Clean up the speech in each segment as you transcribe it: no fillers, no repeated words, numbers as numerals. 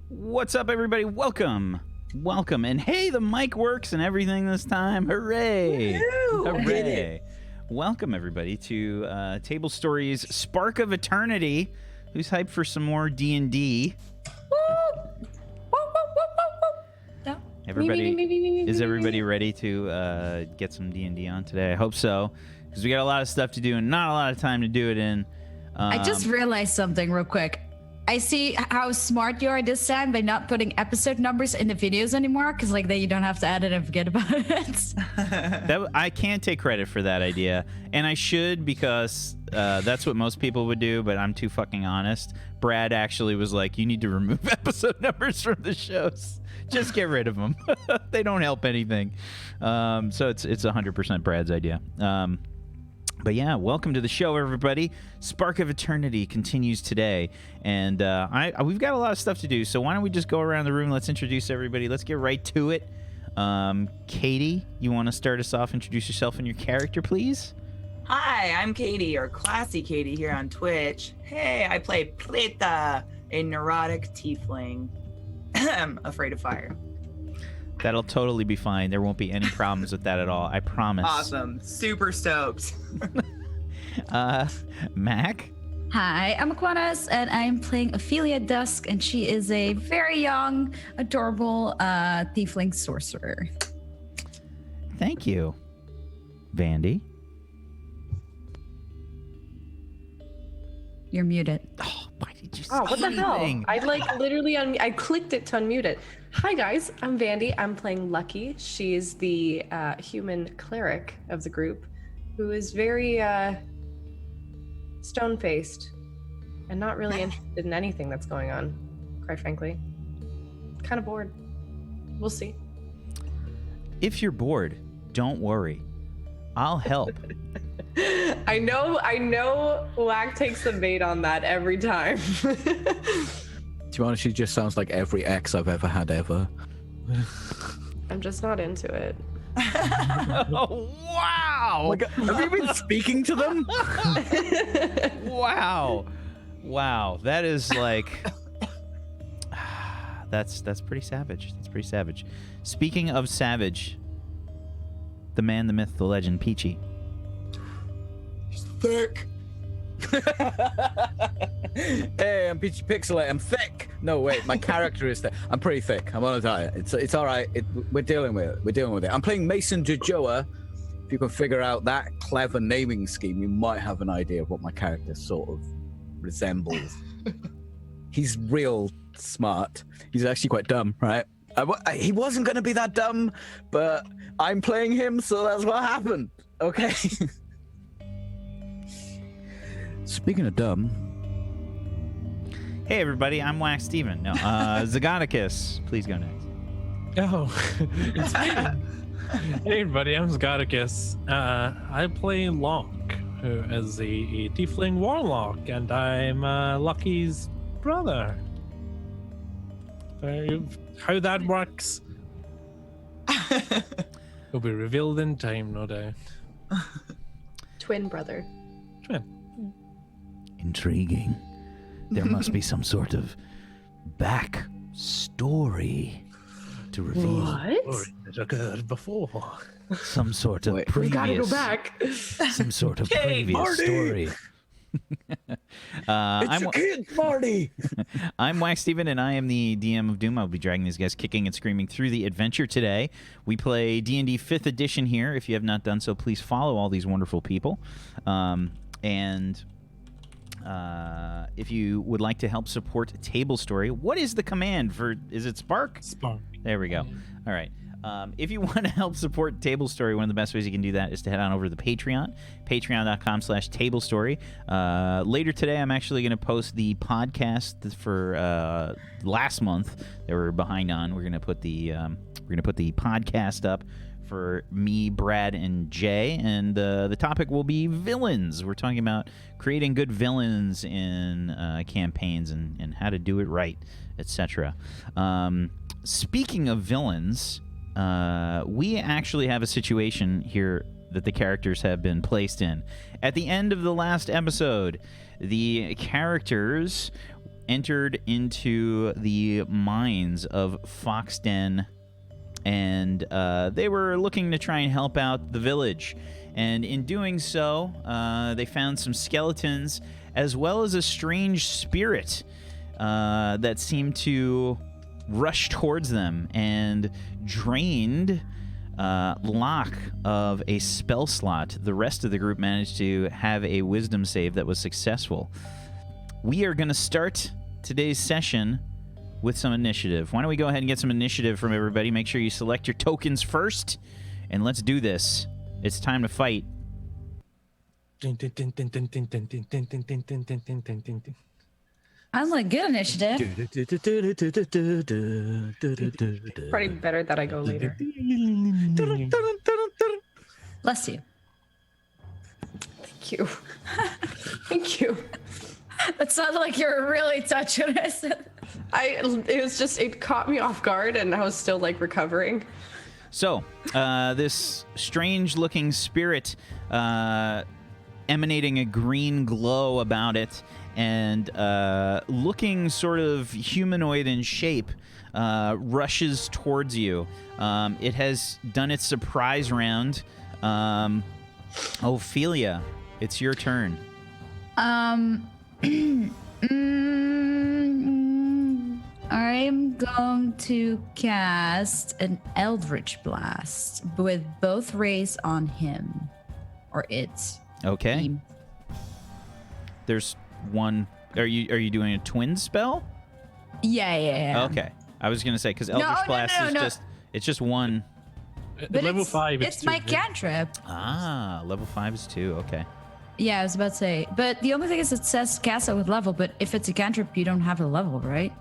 What's up, everybody? Welcome. And hey, the mic works and everything this time. Hooray! Woo-hoo! Hooray! Welcome, everybody, to Tablestory's Spark of Eternity. Who's hyped for some more D&D? Everybody, is everybody ready to get some D&D on today? I hope so, because we got a lot of stuff to do and not a lot of time to do it in. I just realized something real quick. I see how smart you are this time by not putting episode numbers in the videos anymore, because like then you don't have to edit and forget about it. I can't take credit for that idea, and I should, because that's what most people would do, but I'm too fucking honest. Brad actually was like, you need to remove episode numbers from the shows. Just get rid of them. They don't help anything. So it's 100% Brad's idea. But yeah, welcome to the show, everybody. Spark of Eternity continues today, and we've got a lot of stuff to do, so why don't we just go around the room, let's introduce everybody, let's get right to it. Katie, you want to start us off, introduce yourself and your character, please? Hi, I'm Katie, or Classy Katie here on Twitch. Hey, I play Preta, a neurotic tiefling. Afraid of fire. That'll totally be fine. There won't be any problems with that at all. I promise. Awesome. Super stoked. Mac? Hi, I'm Aquinas, and I'm playing Ophelia Dusk, and she is a very young, adorable tiefling sorcerer. Thank you. Vandy? You're muted. Oh, why did you say Oh, what the hell? anything? I literally I clicked it to unmute it. Hi guys, I'm Vandy. I'm playing Lucky. She's the human cleric of the group, who is very stone-faced and not really interested in anything that's going on, quite frankly. Kind of bored. We'll see. If you're bored, don't worry. I'll help. I know Wack takes the bait on that every time. To be honest, she just sounds like every ex I've ever had ever. I'm just not into it. Oh, wow! Oh my God, have you been speaking to them? Wow. That is like... That's pretty savage. That's pretty savage. Speaking of savage, the man, the myth, the legend, Peachy. He's thick. Hey, I'm Peachy Pixelate. I'm thick. No, wait, my character is thick. I'm pretty thick. I'm on a diet. It's all right. We're dealing with it. I'm playing Mason Jojoa. If you can figure out that clever naming scheme, you might have an idea of what my character sort of resembles. He's real smart. He's actually quite dumb, right? He wasn't going to be that dumb, but I'm playing him, so that's what happened. Okay. Speaking of dumb. Hey, everybody, I'm Wacksteven. No, Zagonicus, please go next. Oh, it's me. Hey, everybody, I'm Skeletal. I play Locke, who is a tiefling warlock, and I'm Lucky's brother. How that works will be revealed in time, no doubt. Twin brother. Twin. Intriguing. There must be some sort of back story to reveal. What? It occurred before. Some sort of Wait, We previous. gotta go back. Some sort of Hey, previous Marty! story. It's a kid, Marty! I'm Wacksteven, and I am the DM of Doom. I'll be dragging these guys kicking and screaming through the adventure today. We play D&D 5th edition here. If you have not done so, please follow all these wonderful people. If you would like to help support Tablestory, what is the command for? Is it Spark? Spark. There we go. All right. If you want to help support Tablestory, one of the best ways you can do that is to head on over to the Patreon, patreon.com/Tablestory. Later today, I'm actually going to post the podcast for last month that we're behind on. We're going to put the podcast up for me, Brad, and Jay, and the topic will be villains. We're talking about creating good villains in campaigns and how to do it right, etc. Speaking of villains, we actually have a situation here that the characters have been placed in. At the end of the last episode, the characters entered into the mines of Foxden, and they were looking to try and help out the village. And in doing so, they found some skeletons as well as a strange spirit that seemed to rush towards them and drained Locke of a spell slot. The rest of the group managed to have a wisdom save that was successful. We are going to start today's session with some initiative. Why don't we go ahead and get some initiative from everybody? Make sure you select your tokens first, and let's do this. It's time to fight. I like good initiative. Probably better that I go later. Bless you. Thank you. Thank you. That sounded like you were really touched when I said It caught me off guard and I was still like recovering. So, this strange-looking spirit emanating a green glow about it and looking sort of humanoid in shape rushes towards you. It has done its surprise round. Ophelia, it's your turn. I'm going to cast an Eldritch Blast with both rays on him or it. Okay. Him. There's one. Are you doing a twin spell? Yeah. Okay. I was gonna say because Eldritch Blast is just one. But level 5 is It's 2, my yeah. cantrip. Ah, level 5 is 2. Okay. Yeah, I was about to say. But the only thing is it says cast it with level, but if it's a cantrip, you don't have a level, right?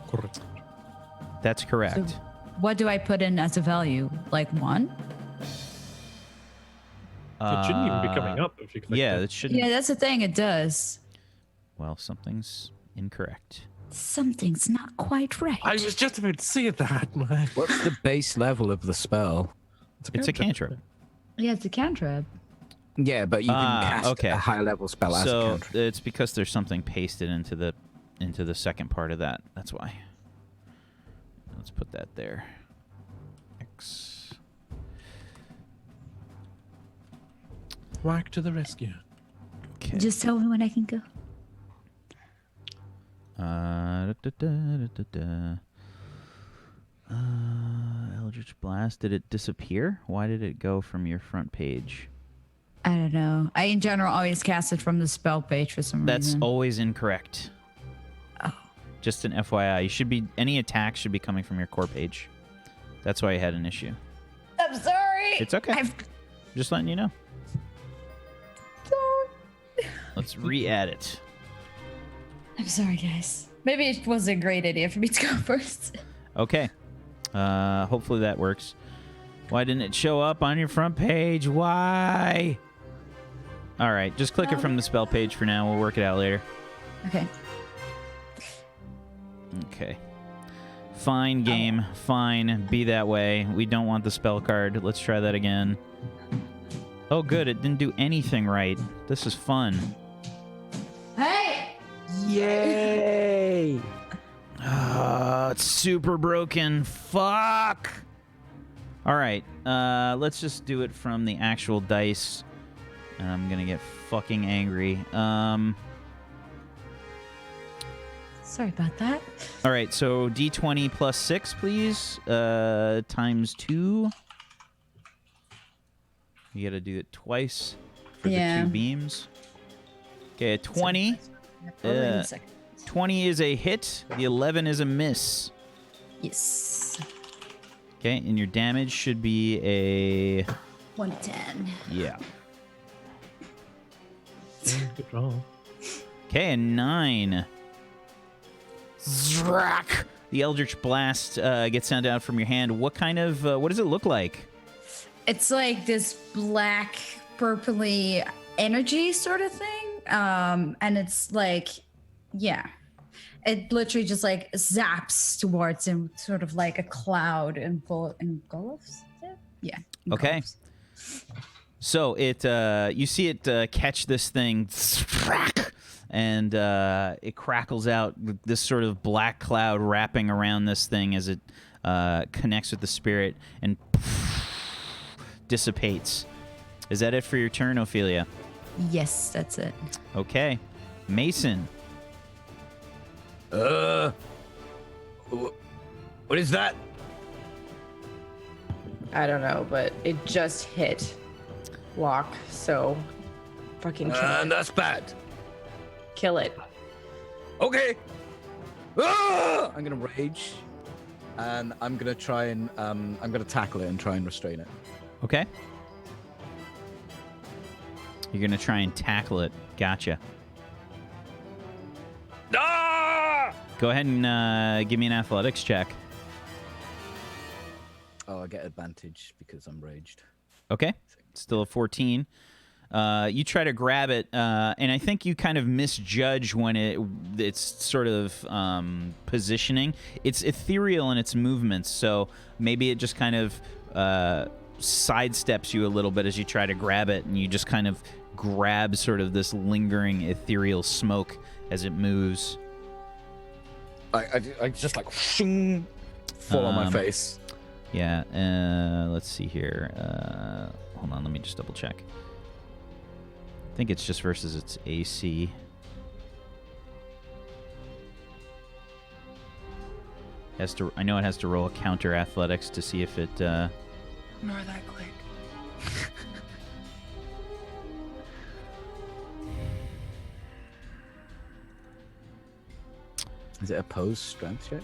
Correct. That's correct. So what do I put in as a value? Like 1? It shouldn't even be coming up if you click Yeah, that. it shouldn't. Yeah, that's the thing. It does. Well, something's incorrect. Something's not quite right. I was just about to say that, man. What's the base level of the spell? It's a cantrip. Yeah, it's a cantrip. Yeah, but you can cast okay. a high level spell as a So cantrip. it's because there's something pasted into the second part of that. That's why. Let's put that there. X. Whack to the rescue. Okay. Just tell me when I can go. Eldritch Blast. Did it disappear? Why did it go from your front page? I don't know. I, in general, always cast it from the spell page for some That's reason. always incorrect. Oh. Just an FYI. You should be any attack should be coming from your core page. That's why I had an issue. I'm sorry. It's okay. I'm Just letting you know. sorry. Let's re-add it. I'm sorry, guys. Maybe it was a great idea for me to go first. Okay. Hopefully that works. Why didn't it show up on your front page? Why? All right. Just click it from the spell page for now. We'll work it out later. Okay. Okay. Fine, game. Fine. Be that way. We don't want the spell card. Let's try that again. Oh, good. It didn't do anything right. This is fun. Hey! Yay! It's super broken. Fuck. All right. Let's just do it from the actual dice. And I'm going to get fucking angry. Sorry about that. All right. So D20 plus 6, please. Times 2. You got to do it twice for the 2 beams. Okay, 20. 20 is a hit. The 11 is a miss. Yes. Okay, and your damage should be a... 110. Yeah. Good roll. Okay, a 9. Zrak! The Eldritch Blast gets sent out from your hand. What kind of... what does it look like? It's like this black, purpley energy sort of thing. And it's like, yeah. It literally just like zaps towards him, sort of like a cloud engulfs it? Yeah. Okay. engulfs. So it, you see it catch this thing, and it crackles out, this sort of black cloud wrapping around this thing as it connects with the spirit and dissipates. Is that it for your turn, Ophelia? Yes, that's it. Okay. Mason. What is that? I don't know, but it just hit Walk, so fucking kill it. That's bad. Kill it. Okay. I'm gonna rage, and I'm gonna try and I'm gonna tackle it and try and restrain it. Okay. You're going to try and tackle it. Gotcha. Ah! Go ahead and give me an athletics check. Oh, I get advantage because I'm raged. Okay. Still a 14. You try to grab it, and I think you kind of misjudge when it's sort of positioning. It's ethereal in its movements, so maybe it just kind of sidesteps you a little bit as you try to grab it, and you just kind of grab sort of this lingering ethereal smoke as it moves. I just like shing, fall on my face. Yeah. Let's see here. Hold on. Let me just double check. I think it's just versus its AC. I know it has to roll a counter athletics to see if it. Ignore that click. Is it opposed strength check?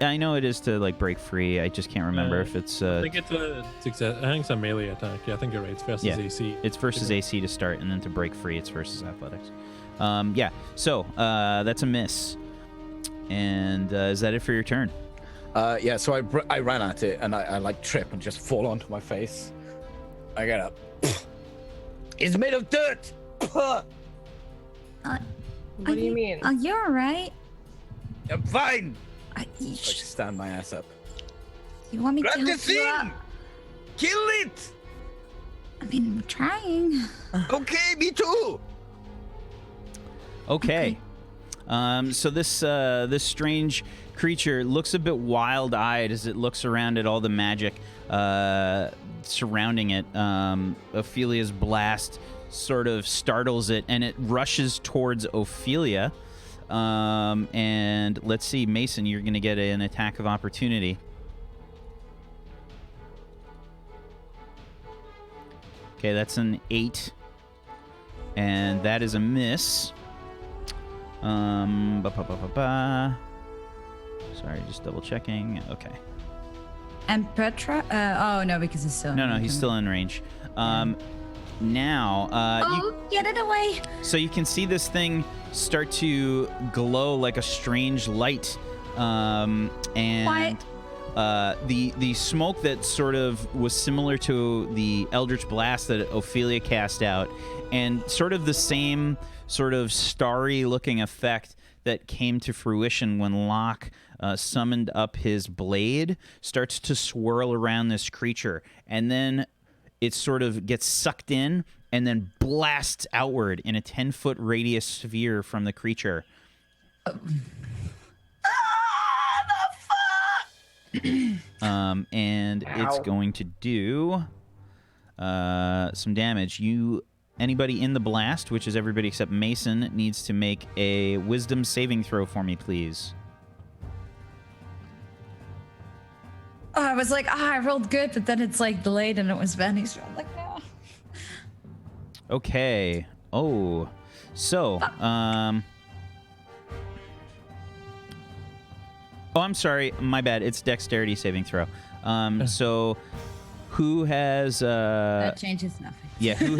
I know it is to like break free. I just can't remember if it's. I think it's a success. I think it's a melee attack. Yeah, I think you're right. It's versus AC. It's versus AC to start, and then to break free, it's versus athletics. Yeah. So that's a miss. And is that it for your turn? Yeah. So I ran at it, and I like trip and just fall onto my face. I get up. It's made of dirt. What do you mean? Oh, you're all right. I'm fine. You Like stand my ass up. want me Grab to the help you up? thing. Kill it. I mean, I'm trying. Okay, me too. Okay. So this strange creature looks a bit wild-eyed as it looks around at all the magic surrounding it. Ophelia's blast sort of startles it, and it rushes towards Ophelia. And let's see, Mason, you're going to get an attack of opportunity. Okay, that's an 8. And that is a miss. Sorry, just double checking. Okay. And Petra? Oh, no, because he's still. No, he's still in range. Now, Get it away. so you can see this thing start to glow like a strange light. And the smoke that sort of was similar to the Eldritch Blast that Ophelia cast out, and sort of the same sort of starry looking effect that came to fruition when Locke summoned up his blade, starts to swirl around this creature, and then it sort of gets sucked in and then blasts outward in a 10-foot radius sphere from the creature. And it's going to do some damage. Anybody in the blast, which is everybody except Mason, needs to make a wisdom saving throw for me, please. Oh, I was like, I rolled good, but then it's like delayed and it was Benny's. So I'm like, no. Okay. Oh. So, oh, I'm sorry. My bad. It's dexterity saving throw. So who has That changes nothing. yeah, who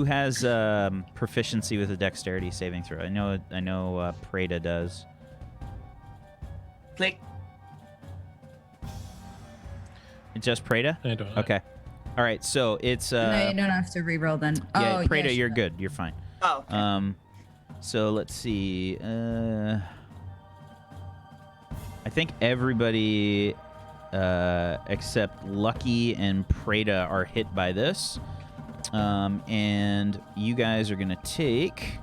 has proficiency with a dexterity saving throw? I know Prada does. Click. It's just Prada? I don't know. Okay. All right. So it's No, you don't have to re-roll then. yeah, Oh, Prada, yeah, you're sure. good. You're fine. Oh, okay. So let's see. I think everybody except Lucky and Prada are hit by this. And you guys are going to take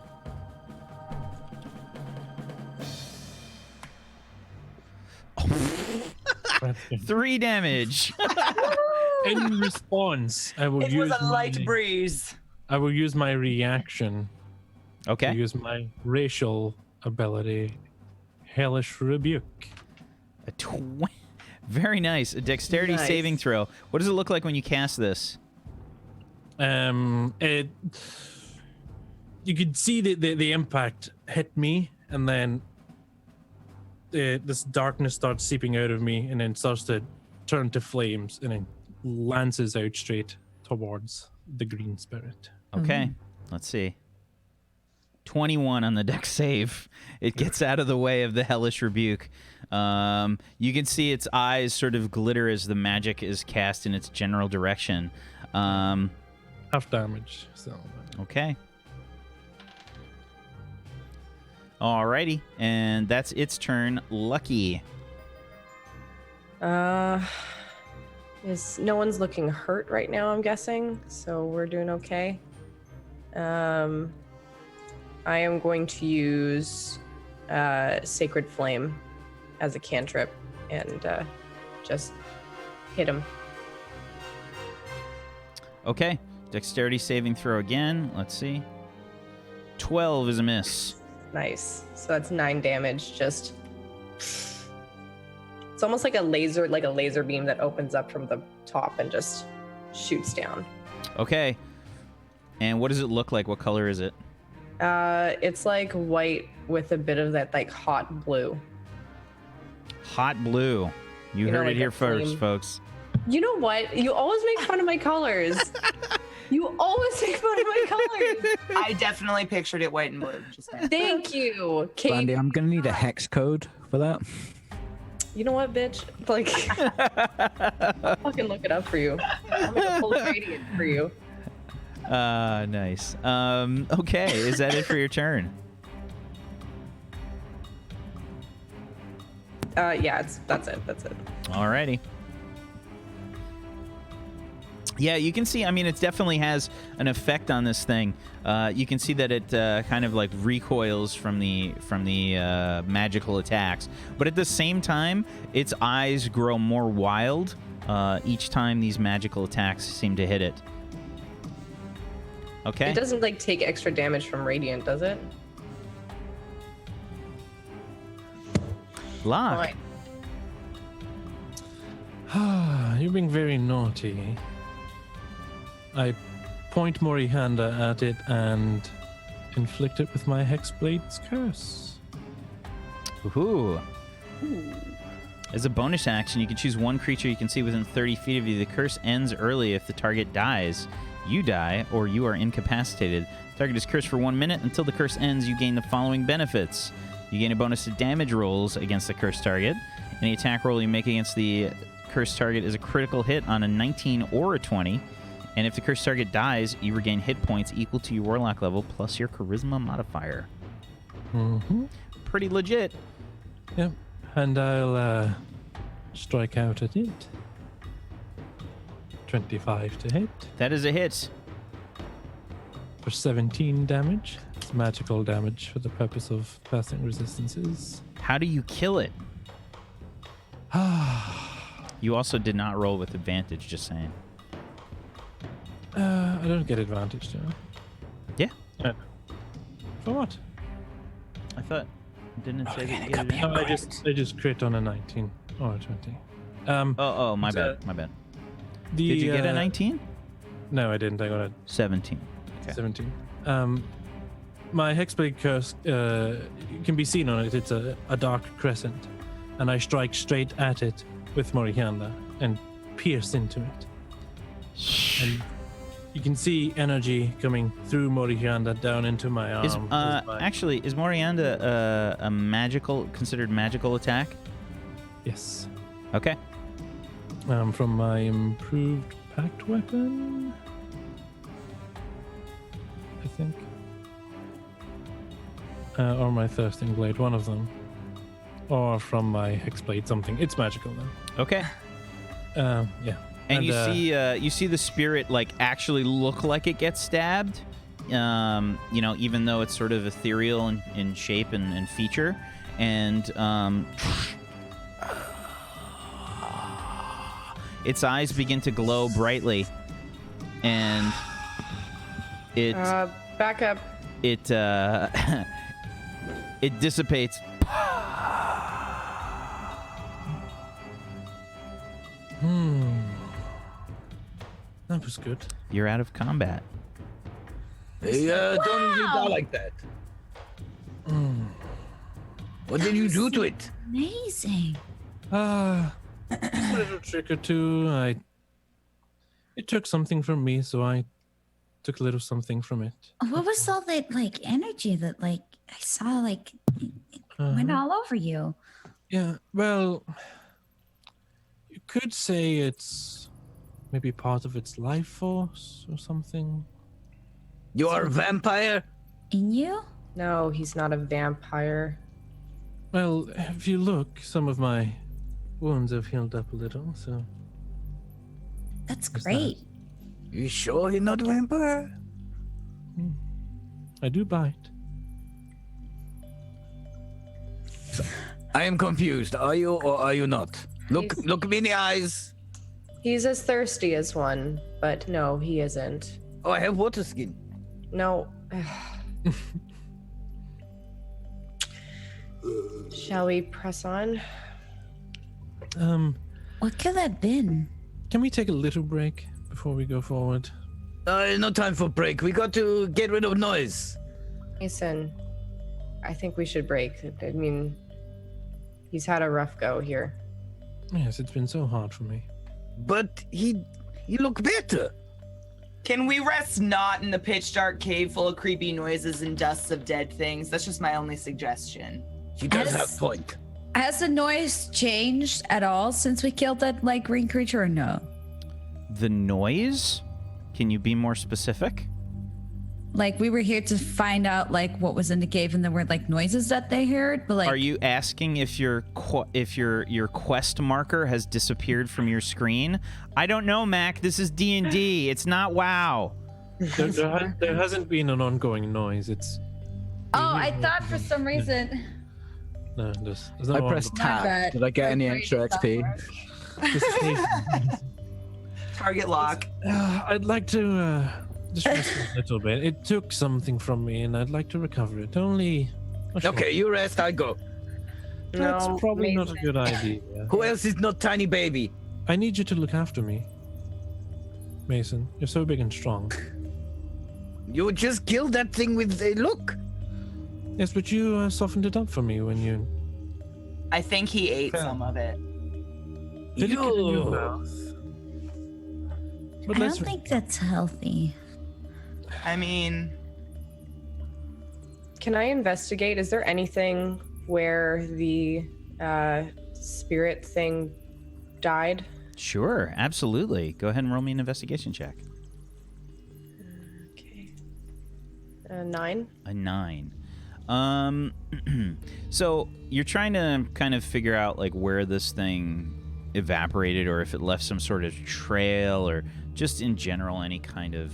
3 damage. In response, I will It use was a light my, breeze. I will use my reaction to Okay. use my racial ability, Hellish Rebuke. Very nice. A dexterity Nice. saving throw. What does it look like when you cast this? You could see the impact hit me, and then this darkness starts seeping out of me, and then starts to turn to flames, and then lances out straight towards the green spirit. Okay. Let's see. 21 on the dex save. It gets out of the way of the hellish rebuke. You can see its eyes sort of glitter as the magic is cast in its general direction. Half damage. So Okay. Alrighty. And that's its turn. Lucky. No one's looking hurt right now, I'm guessing, so we're doing okay. I am going to use Sacred Flame as a cantrip and just hit him. Okay. Dexterity saving throw again. Let's see. 12 is a miss. Nice. So that's 9 damage. Just it's almost like a laser beam that opens up from the top and just shoots down. Okay. And what does it look like? What color is it? It's like white with a bit of that like hot blue. Hot blue. You know, heard like it here a first, flame. folks. You know what? You always make fun of my colors. You always make fun of my colors. I definitely pictured it white and blue. Just saying. Thank you, Kate. Brandy, I'm gonna need a hex code for that. You know what, bitch? Like, I'll fucking look it up for you. I'll make a full gradient for you. Nice. Okay, is that it for your turn? Yeah, that's it. Alrighty. Yeah, you can see, I mean, it definitely has an effect on this thing. You can see that it kind of like recoils from the magical attacks. But at the same time, its eyes grow more wild each time these magical attacks seem to hit it. Okay. It doesn't like take extra damage from radiant, does it? Lock. Fine. You're being very naughty. I point Morihanda at it and inflict it with my Hexblade's curse. Ooh. As a bonus action, you can choose one creature you can see within 30 feet of you. The curse ends early if the target dies. You die, or you are incapacitated. The target is cursed for 1 minute. Until the curse ends, you gain the following benefits. You gain a bonus to damage rolls against the cursed target. Any attack roll you make against the cursed target is a critical hit on a 19 or a 20. And if the cursed target dies, you regain hit points equal to your warlock level plus your charisma modifier. Mm-hmm. Pretty legit. Yep. And I'll strike out at it. 25 to hit That is a hit. for 17 damage. It's magical damage for the purpose of passing resistances. How do you kill it? You also did not roll with advantage, just saying. I don't get advantage, do I? Yeah. For what? I thought didn't it say that you get advantage? I just crit on a 19 or a 20. Oh, my So- bad. My bad. The, Did you get a 19? No, I didn't. I got a 17. Okay. 17. My Hexblade curse can be seen on it. It's a dark crescent, and I strike straight at it with Morihanda and pierce into it. And you can see energy coming through Morihanda down into my arm. Is actually is Morianda considered magical attack? Yes. Okay. From my improved pact weapon, I think, or my thirsting blade, one of them, or from my hexblade, something. It's magical though. Okay. Yeah. And you see the spirit like actually look like it gets stabbed. Even though it's sort of ethereal in shape and feature, and its eyes begin to glow brightly, and it Back up. it it dissipates. That was good. You're out of combat. Hey, don't you die like that. What did you do to it? Amazing. A little trick or two. It took something from me, so I took a little something from it. What was all that like energy that like I saw like it went all over you? Yeah, well, you could say it's maybe part of its life force or something. You are a vampire? In you? No, he's not a vampire. Well, if you look, some of my wounds have healed up a little, so... That's What's great. You sure you're not a vampire? I do bite. I am confused. Are you or are you not? Look me in the eyes. He's as thirsty as one, but no, he isn't. Oh, I have water skin. No. Shall we press on? What could that have been? Can we take a little break before we go forward? No time for break. We got to get rid of noise. Mason, I think we should break. I mean, he's had a rough go here. Yes, it's been so hard for me. But he look better. Can we rest not in the pitch dark cave full of creepy noises and dusts of dead things? That's just my only suggestion. She does Has- have point. Has the noise changed at all since we killed that like green creature or no? The noise? Can you be more specific? Like we were here to find out like what was in the cave and there were like noises that they heard, but like Are you asking if your quest marker has disappeared from your screen? I don't know, Mac. This is D&D. It's not WoW. There hasn't been an ongoing noise. It's Oh, I thought for some reason no. There's no I pressed ongoing- My tab. bad. Did I get any My extra brain does XP? not work. Just- Target lock. I'd like to just rest a little bit. It took something from me, and I'd like to recover it. Only. a short- Okay, you rest, I go. That's No, probably not a Mason. good idea. Who else is not tiny baby? I need you to look after me, Mason. You're so big and strong. You just killed that thing with a look. Yes, but you softened it up for me when you I think he ate Okay. some of it. did it get in your You- mouth. But I let's don't think that's healthy. I mean, Can I investigate? Is there anything where the spirit thing died? Sure, absolutely. Go ahead and roll me an investigation check. Okay. 9. A 9. So you're trying to kind of figure out like where this thing evaporated, or if it left some sort of trail, or just in general any kind of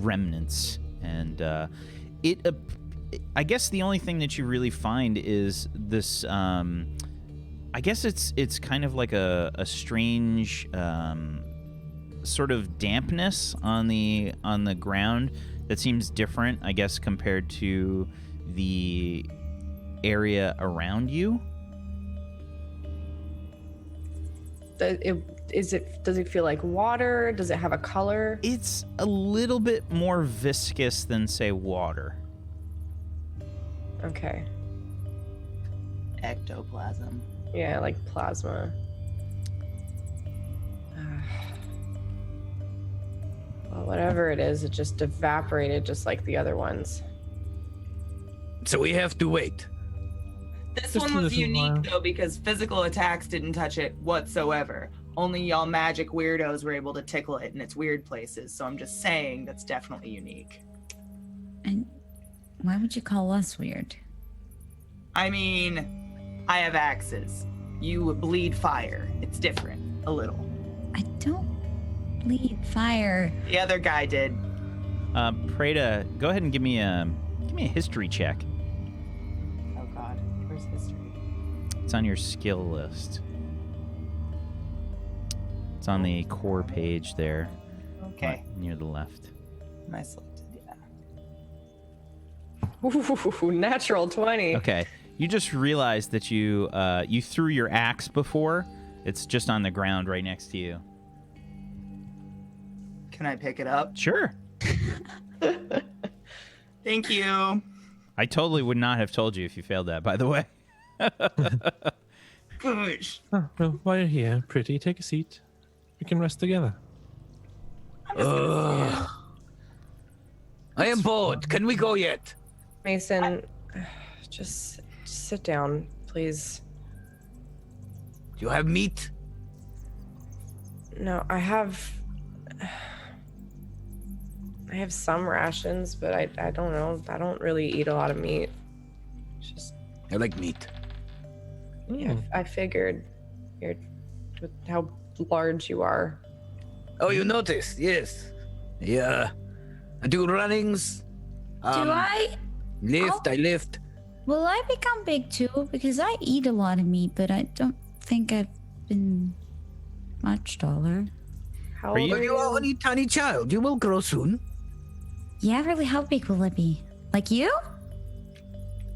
remnants. And I guess the only thing that you really find is this. I guess it's kind of like a strange sort of dampness on the ground that seems different, I guess, compared to the area around you. Does it feel like water? Does it have a color? It's a little bit more viscous than, say, water. Okay. ectoplasm. Yeah, like plasma. Well, whatever it is, it just evaporated just like the other ones. So we have to wait. This Just one a was little unique while. though because physical attacks didn't touch it whatsoever. Only y'all magic weirdos were able to tickle it in its weird places. So I'm just saying that's definitely unique. And why would you call us weird? I mean, I have axes. You bleed fire. It's different, a little. I don't bleed fire. The other guy did. Preda, go ahead and give me a history check. Oh God, where's history? It's on your skill list. It's on the core page there. Okay. Near the left. Am I selected? Yeah. Ooh, natural 20. Okay. You just realized that you threw your axe before. It's just on the ground right next to you. Can I pick it up? Sure. Thank you. I totally would not have told you if you failed that, by the way. Gosh. Oh, well, while you're here, pretty, take a seat. We can rest together. I am bored. Can we go yet? Mason, just sit down, please. Do you have meat? No, I have some rations, but I don't know. I don't really eat a lot of meat. It's just I like meat. yeah, I figured you're with how large you are. Oh, you noticed? Yes. Yeah. I do runnings. Do I? Lift. I lift. Will I become big too? Because I eat a lot of meat, but I don't think I've been much taller. How Are old you- are You are you? only a tiny child. You will grow soon. Yeah, really, how big will I be? Like you?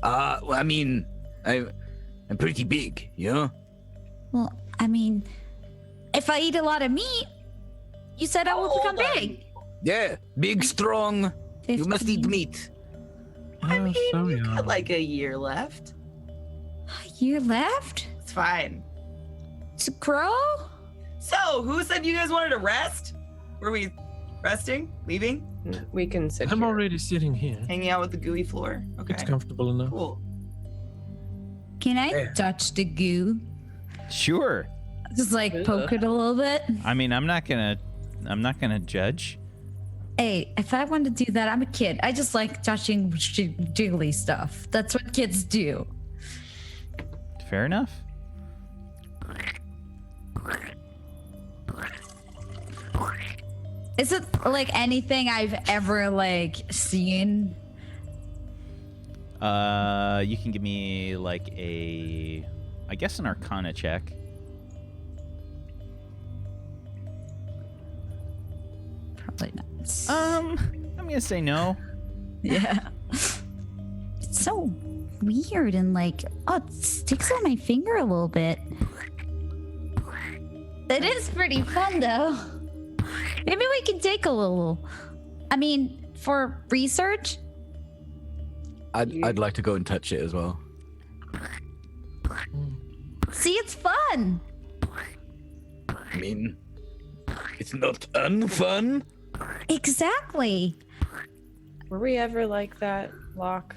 Well, I mean, I'm pretty big, you know? Well, I mean, if I eat a lot of meat, you said I will become big. Yeah, big, strong. You must eat 15. meat. I Oh, mean, so you young. got like a year left. A year left It's fine. to grow? So, who said you guys wanted to rest? Were we resting? Leaving? We can sit I'm here. already sitting here. Hanging out with the gooey floor? Okay. It's comfortable enough. Cool. Can I Yeah. touch the goo? Sure. Just like poke it a little bit? I mean, I'm not gonna judge. Hey, if I want to do that, I'm a kid. I just like touching jiggly stuff. That's what kids do. Fair enough. Is it like anything I've ever like seen? You can give me like I guess an Arcana check. Probably not. I'm gonna say no. Yeah. It's so weird and like, oh, it sticks on my finger a little bit. It is pretty fun though. Maybe we can take a little. I mean, for research. I'd like to go and touch it as well. See, it's fun. I mean, it's not unfun. Exactly. Were we ever like that, Locke?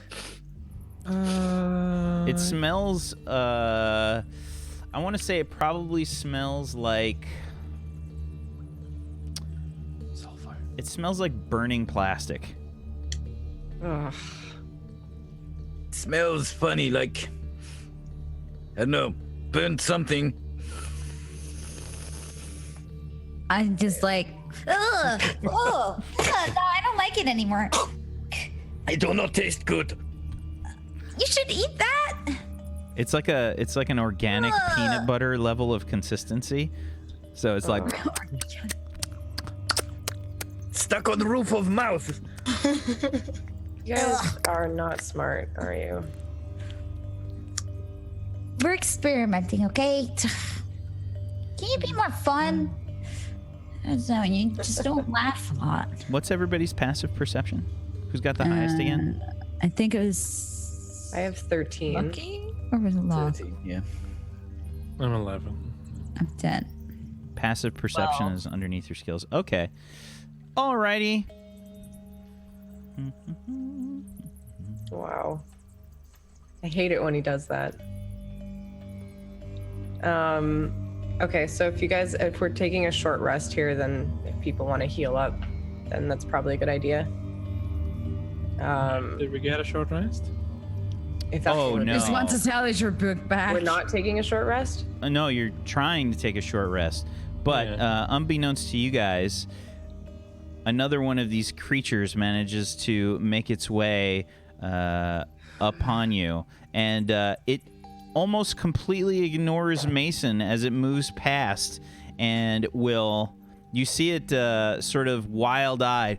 It smells. I want to say it probably smells like. Sulfur. It smells like burning plastic. Ugh. Smells funny, like, I don't know, burnt something. I'm just like, ugh, oh, no, I don't like it anymore. I do not taste good. You should eat that. It's like an organic Ugh. peanut butter level of consistency. So it's like Stuck on the roof of mouth. You guys are not smart, are you? We're experimenting, okay? Can you be more fun? So you just don't laugh a lot. what's everybody's passive perception? Who's got the highest again? I think it was I have 13. Lucky or was it Locke? 13, yeah. I'm 11. I'm 10. Passive perception Well. is underneath your skills. Okay. Alrighty. Wow. I hate it when he does that. Okay, so if we're taking a short rest here, then if people want to heal up, then that's probably a good idea. Did we get a short rest? If that's Oh, what we're no. Just doing. want to salvage your book back. We're not taking a short rest? No, you're trying to take a short rest. But unbeknownst to you guys, another one of these creatures manages to make its way upon you. And it almost completely ignores Mason as it moves past and you see it sort of wild-eyed.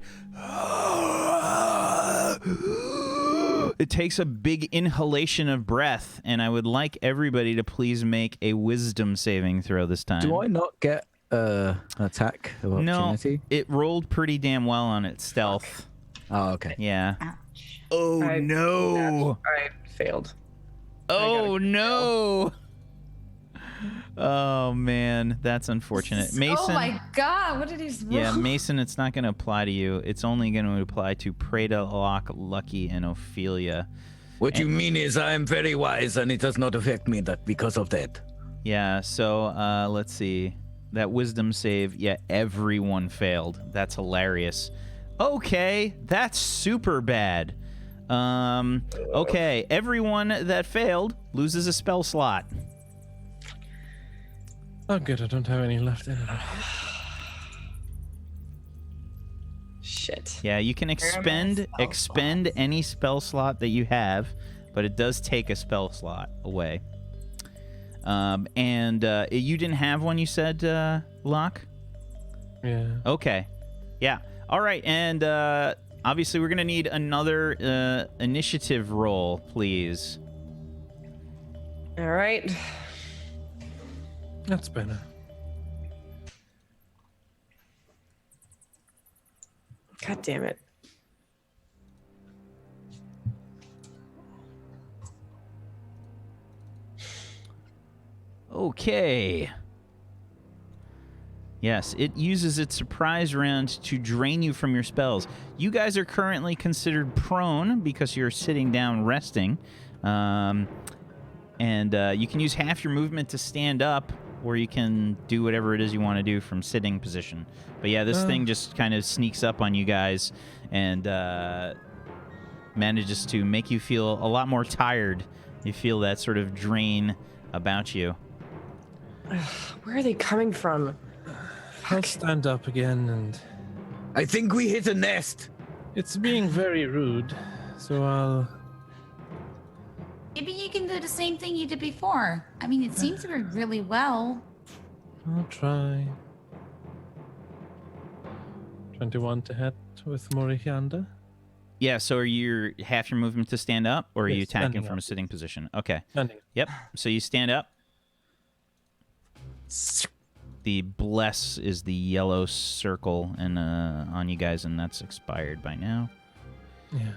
It takes a big inhalation of breath, and I would like everybody to please make a wisdom saving throw this time. Do I not get an attack of opportunity? No, it rolled pretty damn well on its stealth. Oh, okay. Yeah. Ouch. Oh, no. I failed. Oh, no. Oh, man. That's unfortunate. Mason. Oh my God! What did he? Yeah, Mason, it's not going to apply to you. It's only going to apply to Preda, Locke, Lucky, and Ophelia. What you mean is I am very wise, and it does not affect me because of that. Yeah, so let's see. That wisdom save, yeah, everyone failed. That's hilarious. Okay, that's super bad. Okay, everyone that failed loses a spell slot. Oh, good. I don't have any left in it. Shit. Yeah, you can expend any spell slot that you have, but it does take a spell slot away. And you didn't have one, you said, Locke? Yeah. Okay. Yeah. All right, and obviously we're going to need another initiative roll, please. All right. That's better. God damn it. Okay. Yes, it uses its surprise round to drain you from your spells. You guys are currently considered prone because you're sitting down resting. And you can use half your movement to stand up, or you can do whatever it is you want to do from sitting position. But yeah, this thing just kind of sneaks up on you guys and manages to make you feel a lot more tired. You feel that sort of drain about you. Where are they coming from? I'll stand up again, and I think we hit a nest. it's being very rude, so I'll... Maybe you can do the same thing you did before. I mean, it seems to work really well. I'll try. 21 to hit with Morihianda. Yeah, so are you half your movement to stand up, or are you Yes, attacking standing from a up. sitting position? Okay. Standing. Yep. So you stand up. The bless is the yellow circle and on you guys, and that's expired by now. Yeah.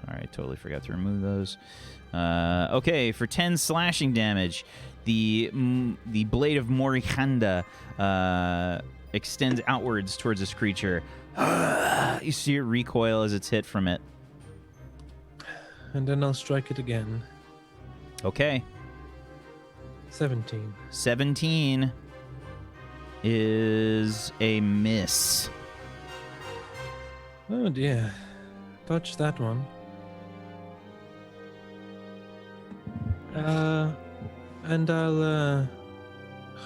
Sorry, I totally forgot to remove those. Okay, for 10 slashing damage, the blade of Morihanda extends outwards towards this creature. You see it recoil as it's hit from it. And then I'll strike it again. Okay. 17. 17 is a miss. Oh dear. Touch that one. And I'll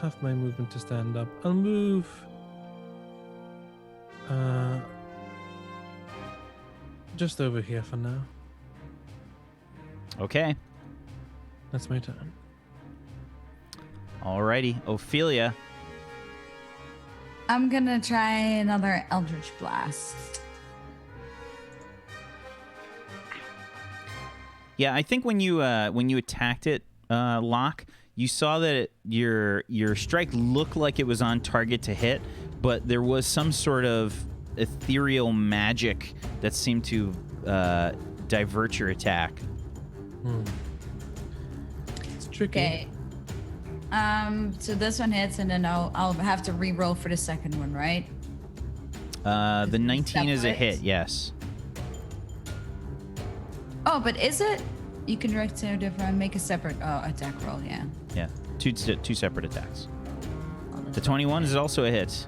have my movement to stand up. I'll move just over here for now. Okay. That's my turn. Alrighty. Ophelia. I'm gonna try another Eldritch Blast. Yeah, I think when you attacked it, Locke, you saw that your strike looked like it was on target to hit, but there was some sort of ethereal magic that seemed to divert your attack. It's tricky. Okay. So this one hits, and then I'll have to re-roll for the second one, right? The 19 is a separate? hit, yes. Oh, but is it? You can direct to different, make a separate attack roll, yeah. Yeah, two separate attacks. The 21 is also a hit.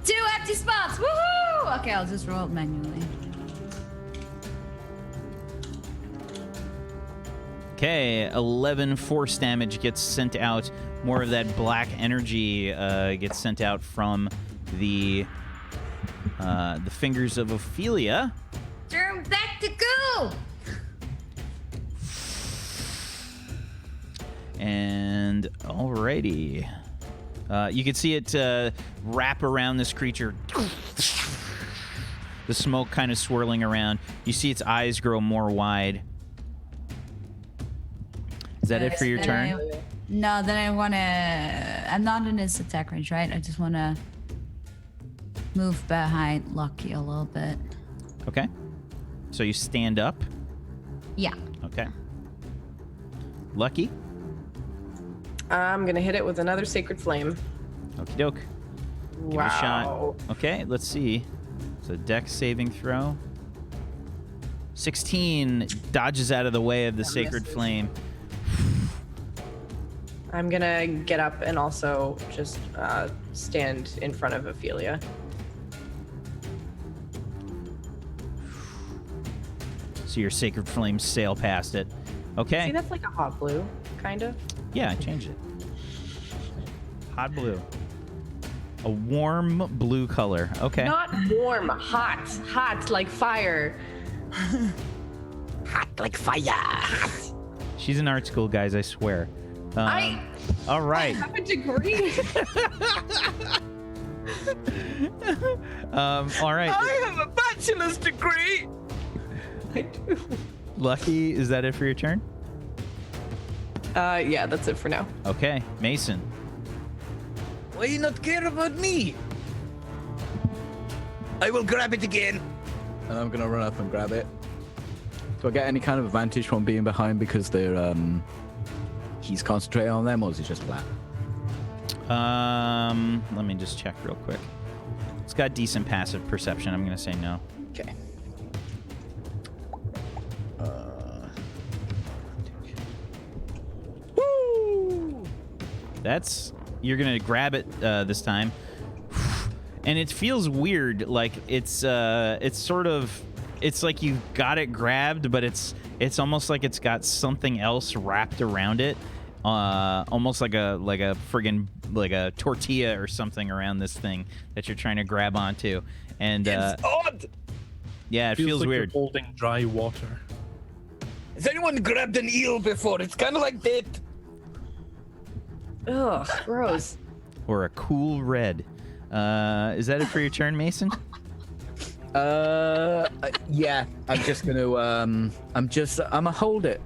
2 empty spots! Woohoo! Okay, I'll just roll it manually. Okay, 11 force damage gets sent out. More of that black energy gets sent out from the fingers of Ophelia. Turn back to go! And alrighty. You can see it wrap around this creature. The smoke kind of swirling around. You see its eyes grow more wide. Is that it for your turn? No, then I want to... I'm not in his attack range, right? I just want to move behind Lucky a little bit. Okay. So you stand up. Yeah. Okay. Lucky. I'm gonna hit it with another Sacred Flame. Okie doke. Give it a shot. Okay, let's see. It's a dex saving throw. 16 dodges out of the way of the Sacred Flame. I'm gonna get up and also just stand in front of Ophelia. So your Sacred Flames sail past it. Okay. See, that's like a hot blue, kind of. Yeah, I changed it. Hot blue. A warm blue color. Okay. Not warm, hot like fire. Hot like fire. She's in art school, guys, I swear. I All right. have a degree. All right. I have a bachelor's degree. I do. Lucky, is that it for your turn? Yeah, that's it for now. Okay. Mason. Why you not care about me? I will grab it again. And I'm gonna run up and grab it. Do I get any kind of advantage from being behind because they're he's concentrating on them, or is it just flat? Let me just check real quick. It's got decent passive perception. I'm gonna say no. Okay. Woo! That's you're gonna grab it this time, and it feels weird. Like it's sort of like you got it grabbed, but it's almost like it's got something else wrapped around it, almost like a friggin' like a tortilla or something around this thing that you're trying to grab onto, and It's odd. yeah, it feels like weird. You're holding dry water. Has anyone grabbed an eel before? It's kind of like that. Ugh, gross. Or a cool red. Is that it for your turn, Mason? Yeah. I'm just gonna I'ma hold it.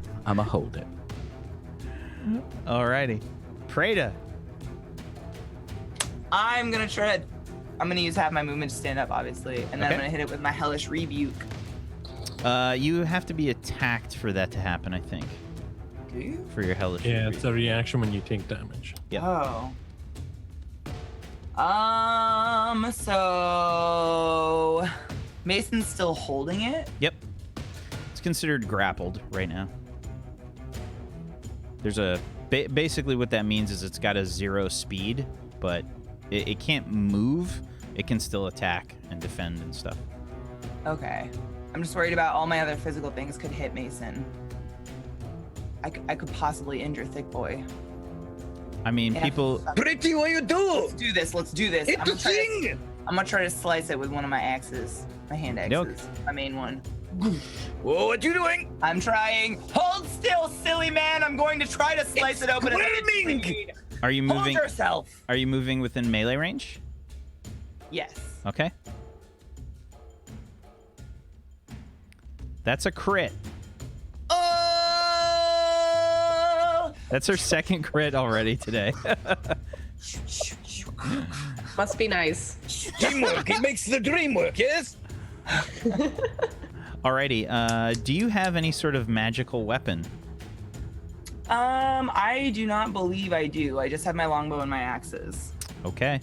Alrighty. Prada. I'm gonna use half my movement to stand up, obviously, and then Okay. I'm gonna hit it with my hellish rebuke. You have to be attacked for that to happen, I think. Do you? For your hellish. Yeah, rebuke. it's a reaction when you take damage. Yep. Oh. So Mason's still holding it. Yep. It's considered grappled right now. There's a basically what that means is it's got a 0 speed, but it can't move. It can still attack and defend and stuff. Okay. I'm just worried about all my other physical things could hit Mason. I could possibly injure Thick Boy. I mean, Yeah. people. Pretty, what you do? Let's do this. It's a thing. I'm gonna try to slice it with one of my axes. My hand axes. Nope. My main one. Whoa, what you doing? I'm trying. Hold still, silly man. I'm going to try to slice it open. Screaming! Are you Hold moving? yourself. Are you moving within melee range? Yes. Okay. That's a crit. Oh! That's her second crit already today. Must be nice. Teamwork, it makes the dream work, yes? Alrighty. Do you have any sort of magical weapon? I do not believe I do. I just have my longbow and my axes. Okay.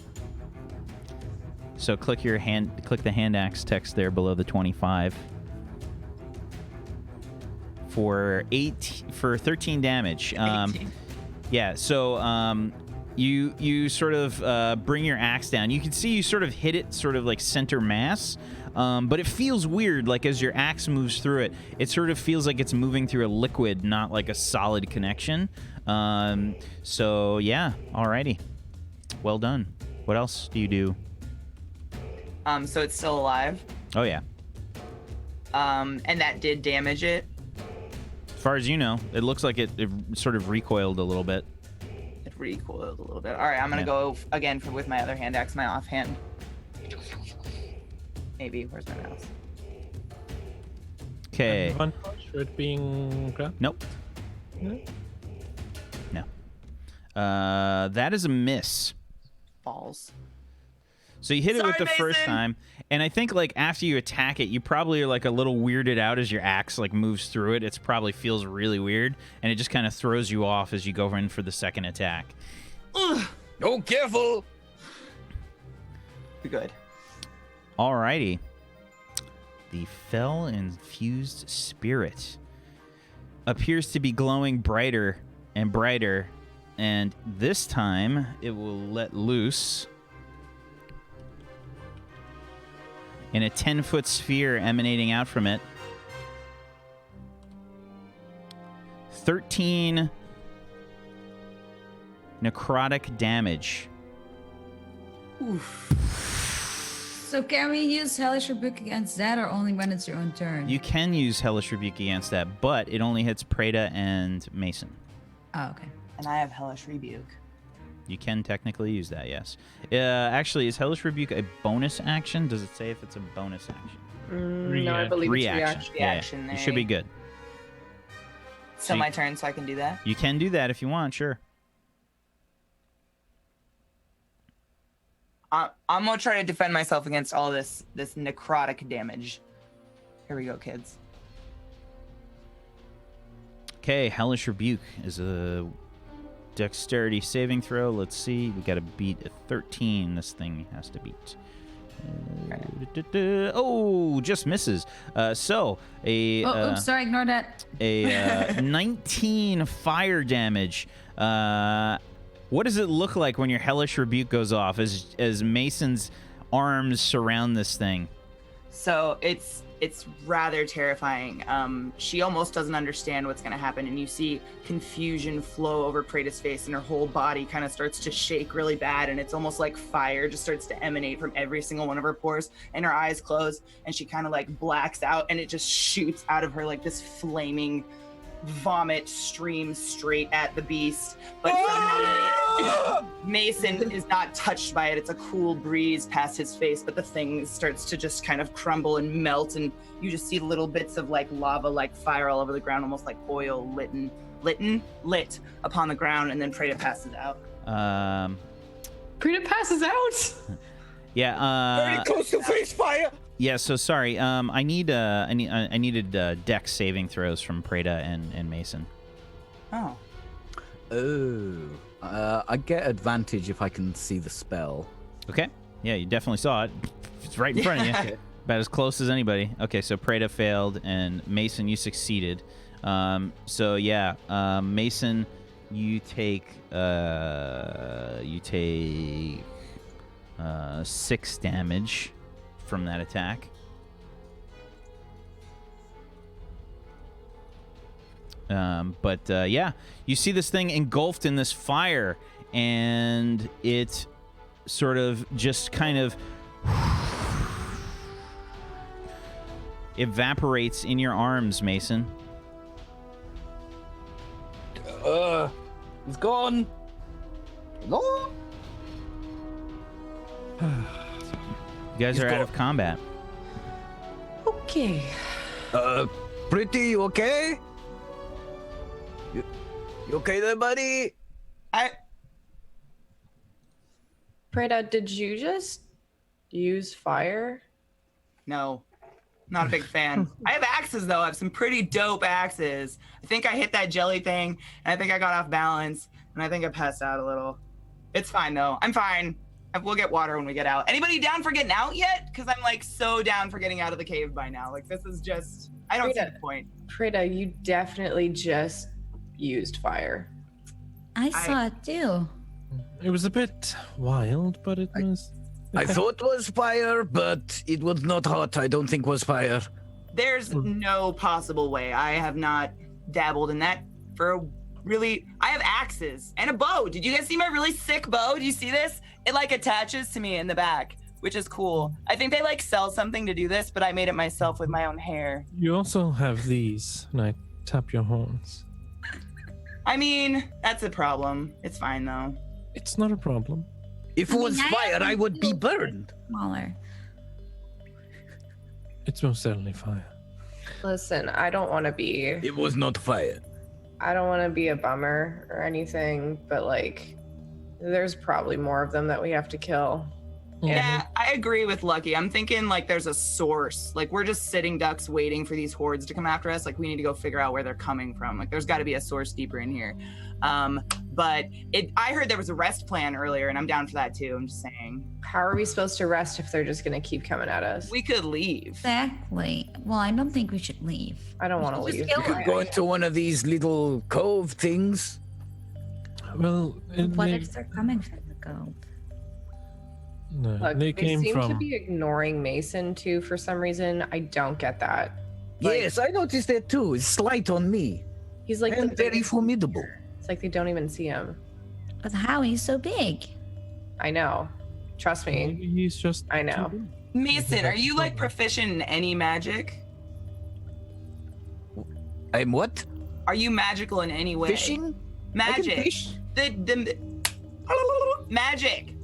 So click the hand axe text there below the 25 for 13 damage. 18. Yeah. So you sort of bring your axe down. You can see you sort of hit it sort of like center mass. But it feels weird, like as your axe moves through it, it sort of feels like it's moving through a liquid, not like a solid connection. So yeah, alrighty. Well done. What else do you do? So it's still alive. Oh yeah. And that did damage it. As far as you know, it looks like it sort of recoiled a little bit. It recoiled a little bit. All right, I'm gonna go again with my other hand axe, my offhand. Maybe. Where's my mouse? Okay. Advantage for it being grabbed? Nope. No? No. That is a miss. Balls. So you hit it with Sorry, the first Mason. time, and I think like after you attack it, you probably are like a little weirded out as your axe like moves through it. It probably feels really weird, and it just kind of throws you off as you go in for the second attack. Ugh. Oh, careful! Good. Alrighty. The fell infused spirit appears to be glowing brighter and brighter, and this time it will let loose in a 10-foot sphere emanating out from it. 13 necrotic damage. So can we use Hellish Rebuke against that, or only when it's your own turn? You can use Hellish Rebuke against that, but it only hits Preda and Mason. Oh, okay. And I have Hellish Rebuke. You can technically use that, yes. Actually, is Hellish Rebuke a bonus action? Does it say if it's a bonus action? No, I believe it's Reaction. Reaction, Yeah, you should be good. So my turn, so I can do that. You can do that if you want, sure. I'm gonna try to defend myself against all this necrotic damage. Here we go, kids. Okay, Hellish Rebuke is a dexterity saving throw. Let's see. We got to beat a 13. This thing has to beat. Oh, just misses. So a oops, sorry, ignore that. a 19 fire damage. What does it look like when your Hellish Rebuke goes off as Mason's arms surround this thing? So it's rather terrifying. She almost doesn't understand what's going to happen, and you see confusion flow over Preda's face, and her whole body kind of starts to shake really bad, and it's almost like fire just starts to emanate from every single one of her pores, and her eyes close, and she kind of like blacks out, and it just shoots out of her like this flaming vomit stream straight at the beast. But somehow Mason is not touched by it. It's a cool breeze past his face, but the thing starts to just kind of crumble and melt, and you just see little bits of like lava, like fire all over the ground, almost like oil lit upon the ground, and then Preda passes out. Preda passes out. Yeah. Very close to face fire! Yeah. So sorry. I needed dex saving throws from Preda and Mason. Oh. I get advantage if I can see the spell. Okay. Yeah, you definitely saw it. It's right in front of you. About as close as anybody. Okay, so Preda failed, and Mason, you succeeded. So yeah, Mason, you take 6 damage from that attack. But yeah, you see this thing engulfed in this fire, and it sort of just kind of evaporates in your arms, Mason. He's gone. No. You guys are out gone. of combat. Okay. Pretty, you okay? You okay there, buddy? Preda, did you just use fire? No, not a big fan. I have axes though. I have some pretty dope axes. I think I hit that jelly thing, and I think I got off balance, and I think I passed out a little. It's fine though. I'm fine. We'll get water when we get out. Anybody down for getting out yet? Because I'm like so down for getting out of the cave by now. Like this is just, I don't see the point. Preda, you definitely just used fire. I saw it too. It was a bit wild, but it was. I thought it was fire, but it was not hot. I don't think was fire. There's no possible way. I have not dabbled in that for a really. I have axes and a bow. Did you guys see my really sick bow? Do you see this? It like attaches to me in the back, which is cool. I think they like sell something to do this, but I made it myself with my own hair. You also have these, and I tap your horns. I mean, that's a problem. It's fine though. It's not a problem. If it was fire, I would be burned. Smaller. It's most certainly fire. Listen, I don't want to be. It was not fire. I don't want to be a bummer or anything, but like, there's probably more of them that we have to kill. Yeah, I agree with Lucky. I'm thinking like there's a source. Like we're just sitting ducks waiting for these hordes to come after us. Like we need to go figure out where they're coming from. Like there's got to be a source deeper in here. But I heard there was a rest plan earlier, and I'm down for that too. I'm just saying. How are we supposed to rest if they're just going to keep coming at us? We could leave. Exactly. Well, I don't think we should leave. I don't want to Just leave. kill You could them. go into one of these little cove things. Well, What if they're coming from the cove? no, Look, they they came seem from. to be ignoring Mason too for some reason. I don't get that. Like, Yes, I noticed that too. It's slight on me. he's like And the very biggest formidable. creature. It's like they don't even see him. But how he's so big? I know. Trust me. Maybe he's just. I know. too big. Mason, are you like proficient in any magic? I'm what? Are you magical in any way? Fishing? I can Magic. fish. The magic.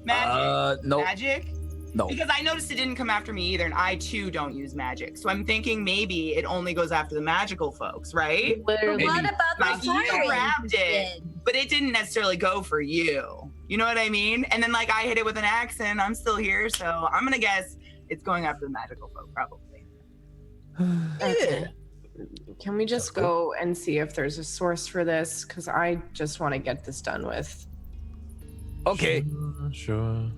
No. Magic. No. Because I noticed it didn't come after me either, and I too don't use magic. So I'm thinking maybe it only goes after the magical folks, right? But Literally. what about Like, the you fire grabbed it. did? But it didn't necessarily go for you. You know what I mean? And then like I hit it with an axe, and I'm still here. So I'm gonna guess it's going after the magical folk, probably. Okay. Can we just go and see if there's a source for this? Because I just want to get this done with. Okay. Sure.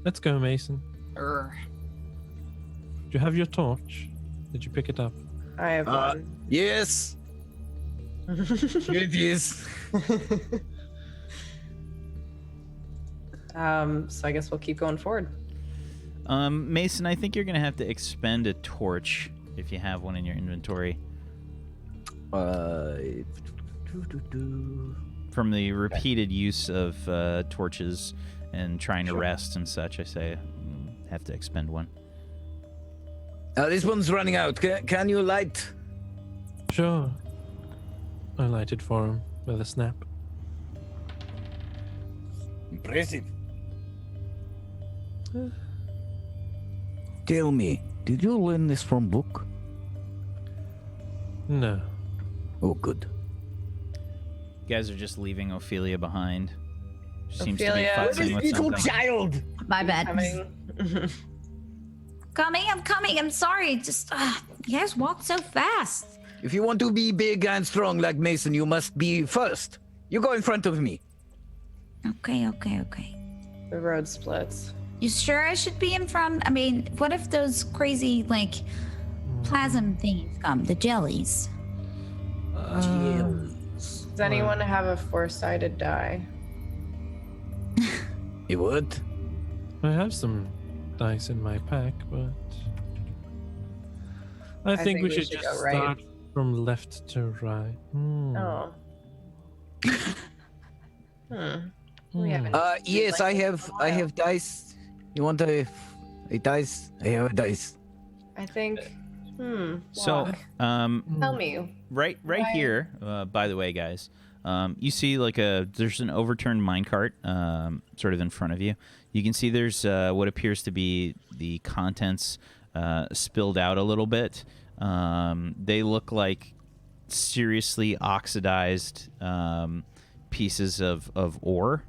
Let's go, Mason. Urgh. Do you have your torch? Did you pick it up? I have one. Yes. Here it is. So I guess we'll keep going forward. Mason, I think you're gonna have to expend a torch if you have one in your inventory from the repeated use of torches and trying to rest and such. I say have to expend one. This one's running out. Can you light? Sure. I lighted for him with a snap. Impressive. Tell me, did you learn this from book? No. Oh, good. You guys are just leaving Ophelia behind. She seems to be Ophelia. futzing with something. child. My bad. Coming. I'm coming. I'm sorry. Just you guys walk so fast. If you want to be big and strong like Mason, you must be first. You go in front of me. Okay. The road splits. You sure I should be in front? I mean, what if those crazy like plasm things come? The jellies. Does anyone have a four-sided die? You would? I have some dice in my pack, but I think we should go just right. start from left to right. Oh. We haven't. Yes, I have dice. You want a dice? I have a dice. I think. So, walk. Tell me. right here. By the way, guys, you see like there's an overturned minecart, sort of in front of you. You can see there's what appears to be the contents spilled out a little bit. They look like seriously oxidized pieces of ore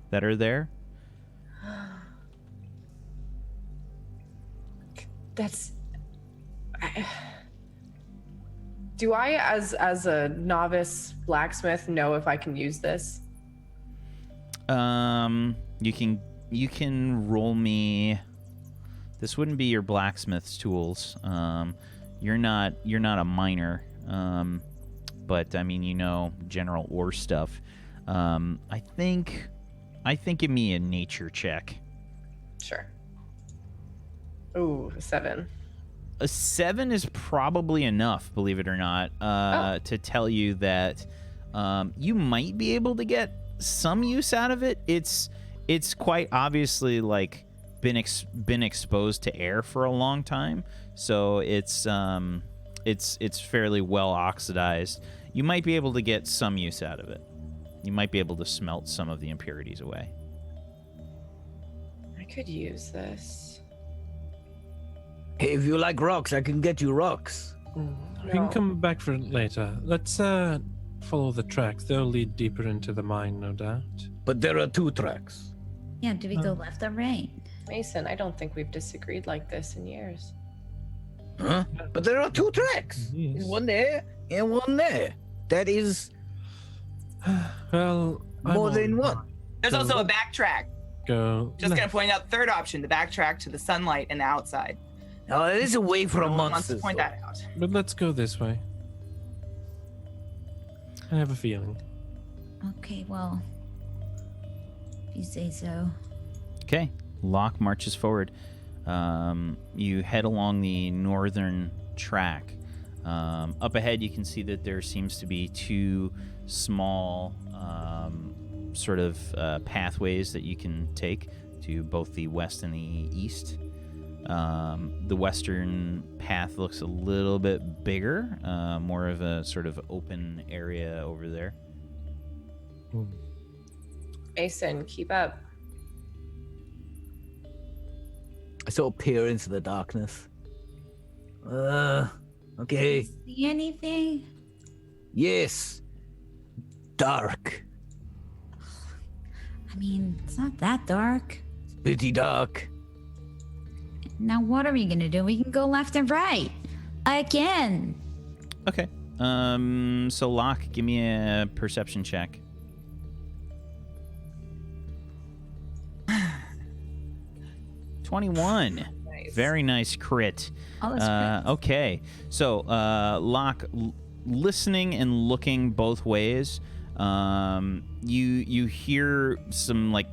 that are there. That's. Do I, as a novice blacksmith, know if I can use this? You can roll me. This wouldn't be your blacksmith's tools. You're not a miner. But I mean, general ore stuff. I think give me a nature check. Sure. Ooh, 7. A 7 is probably enough, believe it or not, to tell you that you might be able to get some use out of it. It's quite obviously like been exposed to air for a long time, so it's fairly well oxidized. you might be able to get some use out of it. You might be able to smelt some of the impurities away. I could use this. Hey, if you like rocks, I can get you rocks. We can come back for it later. Let's follow the tracks. They'll lead deeper into the mine, no doubt. But there are 2 tracks. Yeah, do we go left or right? Mason, I don't think we've disagreed like this in years. Huh? But there are 2 tracks. Yes. One there and one there. That is Well, more than one. There's also a backtrack. Go. Just gonna point out third option, the backtrack to the sunlight and the outside. Oh, it is away No from one wants to monsters. point that out. But let's go this way. I have a feeling. Okay, well, if you say so. Okay, Locke marches forward. You head along the northern track. Up ahead, you can see that there seems to be 2 small sort of pathways that you can take to both the west and the east. The western path looks a little bit bigger, more of a sort of open area over there. Mason, keep up. I sort of peer into the darkness. Okay. See anything? Yes. Dark. I mean, it's not that dark. Pretty dark. Now, what are we gonna do? We can go left and right. Again. Okay. So Locke, give me a perception check. .21. Nice. Very nice crit. Oh, that's great. Okay. So, Locke, listening and looking both ways, you hear some like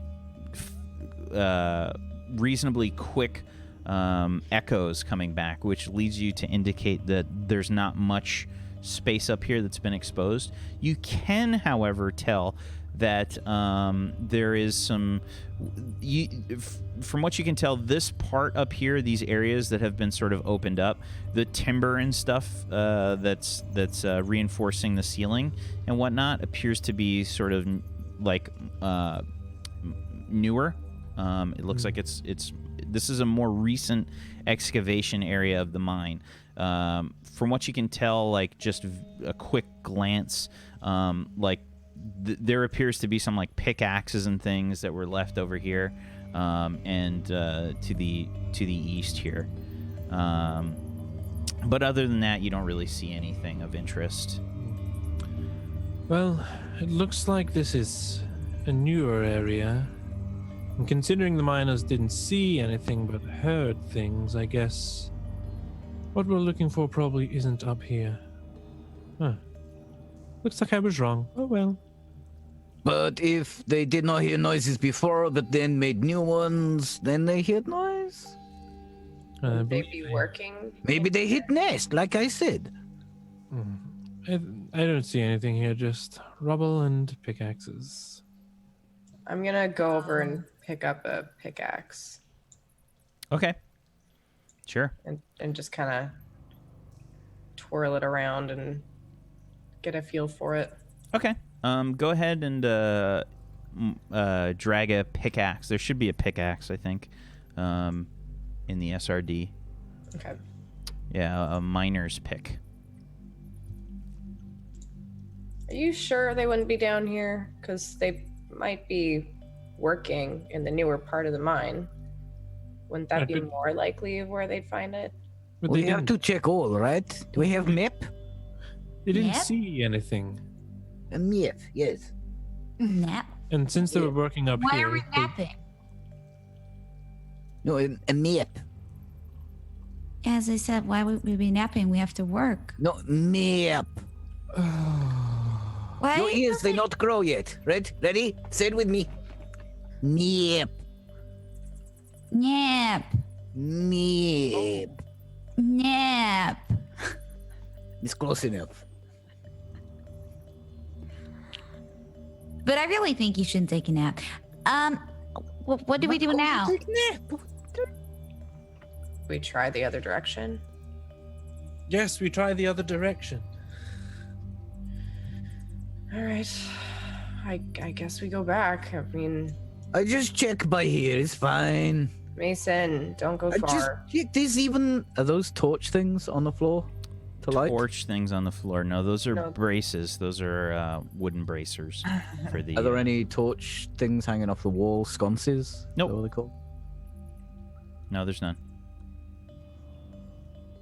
reasonably quick echoes coming back, which leads you to indicate that there's not much space up here that's been exposed. You can, however, tell that there is some. From what you can tell, this part up here, these areas that have been sort of opened up, the timber and stuff that's reinforcing the ceiling and whatnot appears to be sort of like newer. It looks like it's this is a more recent excavation area of the mine. From what you can tell, like just a quick glance, like there appears to be some like pickaxes and things that were left over here, and to the east here. But other than that, you don't really see anything of interest. Well, it looks like this is a newer area. And considering the miners didn't see anything but heard things, I guess what we're looking for probably isn't up here. Huh. Looks like I was wrong. Oh well. But if they did not hear noises before, but then made new ones, then they heard noise? Would they be working? Maybe they hit nest, like I said. I don't see anything here, just rubble and pickaxes. I'm gonna go over and pick up a pickaxe Okay. Sure. and just kind of twirl it around and get a feel for it. Okay. Go ahead and drag a pickaxe. There should be a pickaxe, I think, in the SRD. Okay. Yeah, a miner's pick. Are you sure they wouldn't be down here? Because they might be working in the newer part of the mine. Wouldn't that be more likely of where they'd find it? But We they have didn't, to check all, right? Do we have map? they didn't Yep. see anything. A map, yes. Nap. And since they were working up Why here, are we they- napping? No, a map. As I said, why would we be napping? We have to work. No, map. Why? Your ears, they not grow yet. Right? Ready? Say it with me. Map. Nap. Map. Nap. It's close enough. But I really think you shouldn't take a nap. What do we do now? We try the other direction. Yes, we try the other direction. All right. I guess we go back. I mean, I just check by here. It's fine. Mason, don't go I just far. check. Are those torch things on the floor to light? Torch things on the floor. No, those are No. braces. Those are wooden bracers for the. Are there any torch things hanging off the wall? Sconces? Nope. Is that what they're called? No, there's none.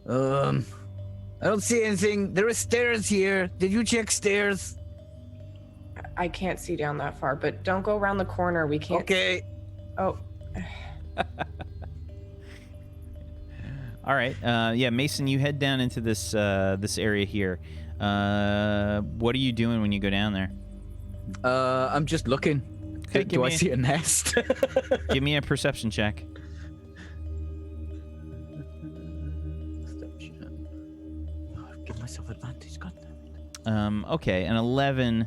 I don't see anything. There are stairs here. Did you check stairs? I can't see down that far, but don't go around the corner. We can't. Okay. Oh, All right. Yeah, Mason, you head down into this this area here. What are you doing when you go down there? I'm just looking. Okay, Do I see a nest? Give me a perception check. Give myself advantage. God damn it. Okay, an 11.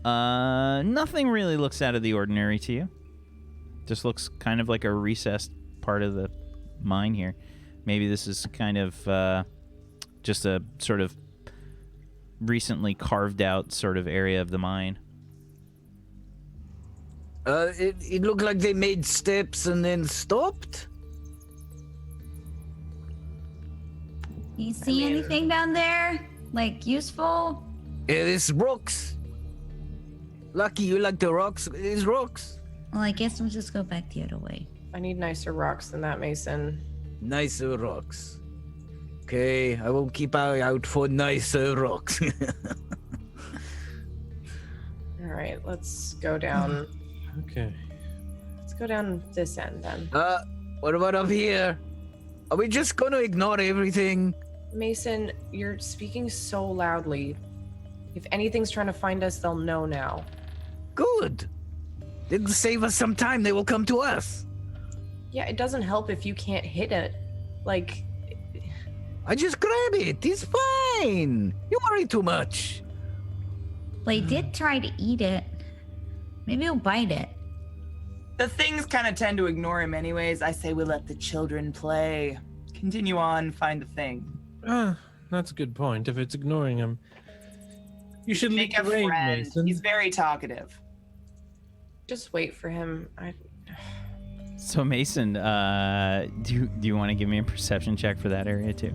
Nothing really looks out of the ordinary to you. Just looks kind of like a recessed part of the mine here. Maybe this is kind of just a sort of recently carved out sort of area of the mine. It looked like they made steps and then stopped. You see anything down there? Like useful? Yeah, there's rocks. Lucky you like the rocks. There's rocks. Well, I guess we'll just go back the other way. I need nicer rocks than that, Mason. Nicer rocks. Okay, I will keep an eye out for nicer rocks. All right, let's go down. Okay. Let's go down this end then. What about up here? Are we just gonna ignore everything? Mason, you're speaking so loudly. If anything's trying to find us, they'll know now. Good. They'll save us some time. They will come to us. Yeah, it doesn't help if you can't hit it. Like, I just grab it. It's fine. You worry too much. They did try to eat it. Maybe he'll bite it. The things kind of tend to ignore him anyways. I say we let the children play. Continue on, find the thing. That's a good point. If it's ignoring him, you should lead Make a the way, friend. Mason. He's very talkative. just wait for him. So Mason, do you want to give me a perception check for that area too?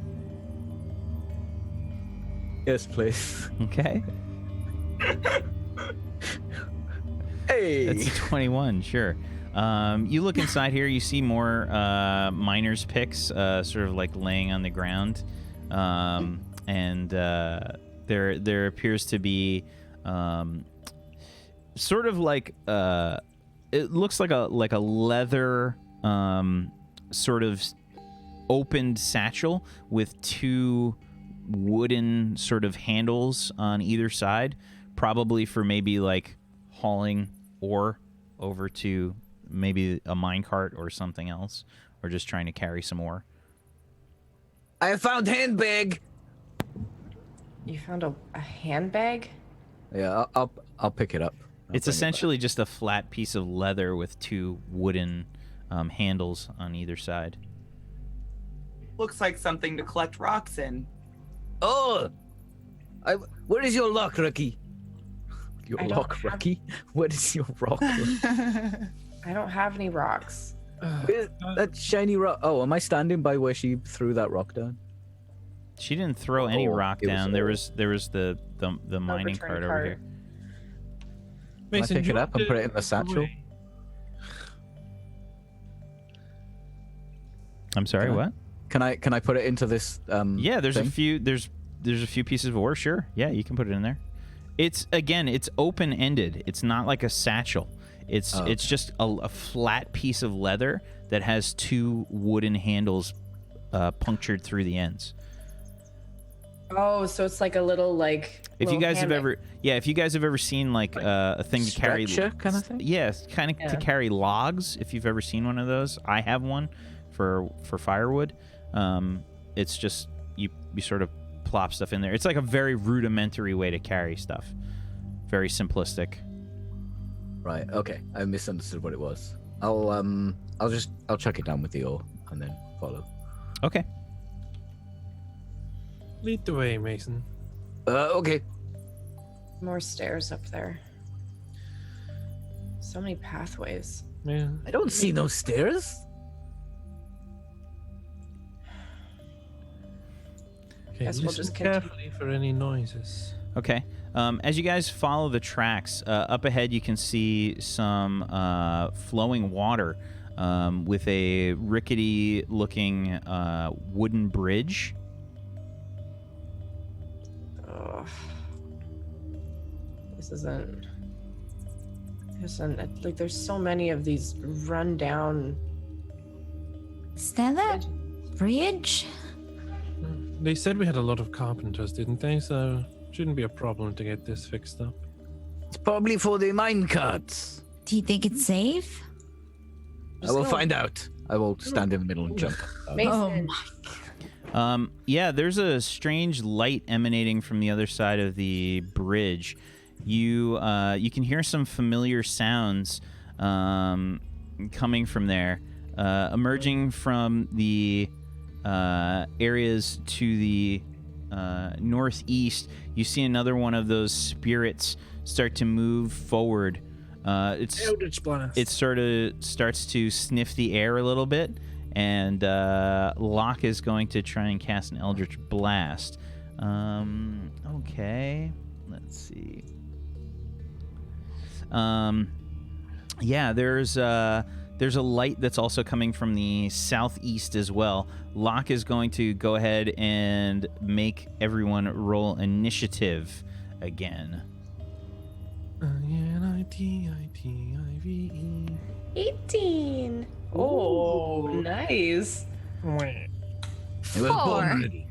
Yes, please. Okay. Hey. That's a 21, sure. You look inside here, you see more miner's picks sort of like laying on the ground. And there appears to be sort of like it looks like a leather sort of opened satchel with two wooden sort of handles on either side, probably for maybe like hauling ore over to maybe a minecart or something else, or just trying to carry some ore. I found handbag. You found a handbag? Yeah, I'll pick it up. It's essentially just a flat piece of leather with two wooden handles on either side. Looks like something to collect rocks in. Oh, where is your lock, Rookie? Your I don't lock, have- Rookie? What is your rock? I don't have any rocks. That shiny rock. Oh, am I standing by where she threw that rock down? She didn't throw any Oh, rock it was down. There was the mining return cart over cart. here. Mason, pick do it you up and want put to it in the satchel? away? I'm sorry, Can I- what? Can I put it into this? Yeah, there's thing? a few pieces of ore. Sure, yeah, you can put it in there. It's open ended. It's not like a satchel. It's Oh, it's just a flat piece of leather that has two wooden handles punctured through the ends. Oh, so it's like a little If you little guys have hammock. ever seen like a thing to carry, Stretcher kind of thing? yes, kind of to Yeah. carry logs. If you've ever seen one of those, I have one for firewood. It's just you sort of plop stuff in there. It's like a very rudimentary way to carry stuff. Very simplistic. Right. Okay. I misunderstood what it was. I'll chuck it down with the ore and then follow. Okay. Lead the way, Mason. Okay. More stairs up there. So many pathways. Yeah. I don't see no stairs. Okay, Guess we'll listen just continue. carefully for any noises. Okay. As you guys follow the tracks, up ahead you can see some flowing water with a rickety-looking wooden bridge. Ugh. This isn't like there's so many of these rundown. Is that that bridge? They said we had a lot of carpenters, didn't they? So shouldn't be a problem to get this fixed up. It's probably for the mine carts. Do you think it's safe? I will find out. I will stand in the middle and jump. Mason. Yeah, there's a strange light emanating from the other side of the bridge. You can hear some familiar sounds coming from there, emerging from the areas to the northeast. You see another one of those spirits start to move forward. Eldritch Blast. It sort of starts to sniff the air a little bit, and Locke is going to try and cast an Eldritch Blast. Okay, let's see. Yeah, there's a light that's also coming from the southeast as well. Locke is going to go ahead and make everyone roll initiative again. N-I-T-I-T-I-V-E. 18. Oh, nice. It was born ready.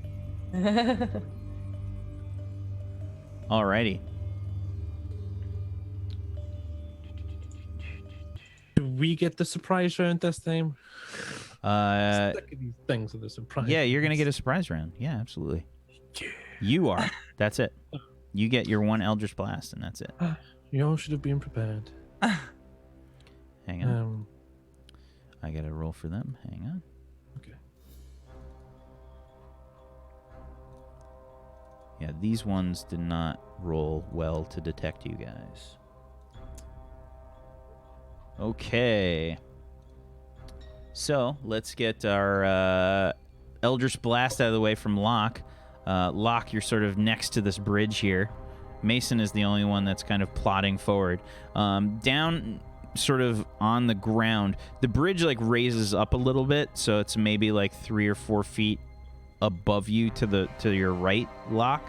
Alrighty. Do we get the surprise round this time? Look at these things with the surprise. Yeah, you're gonna get a surprise round. Yeah, absolutely. You are. That's it. You get your one Eldritch Blast, and that's it. You all should have been prepared. Hang on. I gotta roll for them. Hang on. Okay. Yeah, these ones did not roll well to detect you guys. Okay. So, let's get our Eldritch Blast out of the way from Locke. Locke, you're sort of next to this bridge here. Mason is the only one that's kind of plodding forward. Down sort of on the ground, the bridge like raises up a little bit, so it's maybe like 3 or 4 feet above you to your right, Locke.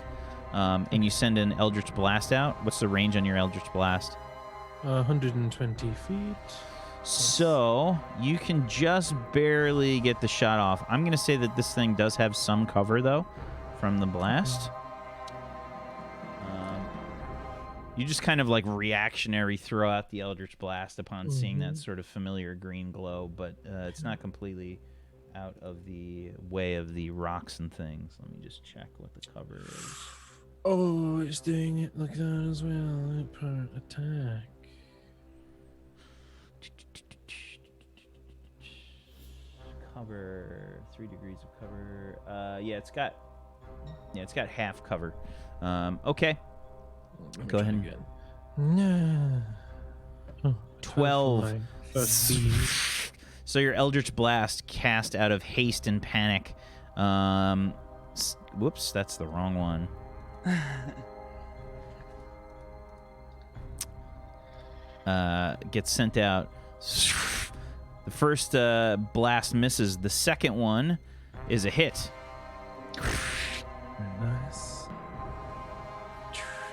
And you send an Eldritch Blast out. What's the range on your Eldritch Blast? 120 feet. So you can just barely get the shot off. I'm gonna say that this thing does have some cover though from the blast. You just kind of like reactionary throw out the Eldritch Blast upon seeing that sort of familiar green glow, but it's not completely out of the way of the rocks and things. Let me just check what the cover is. Oh, it's doing it like that as well. Per attack. Cover 3 degrees of cover. Yeah, it's got half cover. Okay. Go ahead. Again. No. Oh, 12. First beat. So your Eldritch Blast cast out of haste and panic. Whoops, that's the wrong one. Gets sent out. The first blast misses. The second one is a hit. Very nice.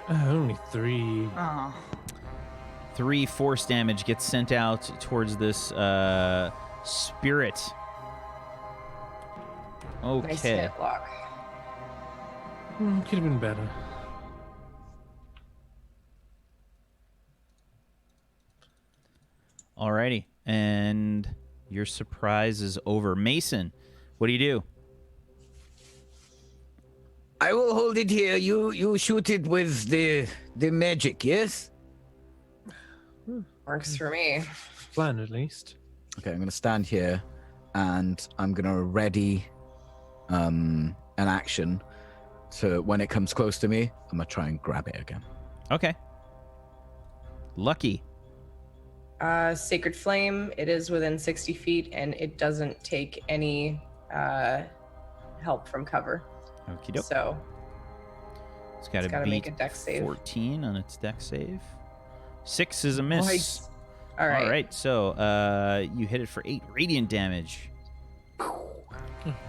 Only 3. Oh. 3 force damage gets sent out towards this spirit. Okay. Nice hit, Locke. Could have been better. Alrighty. And your surprise is over. Mason, what do you do? I will hold it here. You shoot it with the magic, yes? Works for me. Plan at least. Okay, I'm gonna stand here, and I'm gonna ready an action to when it comes close to me. I'm gonna try and grab it again. Okay. Lucky. Sacred Flame, it is within 60 feet, and it doesn't take any help from cover. Okie doke. So It's got to gotta beat make a dex save. 14 on its dex save. 6 is a miss. Nice. All right. All right, so you hit it for 8 radiant damage.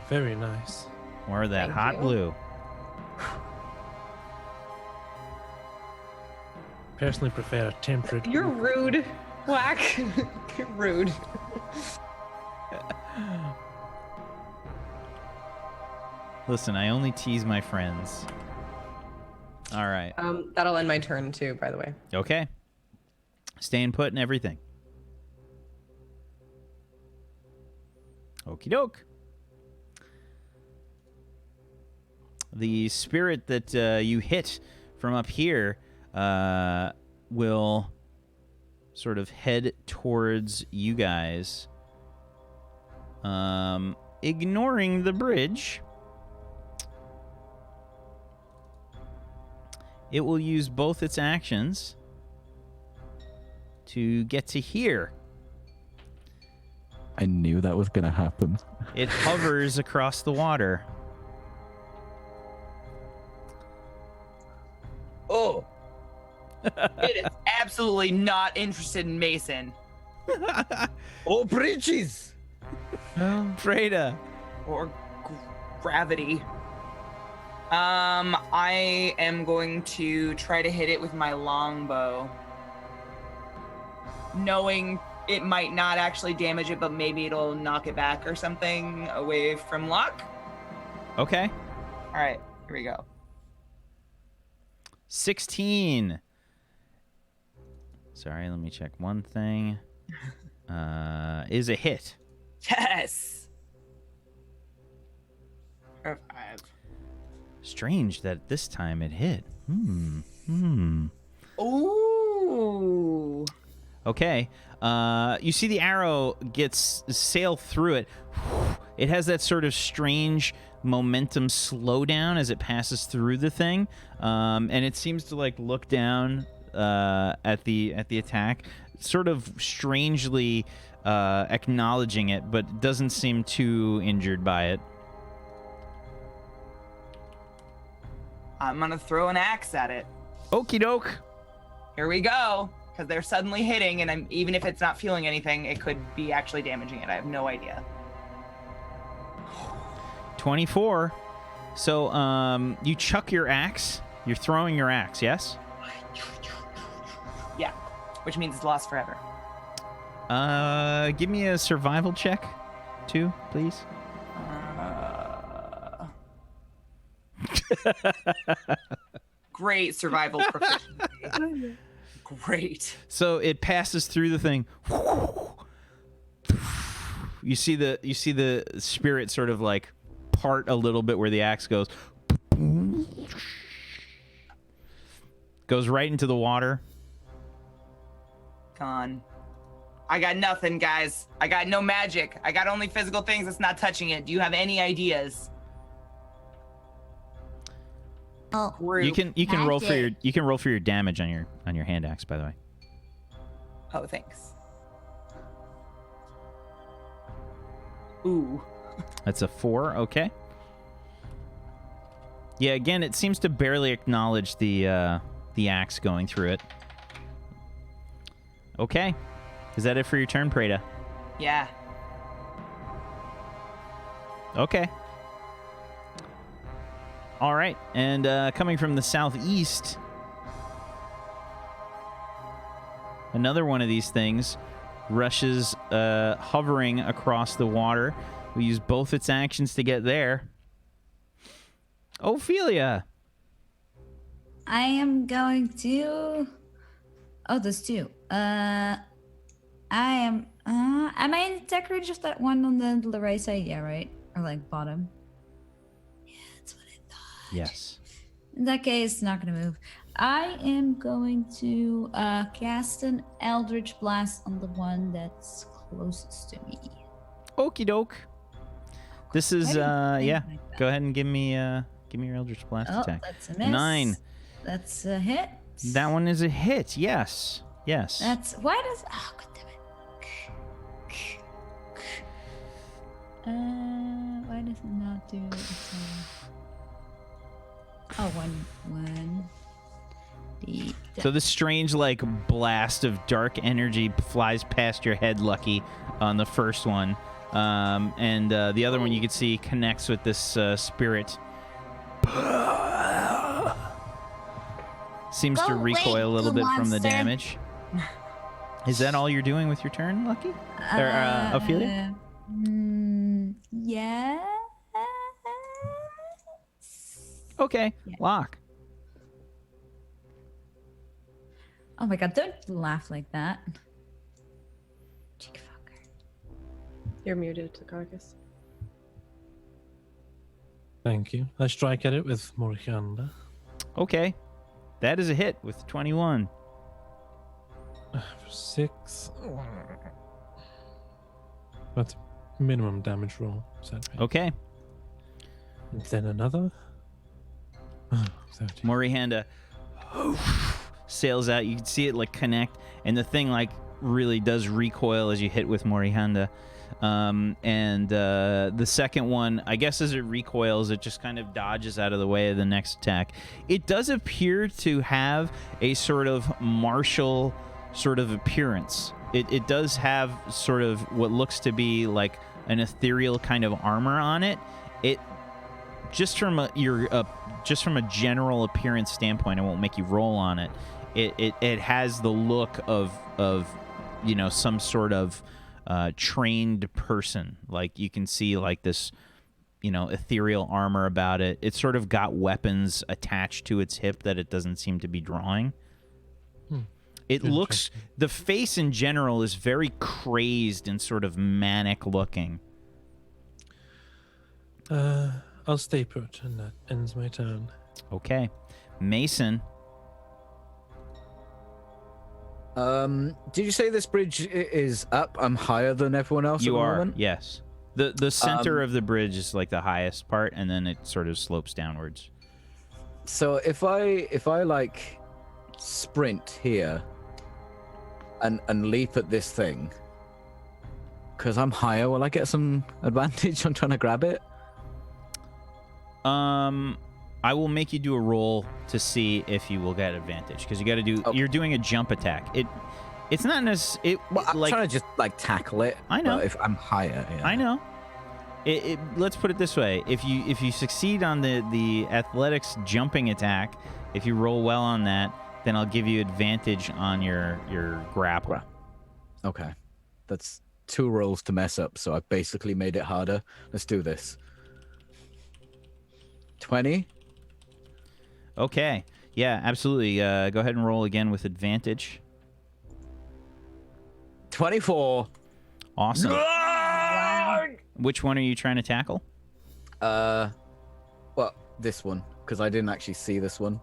Very nice. Or that Thank hot you. blue. Personally prefer a temperate. You're rude, Whack. You're rude. Listen, I only tease my friends. All right. That'll end my turn too, by the way. Okay. Staying put and everything. Okie doke. The spirit that you hit from up here will sort of head towards you guys, ignoring the bridge. It will use both its actions to get to here. I knew that was going to happen. It hovers across the water. Oh. It is absolutely not interested in Mason Oh, bridges! Freda. or gravity. I am going to try to hit it with my longbow, knowing it might not actually damage it, but maybe it'll knock it back or something away from luck. Okay. All right, here we go. 16. Sorry, let me check one thing. Is a hit. Yes. For 5. Strange that this time it hit. Ooh. Okay. You see the arrow sail through it. It has that sort of strange momentum slowdown as it passes through the thing, and it seems to like look down at the attack, sort of strangely acknowledging it, but doesn't seem too injured by it. I'm gonna throw an axe at it. Okie doke. Here we go. Because they're suddenly hitting, and even if it's not feeling anything, it could be actually damaging it. I have no idea. 24. So you chuck your axe. You're throwing your axe, yes? Yeah, which means it's lost forever. Give me a survival check, too, please. Great survival proficiency. Great. So it passes through the thing. You see the spirit sort of like part a little bit where the axe goes. Goes right into the water. Gone. I got nothing, guys. I got no magic. I got only physical things that's not touching it. Do you have any ideas? Oh, Group. You can roll for Magic. your damage on your hand axe, by the way. Oh, thanks. Ooh. That's a 4, okay. Yeah, again, it seems to barely acknowledge the axe going through it. Okay. Is that it for your turn, Preda? Yeah. Okay. All right, and coming from the southeast, another one of these things rushes, hovering across the water. We use both its actions to get there. Ophelia. I am going to. Oh, there's 2. Am I in attack range of that one on the right side? Yeah, right? Or like bottom? Yeah, that's what I thought. Yes. In that case, not gonna move. I am going to cast an Eldritch Blast on the one that's closest to me. Okie doke. This is I didn't yeah. think like that. Go ahead and give me your Eldritch Blast Oh, attack. that's a miss. 9. That's a hit. Oops. That one is a hit. Yes. Yes. That's why does God damn it. Why does it not do it? Oh, one. So this strange like blast of dark energy flies past your head, Lucky, on the first one, and the other one you can see connects with this spirit. Seems to Go recoil a away, little you bit from the monster. damage. Is that all you're doing with your turn, Lucky? Or Ophelia? Yeah. Okay, Yeah. lock. Oh my god, don't laugh like that. Cheeky fucker. You're muted, Carcass. Thank you. I strike at it with Morikanda. Okay, that is a hit with 21. For 6. That's minimum damage roll. Sadly. Okay, And then another. 30. Morihanda sails out. You can see it like connect, and the thing like really does recoil as you hit with Morihanda. And the second one, I guess as it recoils, it just kind of dodges out of the way of the next attack. It does appear to have a sort of martial sort of appearance. It does have sort of what looks to be like an ethereal kind of armor on it. It just from a general appearance standpoint, I won't make you roll on it. It has the look of some sort of trained person. Like you can see like this ethereal armor about it. It's sort of got weapons attached to its hip that it doesn't seem to be drawing. It looks, the face in general is very crazed and sort of manic looking. I'll stay put, and that ends my turn. Okay, Mason. Did you say this bridge is up? I'm higher than everyone else. You at the are, moment? yes. The center of the bridge is like the highest part, and then it sort of slopes downwards. So if I like sprint here and leap at this thing, because I'm higher, will I get some advantage on trying to grab it? I will make you do a roll to see if you will get advantage, because you got to do. Oh. You're doing a jump attack. It's not necessarily. Well, I'm trying to just like tackle it. I know. But if I'm higher, yeah. I know. Let's put it this way: if you succeed on the athletics jumping attack, if you roll well on that, then I'll give you advantage on your grapple. Okay, that's 2 rolls to mess up. So I basically made it harder. Let's do this. 20. Okay. Yeah, absolutely. Go ahead and roll again with advantage. 24. Awesome. Which one are you trying to tackle? Well, this one, because I didn't actually see this one.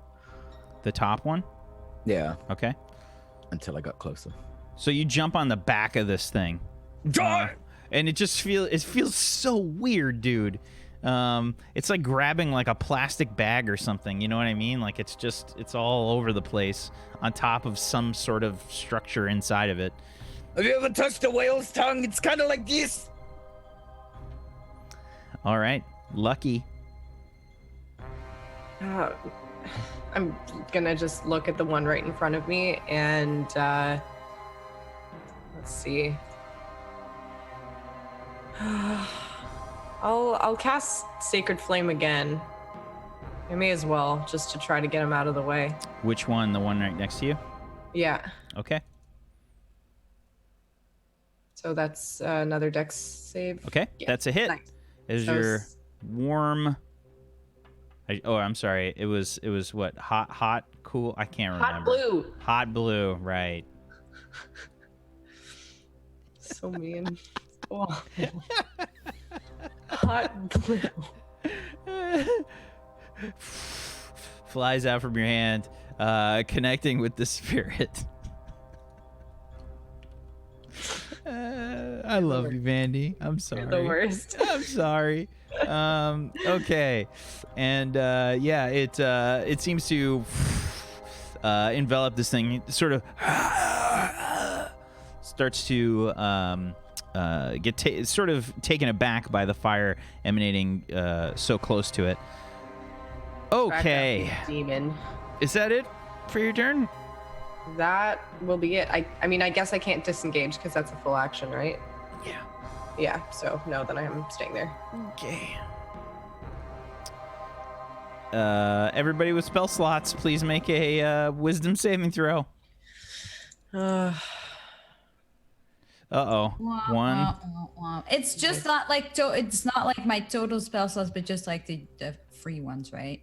The top one? Yeah, Okay. until I got closer. So you jump on the back of this thing. And it feels so weird, dude. It's like grabbing like a plastic bag or something, you know what I mean? Like it's all over the place on top of some sort of structure inside of it. Have you ever touched a whale's tongue? It's kind of like this. All right, Lucky. I'm gonna just look at the one right in front of me and let's see. I'll cast Sacred Flame again. I may as well, just to try to get him out of the way. Which one? The one right next to you? Yeah. Okay. So that's another dex save. Okay, Yeah. that's a hit. Nice. Is So your s- warm? I'm sorry. It was what? Hot, cool. I can't remember. Hot blue. Hot blue, right? So mean. Oh. Hot blue. Flies out from your hand, connecting with the spirit. I love you, Vandy. I'm sorry. You're the worst. I'm sorry. Okay, and it seems to envelop this thing. It sort of starts to get sort of taken aback by the fire emanating so close to it. Okay. Demon. Is that it for your turn? That will be it. I mean, I guess I can't disengage because that's a full action, right? Yeah. Yeah, so no, then I'm staying there. Okay. Everybody with spell slots, please make a wisdom saving throw. Uh, Uh-oh. One. It's just not like it's not like my total spell slots, but just like the free ones, right?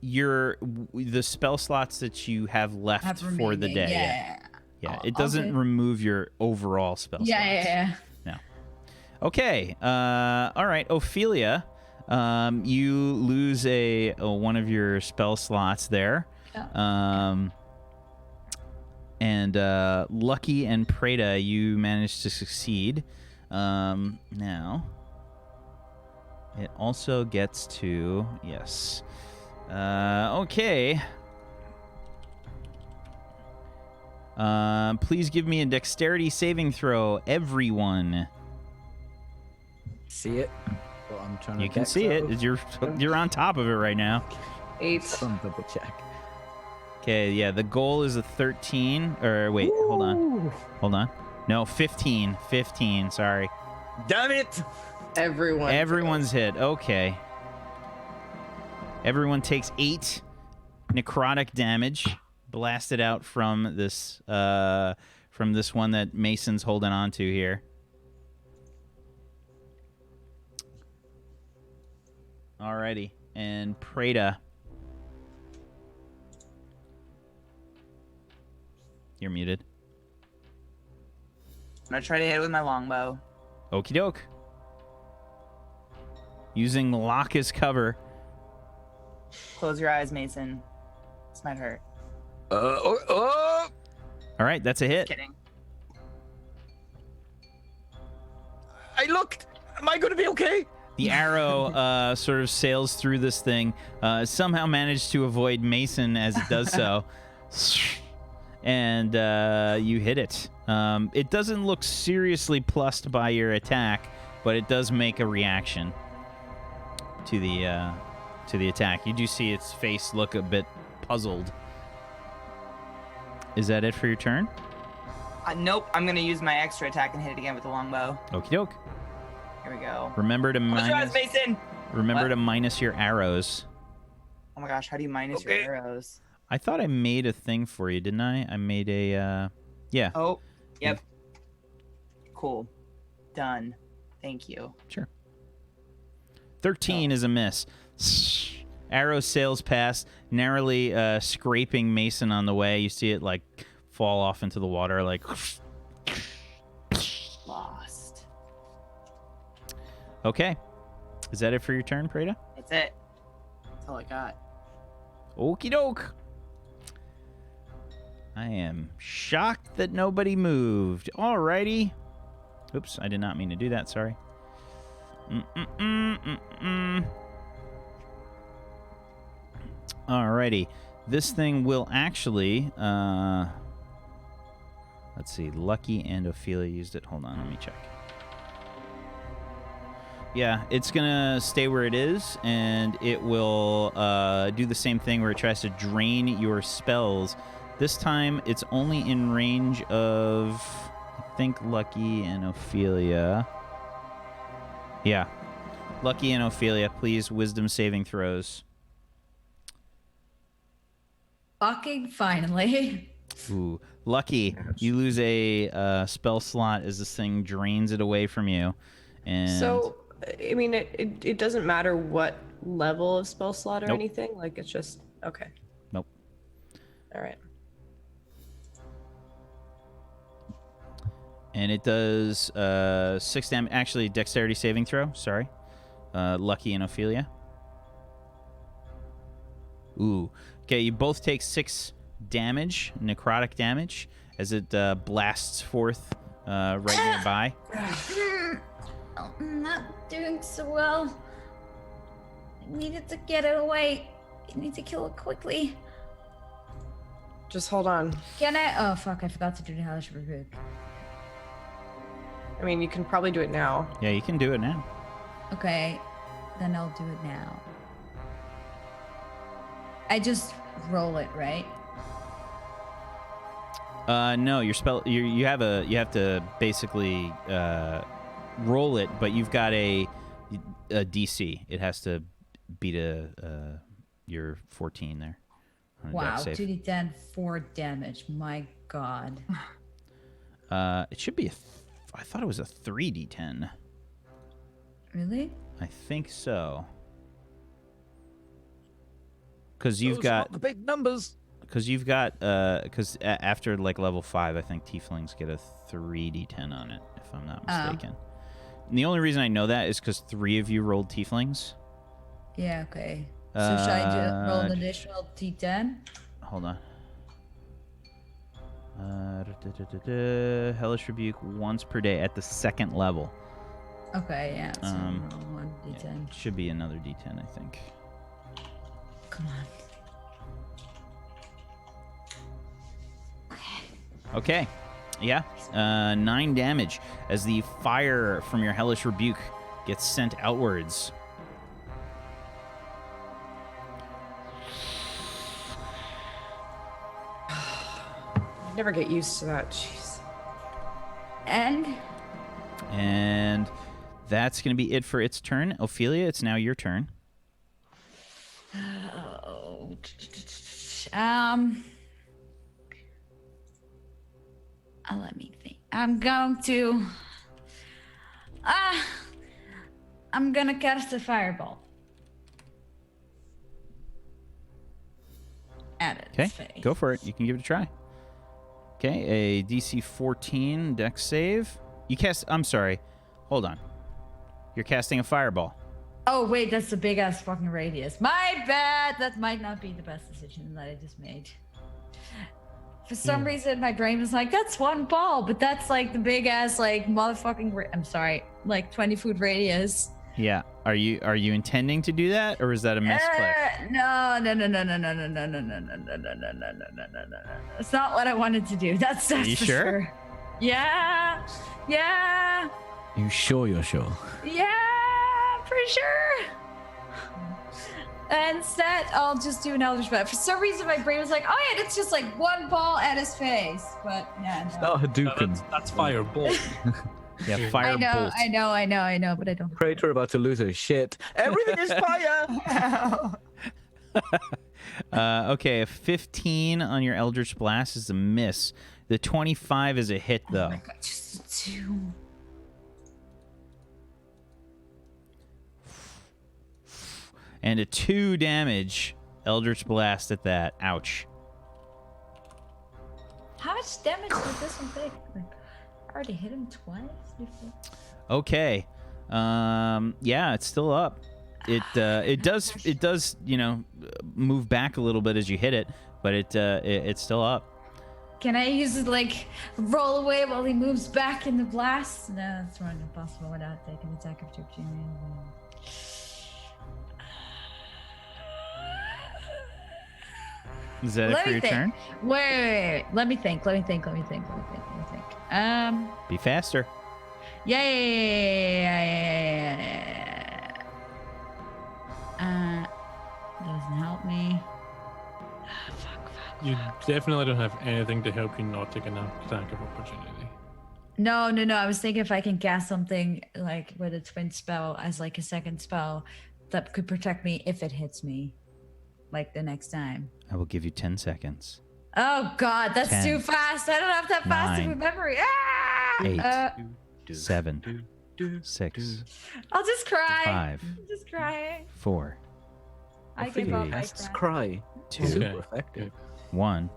The spell slots that you have left for the day. Yeah. It doesn't remove your overall spell slots. Yeah. No. Okay. All right, Ophelia. You lose a one of your spell slots there. Yeah. And Lucky and Preda, you managed to succeed. Now, it also gets to yes. Okay. Please give me a dexterity saving throw, everyone. See it? Well, I'm trying to You can see it. You're on top of it right now. 8. Some double check. Okay, yeah, the goal is a 13. Or wait, hold on. No, 15. 15, sorry. Damn it! Everyone's hit. Okay. Everyone takes 8 necrotic damage blasted out from this one that Mason's holding on to here. Alrighty. And Preda. You're muted. I'm gonna try to hit it with my longbow. Okie doke. Using lock as cover. Close your eyes, Mason. This might hurt. All right, that's a hit. Just kidding. I looked. Am I going to be okay? The arrow sort of sails through this thing, somehow managed to avoid Mason as it does so. And you hit it. It doesn't look seriously plussed by your attack, but it does make a reaction to the attack. You do see its face look a bit puzzled. Is that it for your turn? Nope. I'm gonna use my extra attack and hit it again with the longbow. Okie doke. Here we go. Remember to Close your eyes, Mason. Remember to minus your arrows. Oh my gosh, how do you minus your arrows? I thought I made a thing for you, didn't I? I made a yeah. Oh, yep. Cool. Done. Thank you. Sure. 13 is a miss. Arrow sails past, narrowly scraping Mason on the way. You see it like fall off into the water, like. Lost. Okay. Is that it for your turn, Preda? That's it. That's all I got. Okie doke. I am shocked that nobody moved. Alrighty. Oops, I did not mean to do that. Sorry. Alrighty. This thing will actually... let's see. Lucky and Ophelia used it. Hold on, let me check. Yeah, it's going to stay where it is, and it will do the same thing where it tries to drain your spells. This time, it's only in range of, I think, Lucky and Ophelia. Yeah. Lucky and Ophelia, please, wisdom saving throws. Fucking finally. Ooh. Lucky, you lose a spell slot as this thing drains it away from you. And So, I mean, it doesn't matter what level of spell slot or Nope. anything? Like, it's just... Okay. Nope. All right. And it does 6 damage. Actually, dexterity saving throw. Sorry. Lucky and Ophelia. Ooh. Okay, you both take 6 damage, necrotic damage, as it blasts forth right nearby. I'm not doing so well. I needed to get it away. I need to kill it quickly. Just hold on. Can I? Oh fuck! I forgot to do the hellish rebuke. I mean, you can probably do it now. Yeah, you can do it now. Okay, then I'll do it now. I just roll it, right? No, your spell. You have to basically roll it, but you've got a DC. It has to beat your 14 there. On a Wow, dex save. 2d10, 4 damage. My god. It should be I thought it was a 3d10. Really? I think so. Because you've Those are got not the big numbers. because after like level 5, I think tieflings get a 3d10 on it, if I'm not mistaken. And the only reason I know that is because 3 of you rolled tieflings. Yeah, okay. So should I roll an additional d10? Hold on. Hellish Rebuke once per day at the 2nd level. Okay, yeah. So roll 1 Yeah, d10. it should be another d10, I think. Come on. Okay. Yeah. 9 damage as the fire from your Hellish Rebuke gets sent outwards. Never get used to that. Jeez. And that's going to be it for its turn. Ophelia, it's now your turn. Let me think. I'm gonna cast a fireball at its Okay, face. go for it. You can give it a try. Okay, a DC 14 dex save. I'm sorry. Hold on. You're casting a fireball. Oh wait, that's the big ass fucking radius. My bad. That might not be the best decision that I just made. For some reason, my brain was like, "That's one ball," but that's like the big ass like motherfucking. I'm sorry, like 20-foot radius. Yeah. Are you intending to do that, or is that a misclick? No. It's not what I wanted to do. That's you for sure? Yeah. You sure you're sure? Yeah, pretty sure. Instead, I'll just do an Eldritch Blast. For some reason, my brain was like, "Oh yeah, it's just like one ball at his face." But yeah, no. Not Hadouken. That's fireball. Yeah, fire I know, bolt. I know, but I don't. Praetor about to lose his shit. Everything is fire. Okay, a 15 on your Eldritch Blast is a miss. The 25 is a hit, though. Oh my god, just a 2. And a 2 damage Eldritch Blast at that. Ouch. How much damage did this one take? Like, I already hit him twice before. Okay. Yeah, it's still up. It does, move back a little bit as you hit it, but it's still up. Can I use it like roll away while he moves back in the blast? No, that's not impossible without taking an attack of opportunity. Is that it for your turn? Wait. Let me think. Be faster. Yeah. Doesn't help me. Fuck. You definitely don't have anything to help you not take an attack of opportunity. No. I was thinking if I can cast something like with a twin spell as like a second spell that could protect me if it hits me, like the next time. I will give you 10 seconds. Oh God, that's 10, too fast. I don't have that fast of a 9, memory. Ah! 8, 7, 6, I'll just cry. 5, I'm just crying. 4, I give up. I Let's cry. cry. 2, Super effective. 1.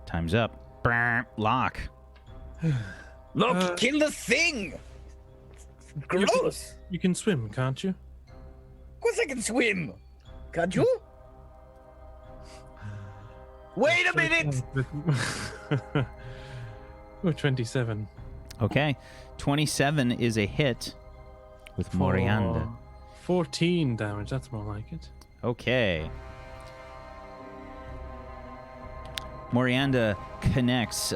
Time's up. Brr, lock. Look, kill the thing. Gross. You can swim, can't you? Of course I can swim. Can't you? Wait a minute. Oh, 27. Okay. 27 is a hit with Morianda. 14 damage. That's more like it. Okay. Morianda connects.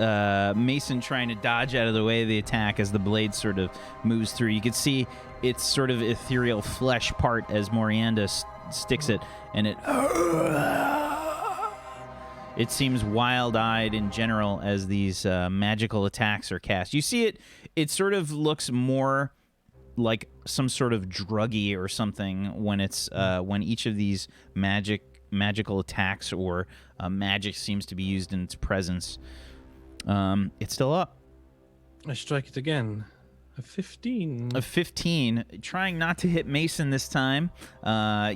Mason trying to dodge out of the way of the attack as the blade sort of moves through. You can see its sort of ethereal flesh part as Morianda sticks it, and it seems wild-eyed in general as these magical attacks are cast. You see it sort of looks more like some sort of druggy or something when it's when each of these magical attacks or magic seems to be used in its presence. It's still up. I strike it again. A 15. A 15. Trying not to hit Mason this time.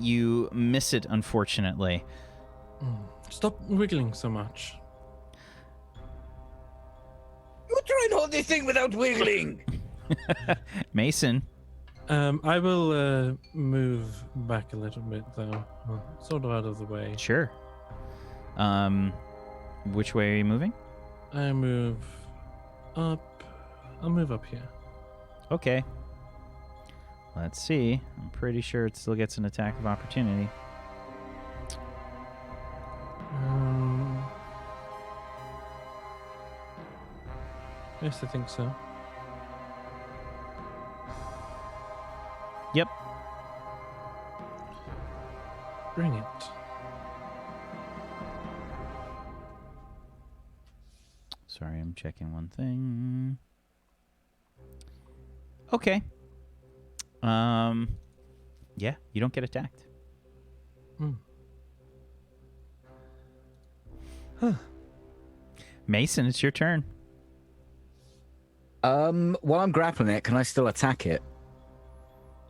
You miss it, unfortunately. Stop wiggling so much. You try and hold this thing without wiggling. Mason. I will move back a little bit, though. Sort of out of the way. Sure. Which way are you moving? I move up. I'll move up here. Okay. Let's see. I'm pretty sure it still gets an attack of opportunity. Yes, I think so. Yep. Bring it. Sorry, I'm checking one thing. Okay. Yeah, you don't get attacked. Huh. Mason, it's your turn. While I'm grappling it, can I still attack it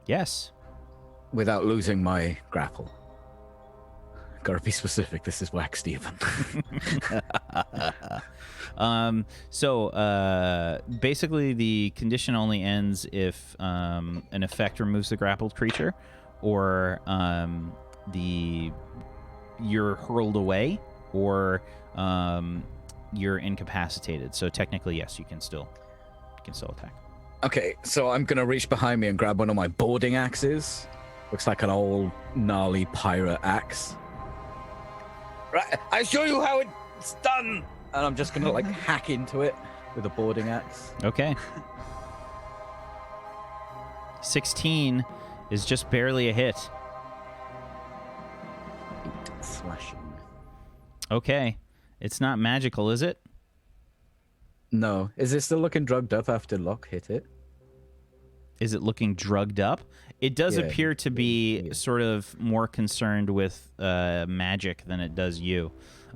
Yes. without losing my grapple? Gotta be specific. This is Wacksteven. So basically the condition only ends if an effect removes the grappled creature or you're hurled away or you're incapacitated. So technically, yes, you can still attack. Okay, so I'm gonna reach behind me and grab one of my boarding axes. Looks like an old gnarly pirate axe. Right, I show you how it's done. And I'm just gonna like hack into it with a boarding axe. Okay. 16 is just barely a hit. 8 slashing. Okay. It's not magical, is it? No. Is it still looking drugged up after Locke hit it? Is it looking drugged up? It does Yeah, appear to be yeah. sort of more concerned with magic than it does you.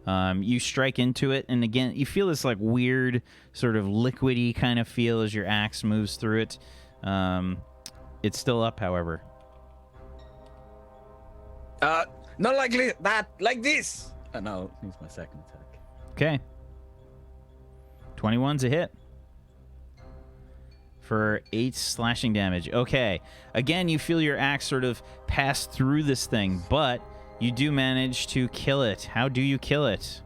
You strike into it, and again, you feel this like weird sort of liquidy kind of feel as your axe moves through it. It's still up, however. Not like that, like this. And I'll use my second attack. Okay. 21's a hit. For 8 slashing damage. Okay. Again, you feel your axe sort of pass through this thing, but you do manage to kill it. How do you kill it?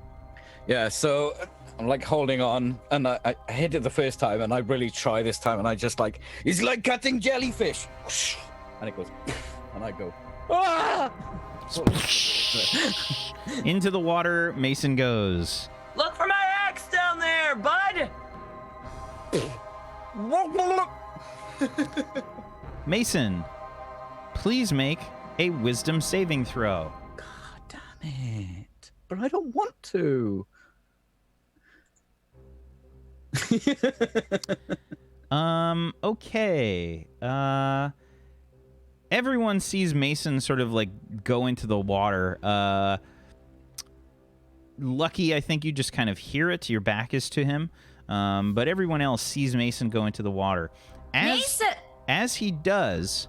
Yeah, so I'm like holding on, and I hit it the first time, and I really try this time, and I just like, it's like cutting jellyfish. And it goes, and I go, ah! Into the water, Mason goes. Look for my axe down there, bud. Mason, please make a wisdom saving throw. God damn it. But I don't want to. Okay. Everyone sees Mason sort of like go into the water. Lucky, I think you just kind of hear it. Your back is to him. But everyone else sees Mason go into the water. Mason! As he does,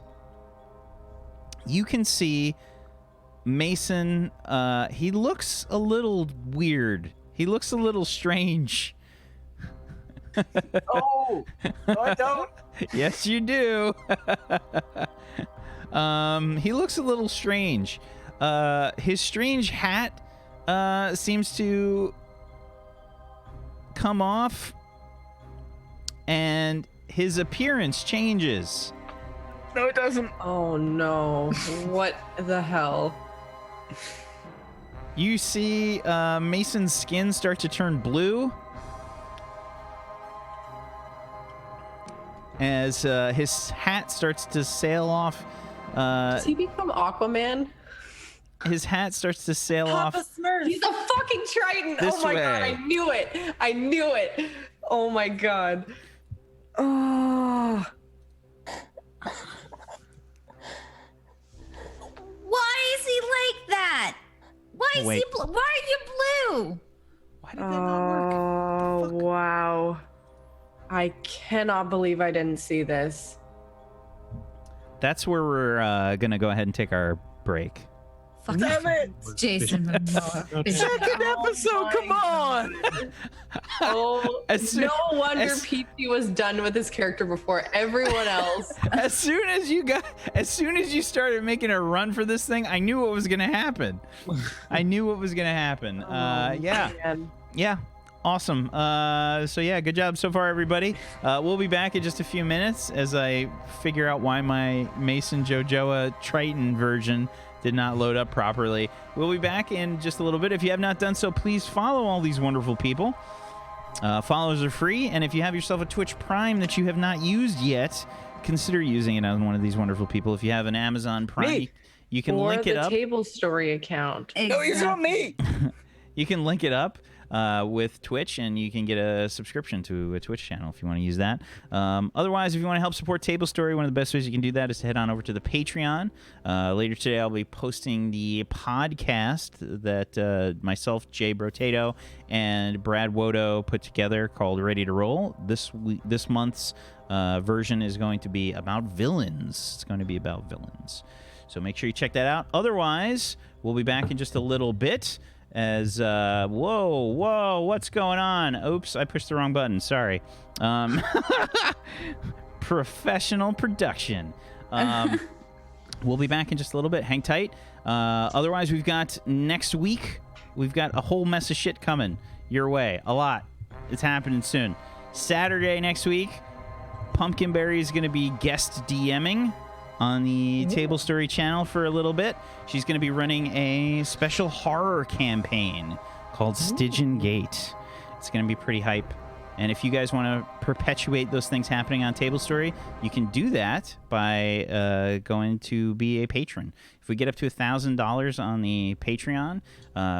you can see Mason, he looks a little weird. He looks a little strange. Oh, no, I don't. Yes, you do. He looks a little strange. His strange hat seems to come off, and his appearance changes. No, it doesn't. Oh no. What the hell? You see Mason's skin start to turn blue as his hat starts to sail off. Does he become Aquaman? His hat starts to sail off. Papa Smurf. He's a fucking Triton. This Oh my god, way. I knew it. I knew it. Oh my god. Oh. Why is he like that? Why is Wait. he blue? Why are you blue? Why did that not work? Oh, wow. I cannot believe I didn't see this. That's where we're going to go ahead and take our break. Fuck Damn it! Jason Momoa. Okay. Second episode, come on! Oh, As soon- no wonder as- PT was done with his character before everyone else. As soon as you started making a run for this thing, I knew what was going to happen. Yeah. Man. Yeah. Awesome. So yeah, good job so far, everybody. We'll be back in just a few minutes as I figure out why my Mason Jojoa Triton version did not load up properly. We'll be back in just a little bit. If you have not done so, please follow all these wonderful people. Follows are free, and if you have yourself a Twitch Prime that you have not used yet, consider using it on one of these wonderful people. If you have an Amazon Prime, Me. you can Or link it the up. Tablestory account. No, it's not me. You can link it up with Twitch, and you can get a subscription to a Twitch channel if you want to use that. Otherwise, if you want to help support Tablestory, one of the best ways you can do that is to head on over to the Patreon. Later today, I'll be posting the podcast that myself, Jay Brotato, and Brad Wodo put together called Ready to Roll. This month's version is going to be about villains. It's going to be about villains. So make sure you check that out. Otherwise, we'll be back in just a little bit. As whoa, what's going on? Oops, I pushed the wrong button. Sorry. Professional production. We'll be back in just a little bit. Hang tight. Otherwise, we've got next week. We've got a whole mess of shit coming your way. A lot. It's happening soon. Saturday next week, Pumpkinberry is going to be guest DMing on the Tablestory channel for a little bit. She's going to be running a special horror campaign called Stygian Gate. It's going to be pretty hype. And if you guys want to perpetuate those things happening on Tablestory, you can do that by going to be a patron. If we get up to $1,000 on the Patreon,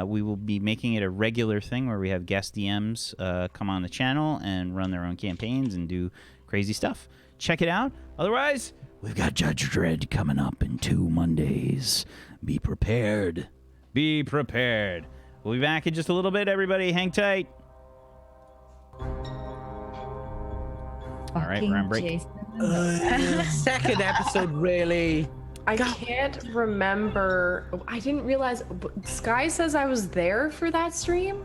we will be making it a regular thing where we have guest DMs come on the channel and run their own campaigns and do crazy stuff. Check it out. Otherwise, we've got Judge Dredd coming up in 2 Mondays. Be prepared. Be prepared. We'll be back in just a little bit, everybody. Hang tight. All right, we're on break. Jason. Second episode, really? I can't remember. I didn't realize. Sky says I was there for that stream.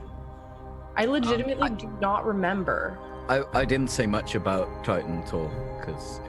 I legitimately do not remember. I didn't say much about Triton at all because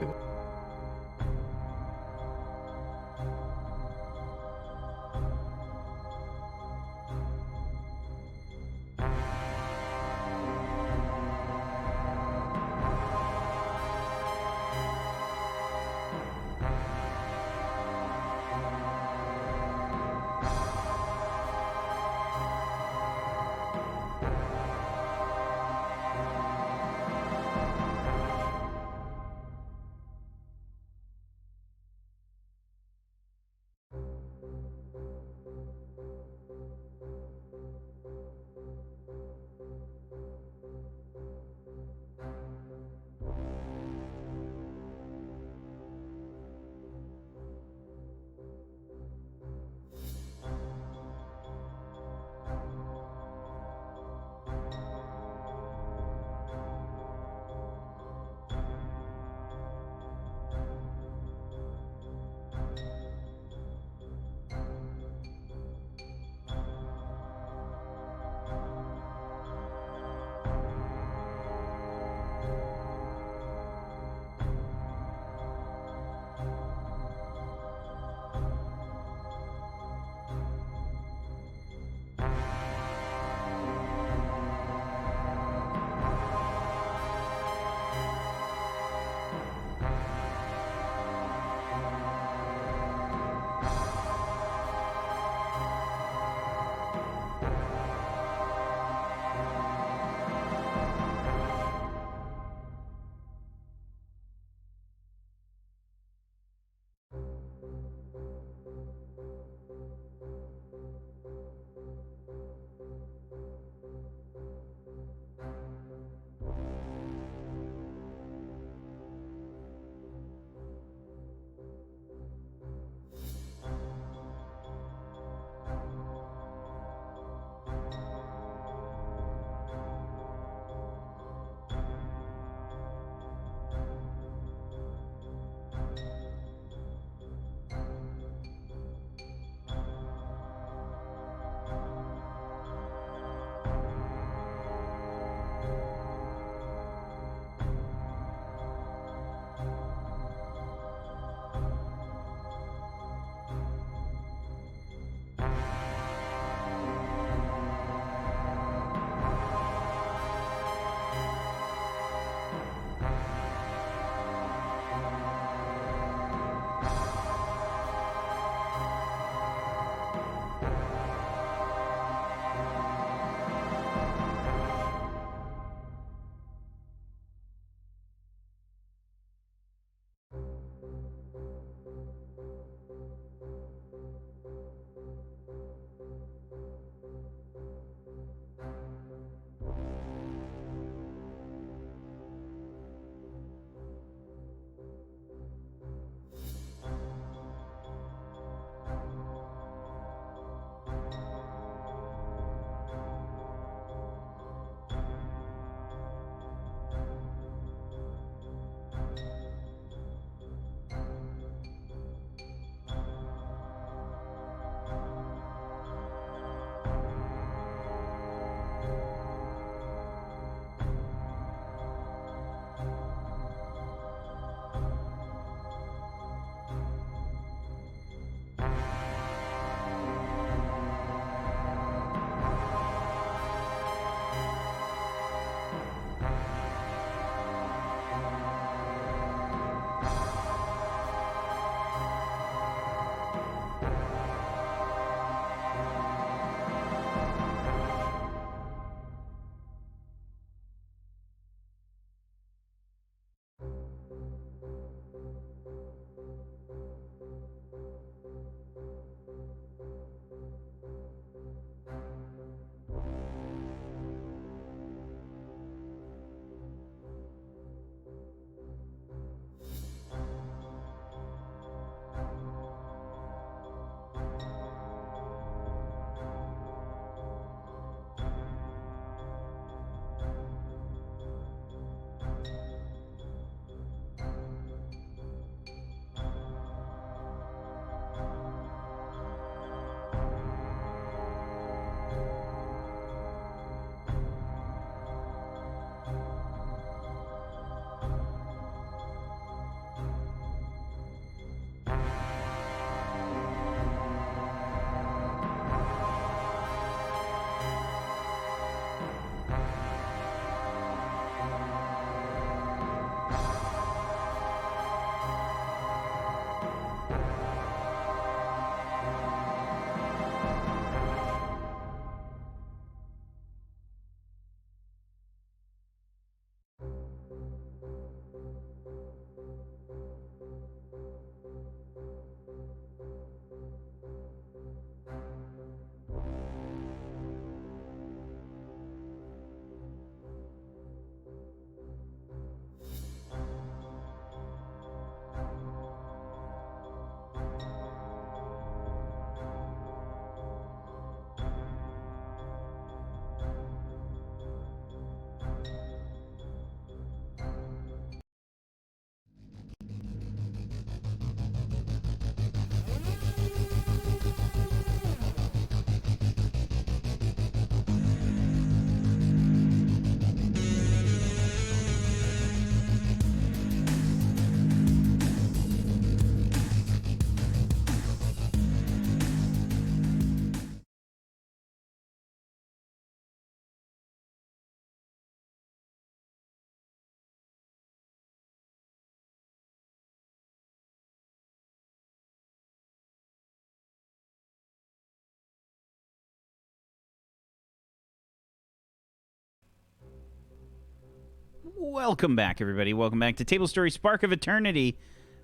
Welcome back, everybody. Welcome back to Tablestory Spark of Eternity.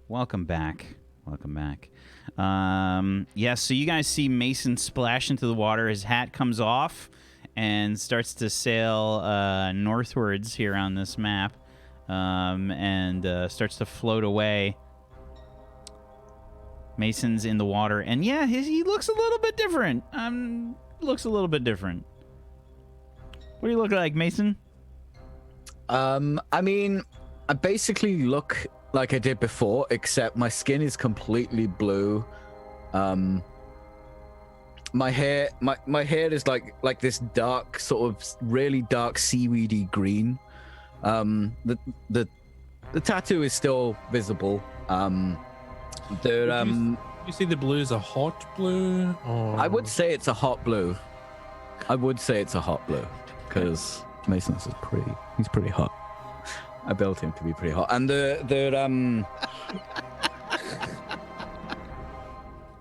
Welcome back. Welcome back. So you guys see Mason splash into the water. His hat comes off and starts to sail northwards here on this map, and starts to float away. Mason's in the water, and yeah, he looks a little bit different. Looks a little bit different. What do you look like, Mason? I mean, I basically look like I did before, except my skin is completely blue. My hair is like this dark, sort of really dark seaweedy green. The tattoo is still visible. You see the blue is a hot blue? Or... I would say it's a hot blue. Because Mason's is he's pretty hot. I built him to be pretty hot. And the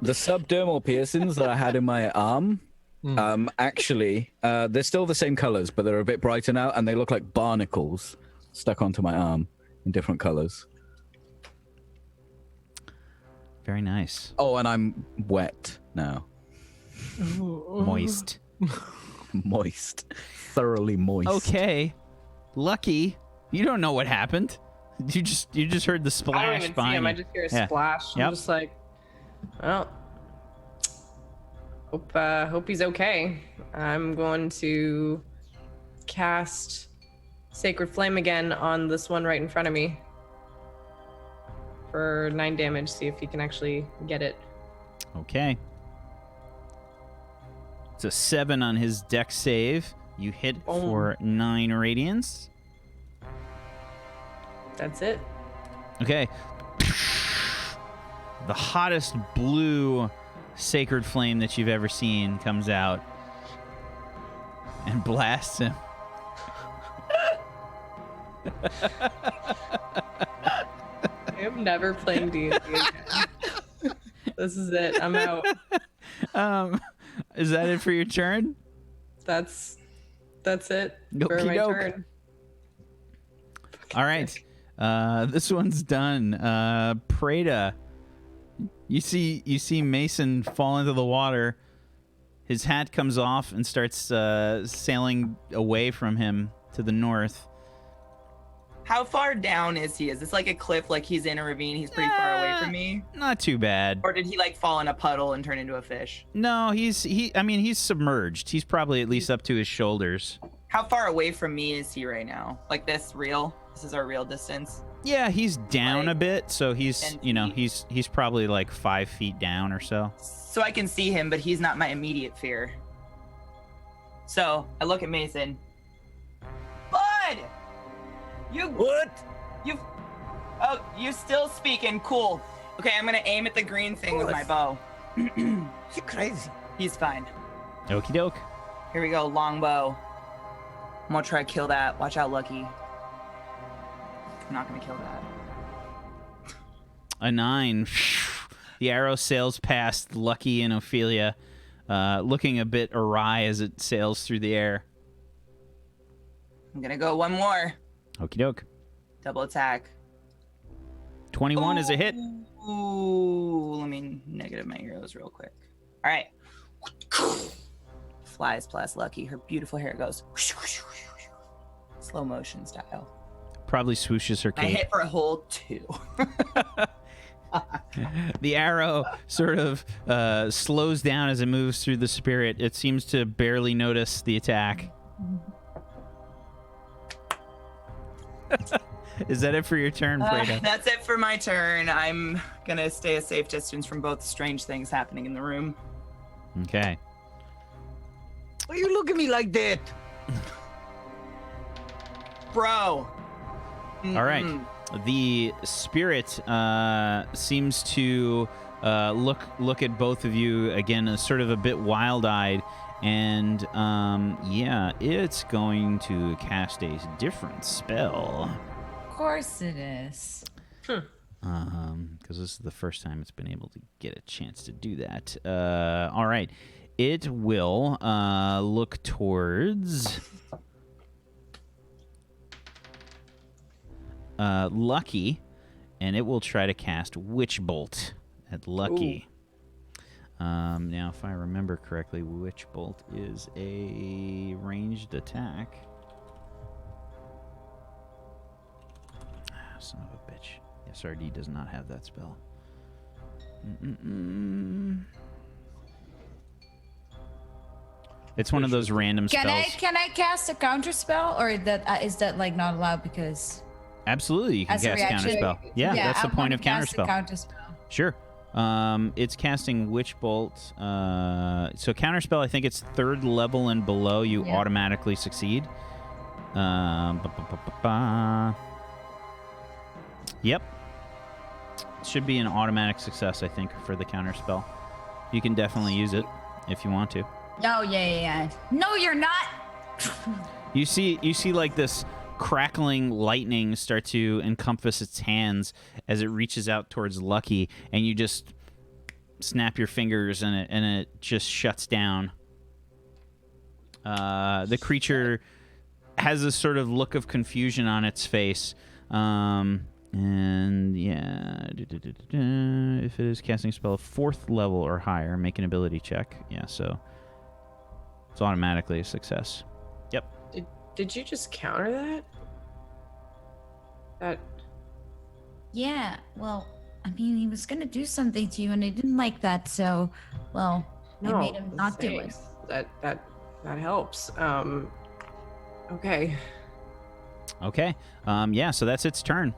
subdermal piercings that I had in my arm, actually, they're still the same colors, but they're a bit brighter now, and they look like barnacles stuck onto my arm in different colors. Very nice. Oh, and I'm wet now. Moist. Moist. Thoroughly moist. Okay. Lucky. You don't know what happened. You just heard the splash. I don't even see him. I just hear a splash. Yep. I'm just like, well, hope he's okay. I'm going to cast Sacred Flame again on this one right in front of me for 9 damage. See if he can actually get it. Okay. It's a 7 on his dex save. You hit for 9 radiance. That's it. Okay. The hottest blue sacred flame that you've ever seen comes out and blasts him. I'm never playing D&D again. This is it. I'm out. Is that it for your turn? That's it for Okey my doke. turn. All right. This one's done. Prada, you see Mason fall into the water. His hat comes off and starts sailing away from him to the north. How far down is he? Is this like a cliff, like he's in a ravine, he's pretty far away from me? Not too bad. Or did he like fall in a puddle and turn into a fish? No, he's submerged. He's probably at least up to his shoulders. How far away from me is he right now? Like this is our real distance. Yeah, he's down Like a bit, so he's 10 feet. he's probably like 5 feet down or so. So I can see him, but he's not my immediate fear. So I look at Mason. Bud! You're still speaking. Cool. Okay, I'm gonna aim at the green thing with my bow. You're crazy. He's fine. Okie doke. Here we go, longbow. I'm gonna try to kill that. Watch out, Lucky. I'm not gonna kill that. A 9. The arrow sails past Lucky and Ophelia, looking a bit awry as it sails through the air. I'm gonna go one more. Okie doke. Double attack. 21 is a hit. Ooh, let me negative my arrows real quick. All right. Flies past Lucky. Her beautiful hair goes slow motion style. Probably swooshes her I cape. hit for a whole 2. The arrow sort of slows down as it moves through the spirit. It seems to barely notice the attack. Is that it for your turn, Prada? That's it for my turn. I'm gonna stay a safe distance from both strange things happening in the room. Okay. Why you look at me like that? Bro. All right. The spirit seems to look at both of you again, as sort of a bit wild-eyed, and it's going to cast a different spell. Of course it is. Because this is the first time it's been able to get a chance to do that. All right. It will look towards Lucky, and it will try to cast Witch Bolt at Lucky. Now, if I remember correctly, Witch Bolt is a ranged attack. Son of a bitch. SRD does not have that spell. It's one of those random spells. Can I cast a counter spell, or that is that like not allowed because? Absolutely, you can As a cast reaction? counterspell. Yeah, that's the point of counterspell. Counterspell. Sure. It's casting Witch Bolt. So counterspell, I think it's 3rd level and below, you automatically succeed. Yep. It should be an automatic success, I think, for the counterspell. You can definitely use it if you want to. Oh yeah. No, you're not. You see like this crackling lightning start to encompass its hands as it reaches out towards Lucky, and you just snap your fingers and it just shuts down. The creature has a sort of look of confusion on its face. And yeah, if it is casting a spell 4th level or higher, make an ability check. Yeah, so it's automatically a success. Yep. Did you just counter that? Yeah. Well, I mean, he was gonna do something to you, and I didn't like that. So, well, I made him not do it. That helps. Okay. Okay. Yeah, so that's its turn.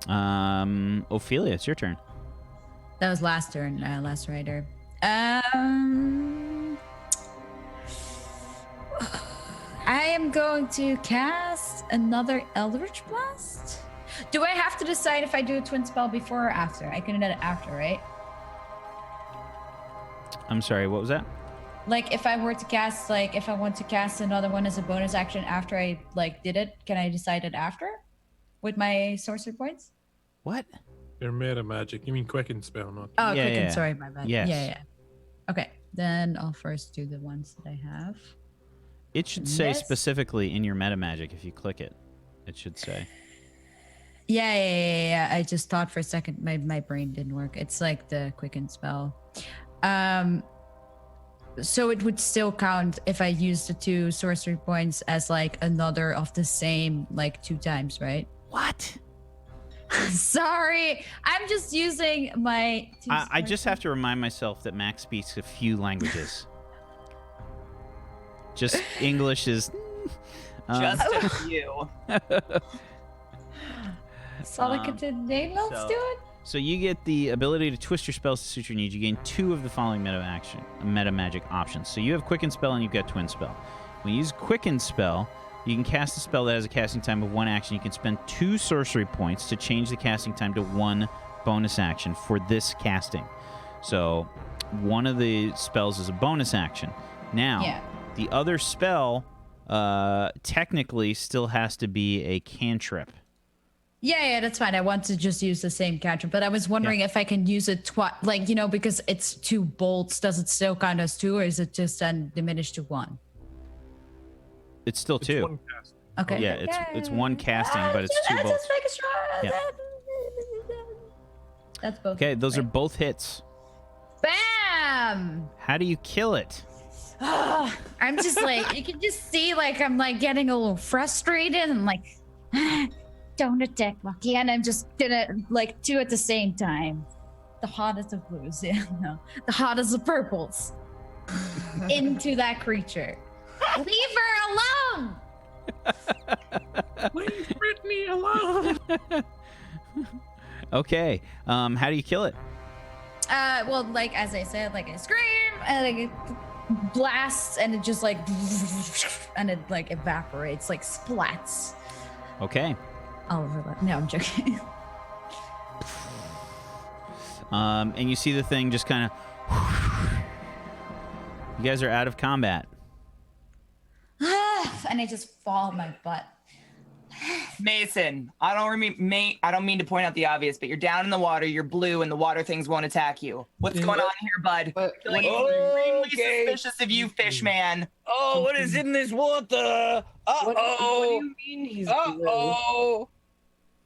Ophelia, it's your turn. That was last turn, last rider. I am going to cast another Eldritch Blast. Do I have to decide if I do a twin spell before or after? I can do it after, right? I'm sorry, what was that? Like, if I were to cast, if I want to cast another one as a bonus action after I, did it, can I decide it after? With my sorcery points? What? Your meta magic. You mean quicken spell, not. Oh, Yeah, quicken, yeah. sorry, my bad. Yes. Yeah. Okay, then I'll first do the ones that I have. It should say Yes. specifically in your meta magic if you click it. It should say. Yeah. I just thought for a second my brain didn't work. It's like the quicken spell. So it would still count if I use the 2 sorcery points as another of the same 2 times, right? What? Sorry, I'm just using my. I just have to remind myself that Max speaks a few languages. Just English is. Just a few. That's all I could do. Let's do it. So you get the ability to twist your spells to suit your needs. You gain 2 of the following meta magic options. So you have Quicken Spell and you've got Twin Spell. When you use Quicken Spell, you can cast a spell that has a casting time of 1 action. You can spend 2 sorcery points to change the casting time to 1 bonus action for this casting. So one of the spells is a bonus action. Now, the other spell technically still has to be a cantrip. Yeah, that's fine. I want to just use the same cantrip, but I was wondering if I can use it twice, because it's 2 bolts. Does it still count as 2, or is it just then diminished to 1? It's still 2. One cast. Okay. Yeah, it's 1 casting, but it's 2 bolts. Just making sure. Yeah. That's both. Okay, those are both hits. Bam! How do you kill it? I'm just you can just see I'm getting a little frustrated and don't attack Lucky, and I'm just gonna 2 at the same time. The hottest of blues, the hottest of purples. Into that creature. Leave her alone! Leave Brittany alone. Okay, how do you kill it? Well, as I said, I scream and it blasts, and it just and it evaporates, splats. Okay. All over that. No, I'm joking. And you see the thing just kind of. You guys are out of combat. And I just fall on my butt. Mason, I don't mean to point out the obvious, but you're down in the water, you're blue, and the water things won't attack you. What's going on here, bud? Extremely suspicious of you, fish man. Oh, what is in this water? What do you mean he's blue?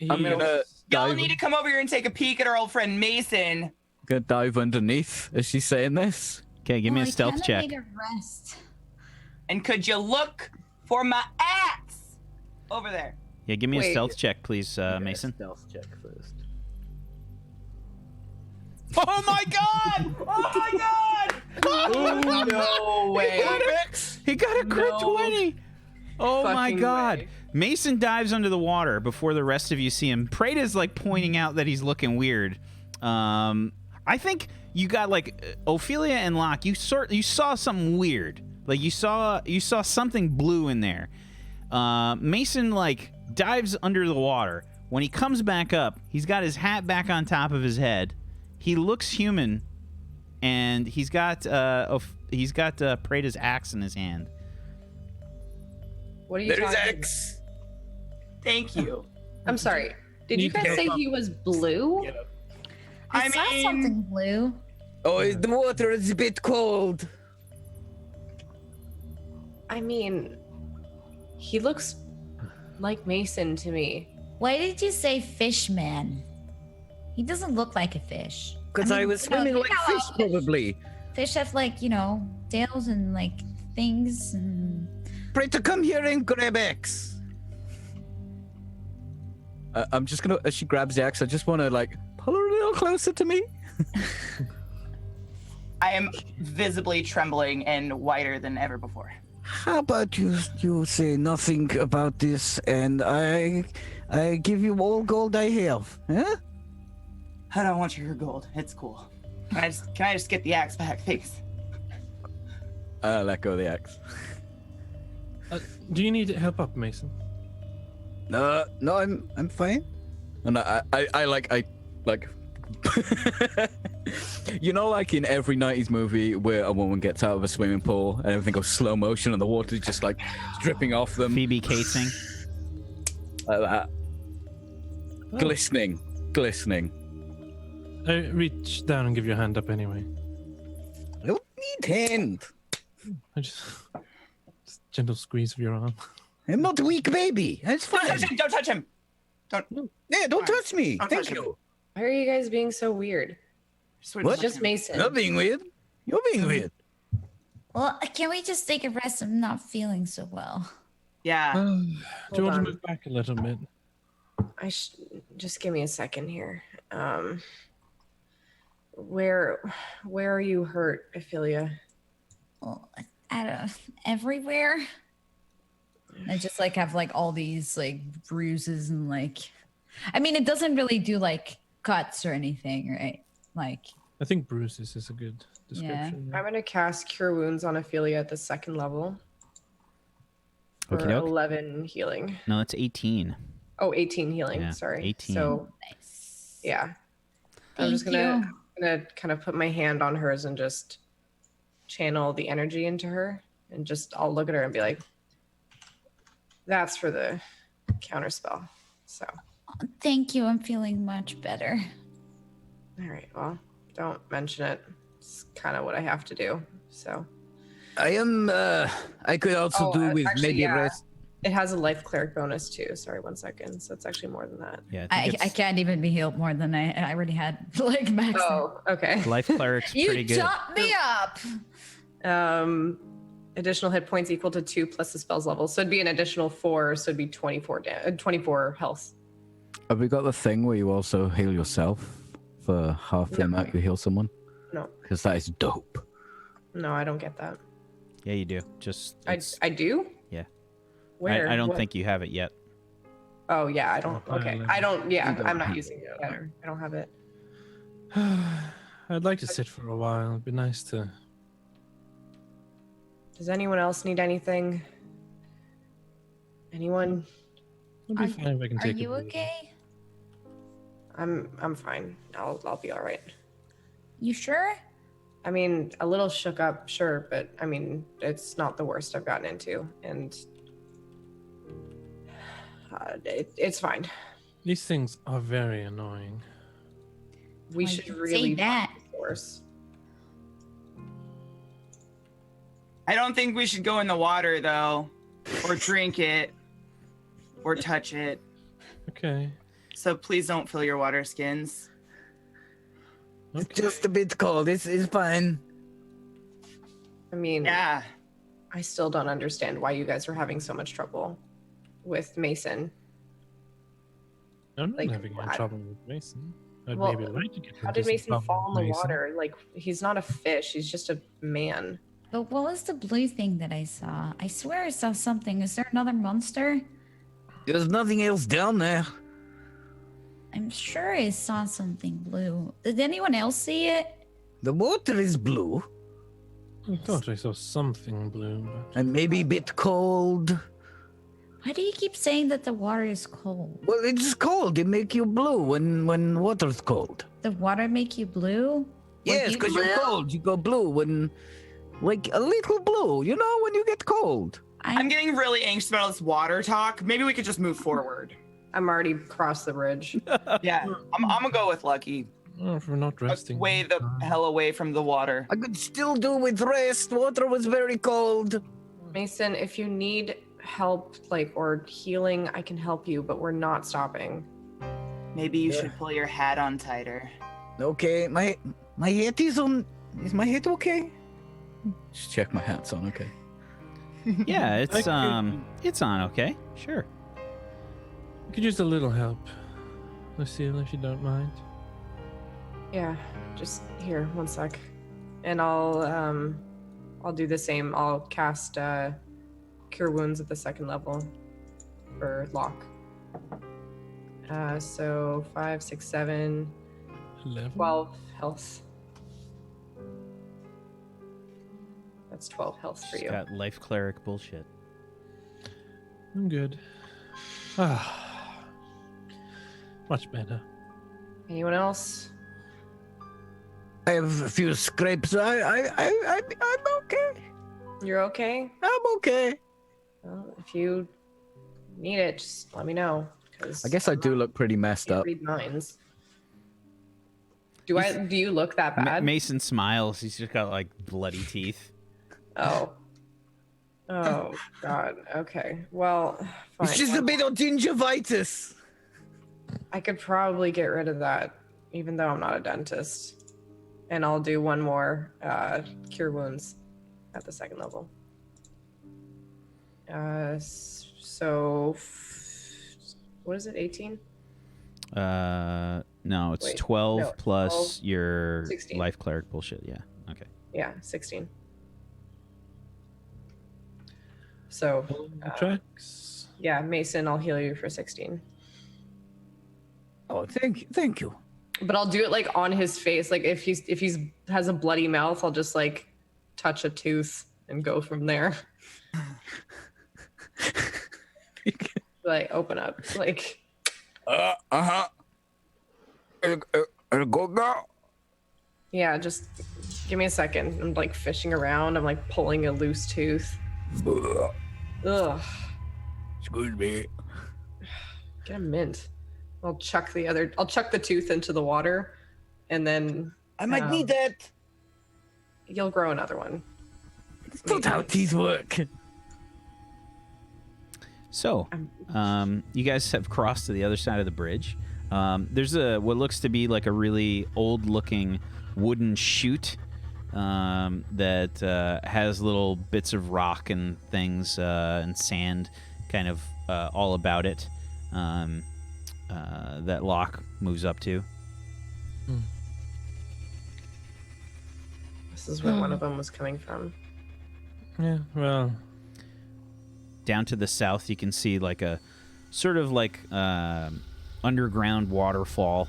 I'm gonna Y'all dive, need to come over here and take a peek at our old friend Mason. gonna dive underneath as she's saying this. Okay, give me a I stealth kinda check. need a rest. And could you look for my axe over there? Yeah, give me a Wait. stealth check, please, Mason. Stealth check first. Oh my god! Oh my god! No way. He got a crit No 20! Oh my fucking god. way. Mason dives under the water before the rest of you see him. Prada's like pointing out that he's looking weird. I think you got like Ophelia and Locke, you saw something weird. Like you saw something blue in there. Mason like dives under the water. When he comes back up, he's got his hat back on top of his head. He looks human, and he's got Prada's axe in his hand. What are you There's talking? X. Thank you. I'm sorry. Did you Need to guys say go up. he was blue? I I saw mean- something blue. Oh, the water is a bit cold. I mean, he looks like Mason to me. Why did you say fish man? He doesn't look like a fish. Because I was swimming like fish, probably. Fish have like, tails and like things and Pray to come here and grab X. I'm just gonna, as she grabs the axe, I just want to like pull her a little closer to me. I am visibly trembling and whiter than ever before. How about you say nothing about this, and I give you all gold I have, huh? I don't want your gold. It's cool. Can I just get the axe back? Thanks. Let go of the axe. Do you need help up, Mason? No, I'm fine. And I like you know, like in every 90s movie where a woman gets out of a swimming pool and everything goes slow motion and the water's just like dripping off them. Phoebe casing. Like that. Glistening. I reach down and give you a hand up anyway. I don't need hand. I just gentle squeeze of your arm. I'm not a weak baby. That's Don't fine. touch him! Don't touch him! Yeah, don't touch me. Don't Thank touch you. Why are you guys being so weird? What? It's just Mason. You're being weird. You're being weird. well, can we just take a rest? I'm not feeling so well. Yeah. Do you Hold want on. to move back a little bit? Just give me a second here. Where are you hurt, Ophelia? Well, I don't everywhere. I just like have like all these like bruises and like I mean it doesn't really do like cuts or anything, right? Like I think bruises is a good description. I'm gonna cast Cure Wounds on Ophelia at the 2nd level for Okey-doke. 11 healing. No, it's 18. Oh, 18 healing. Yeah, Sorry. 18. So nice. yeah, I'm Thank just you. gonna kind of put my hand on hers and just channel the energy into her, and just I'll look at her and be like, "That's for the counter spell." So, Thank you. I'm feeling much better. all right. Well, don't mention it. It's kind of what I have to do. So I am. I could also Oh, do with actually, maybe yeah. rest. it has a life cleric bonus too. Sorry, 1 second. So it's actually more than that. Yeah, I think can't even be healed more than I already had like max. Oh, okay. life cleric's pretty You good. jumped me up. Additional hit points equal to 2 plus the spell's level. So it'd be an additional 4. So it'd be 24 health. Have we got the thing where you also heal yourself for half the No. amount you heal someone? No. Because that is dope. No, I don't get that. Yeah, you do. Just I it's- do? Yeah. Where? I don't What? think you have it yet. Oh, yeah, I don't. Okay. I don't. Yeah, You don't I'm not have using it it. I don't have it. I'd like to sit for a while. It'd be nice to. Does anyone else need anything? Anyone? It'd be fine if I can Are take you a break. okay? I'm fine. I'll be all right. You sure? I mean, a little shook up, sure, but I mean, it's not the worst I've gotten into, and it's fine. These things are very annoying. We Well, should you really say that. find the source. I don't think we should go in the water though, or drink it, or touch it. Okay. so please don't fill your water skins. It's just a bit cold. It's fine. I mean, Yeah. I still don't understand why you guys are having so much trouble with Mason. I'm not Like, having any I- trouble with Mason. I'd Well, maybe like to get How into did some Mason trouble fall in with the Mason. water? Like, he's not a fish. He's just a man. But what was the blue thing that I saw? I swear I saw something. Is there another monster? There's nothing else down there. I'm sure I saw something blue. Did anyone else see it? The water is blue I thought I saw something blue, but and maybe a bit cold. Why do you keep saying that the water is cold? Well, it's cold. It make you blue when water's cold. The water make you blue? Yes, you because you're blue? cold. You go blue when, like a little blue. You know when you get cold. I'm getting really anxious about all this water talk. Maybe we could just move forward. I'm already across the bridge. Yeah. I'm gonna go with Lucky. if we're not resting. Way the hell away from the water. I could still do with rest. Water was very cold. Mason, if you need help, like, or healing, I can help you, but we're not stopping. Maybe you should pull your hat on tighter. Okay, my hat is on. Is my hat okay? Just check my hat's on. Okay. Yeah, it's Okay. it's on. Okay, sure. We could use a little help. Lucille, if you don't mind. Yeah, just here, one sec. And I'll do the same. I'll cast Cure Wounds at the 2nd level for Locke. So 5, 6, 7, 11. 12 health. That's 12 health for She's you. got life cleric bullshit. I'm good. Ah, much better. Anyone else? I have a few scrapes. I'm okay. You're okay? I'm okay. Well, if you need it, just let me know. 'cause I guess I do look pretty messed can't up. read minds. Do you look that bad? Mason smiles. He's just got like bloody teeth. Oh. Oh God. Okay. Well, fine. It's just a bit of gingivitis. I could probably get rid of that, even though I'm not a dentist. And I'll do one more Cure Wounds at the 2nd level. What is it? 18? No, it's Wait, 12 no, plus 12, your 16. life cleric bullshit. Yeah. Okay. Yeah, 16. So, Tracks. yeah, Mason, I'll heal you for 16. Oh, thank you. But I'll do it like on his face. Like if he's has a bloody mouth, I'll just like touch a tooth and go from there. Like open up. Like Uh-huh. It'll go now. yeah, just give me a second. I'm like fishing around. I'm like pulling a loose tooth. Ugh. Excuse me. Get a mint. I'll chuck the tooth into the water, and then I might need that. you'll grow another one. It's not how teeth work. So, you guys have crossed to the other side of the bridge. There's what looks to be like a really old-looking wooden chute that has little bits of rock and things and sand kind of all about it that Locke moves up to. This is where one of them was coming from. Yeah, well, Down to the south, you can see like a sort of like underground waterfall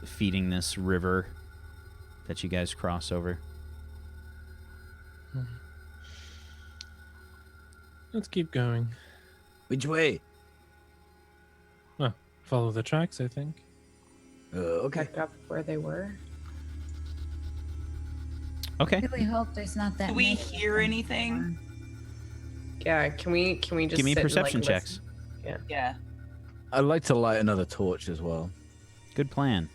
feeding this river that you guys cross over. let's keep going. Which way? Well, follow the tracks, I think. Okay. Pick up where they were. Okay. I really hope there's not that Do we many hear of them. anything? Yeah, can we just Give me sit and, like, perception listen? checks. Yeah. I'd like to light another torch as well. Good plan.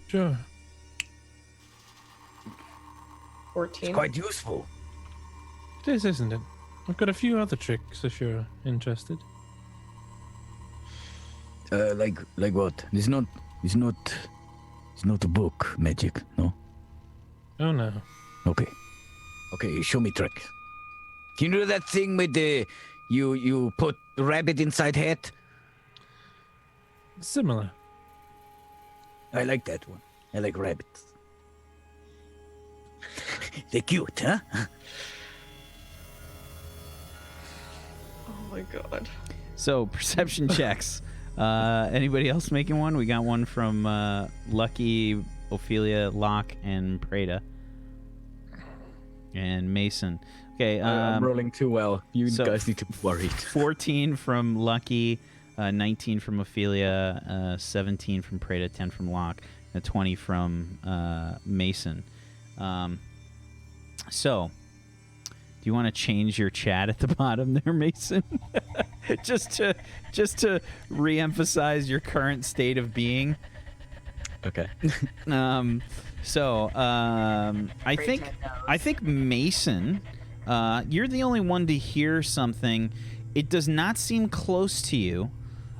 Sure. 14. It's quite useful. It is, isn't it? I've got a few other tricks if you're interested. Like what? It's not a book magic, no? Oh no. Okay, show me trick. Can you do that thing with the, you put the rabbit inside hat? Similar. I like that one. I like rabbits. They're cute, huh? Oh my god. So perception checks. Anybody else making one? We got one from Lucky, Ophelia, Locke, and Prada. And Mason. Okay. I'm rolling too well. You guys need to be worried. 14 from Lucky, 19 from Ophelia, 17 from Prada, 10 from Locke, and 20 from Mason. So, do you want to change your chat at the bottom there, Mason? just to re-emphasize your current state of being. Okay. I think Mason, you're the only one to hear something. It does not seem close to you,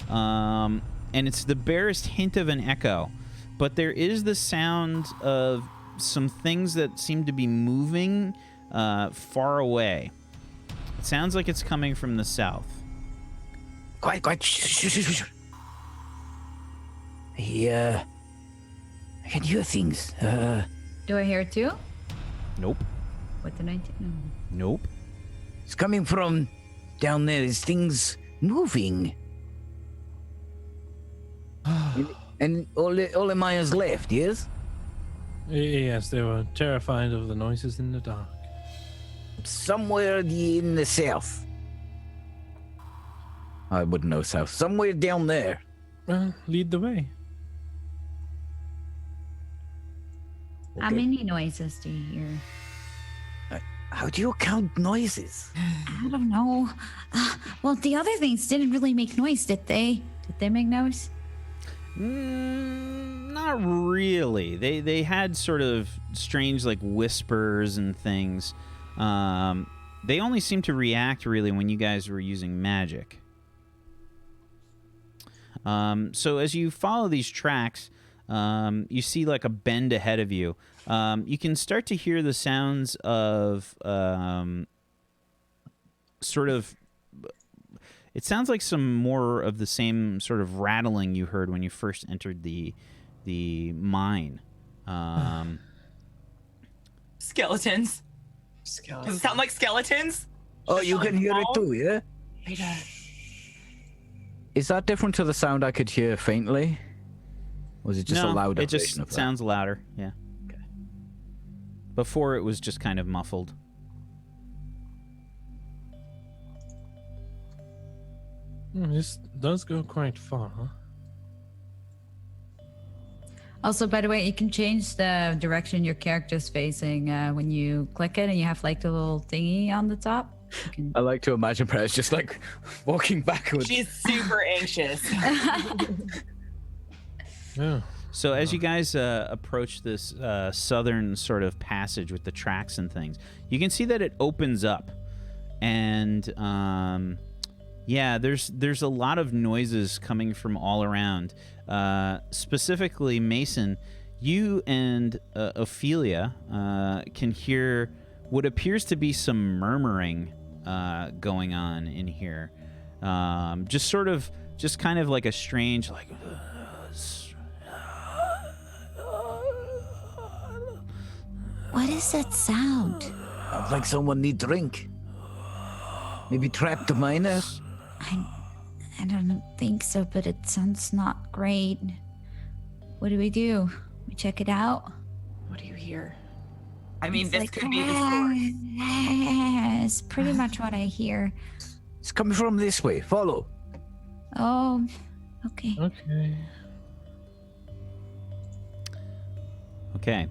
and it's the barest hint of an echo, but there is the sound of some things that seem to be moving far away. It sounds like it's coming from the south. Quiet. Shh. I can hear things. Do I hear it too? Nope. What did I do? No. Nope. It's coming from down there. There's things moving. And all of Maya's left, yes? Yes, they were terrified of the noises in the dark. Somewhere in the south. I wouldn't know south. Somewhere down there. Well, lead the way. How many noises do you hear? How do you count noises? I don't know. Well, the other things didn't really make noise, did they? Did they make noise? Not really. They had sort of strange like whispers and things. They only seemed to react really when you guys were using magic. So as you follow these tracks, you see like a bend ahead of you. You can start to hear the sounds of sort of. It sounds like some more of the same sort of rattling you heard when you first entered the mine. Skeletons. Does it sound like skeletons? Oh, you can hear it too, yeah? Is that different to the sound I could hear faintly? Or is it just a louder it just version of that? sounds louder, yeah. Okay. Before it was just kind of muffled. This does go quite far, huh? Also, by the way, you can change the direction your character's facing when you click it, and you have like the little thingy on the top. You can... I like to imagine Prez just like walking backwards. She's super anxious. Yeah. So as you guys approach this southern sort of passage with the tracks and things, you can see that it opens up, and yeah, there's a lot of noises coming from all around. Specifically, Mason, you and Ophelia can hear what appears to be some murmuring going on in here. Just kind of like a strange like. What is that sound? Sounds like someone need drink. Maybe trapped miners. I don't think so, but it sounds not great. What do? We check it out? What do you hear? I mean, It's this like, could be the story. It's pretty much what I hear. It's coming from this way. Follow. Oh, okay. Okay. Okay.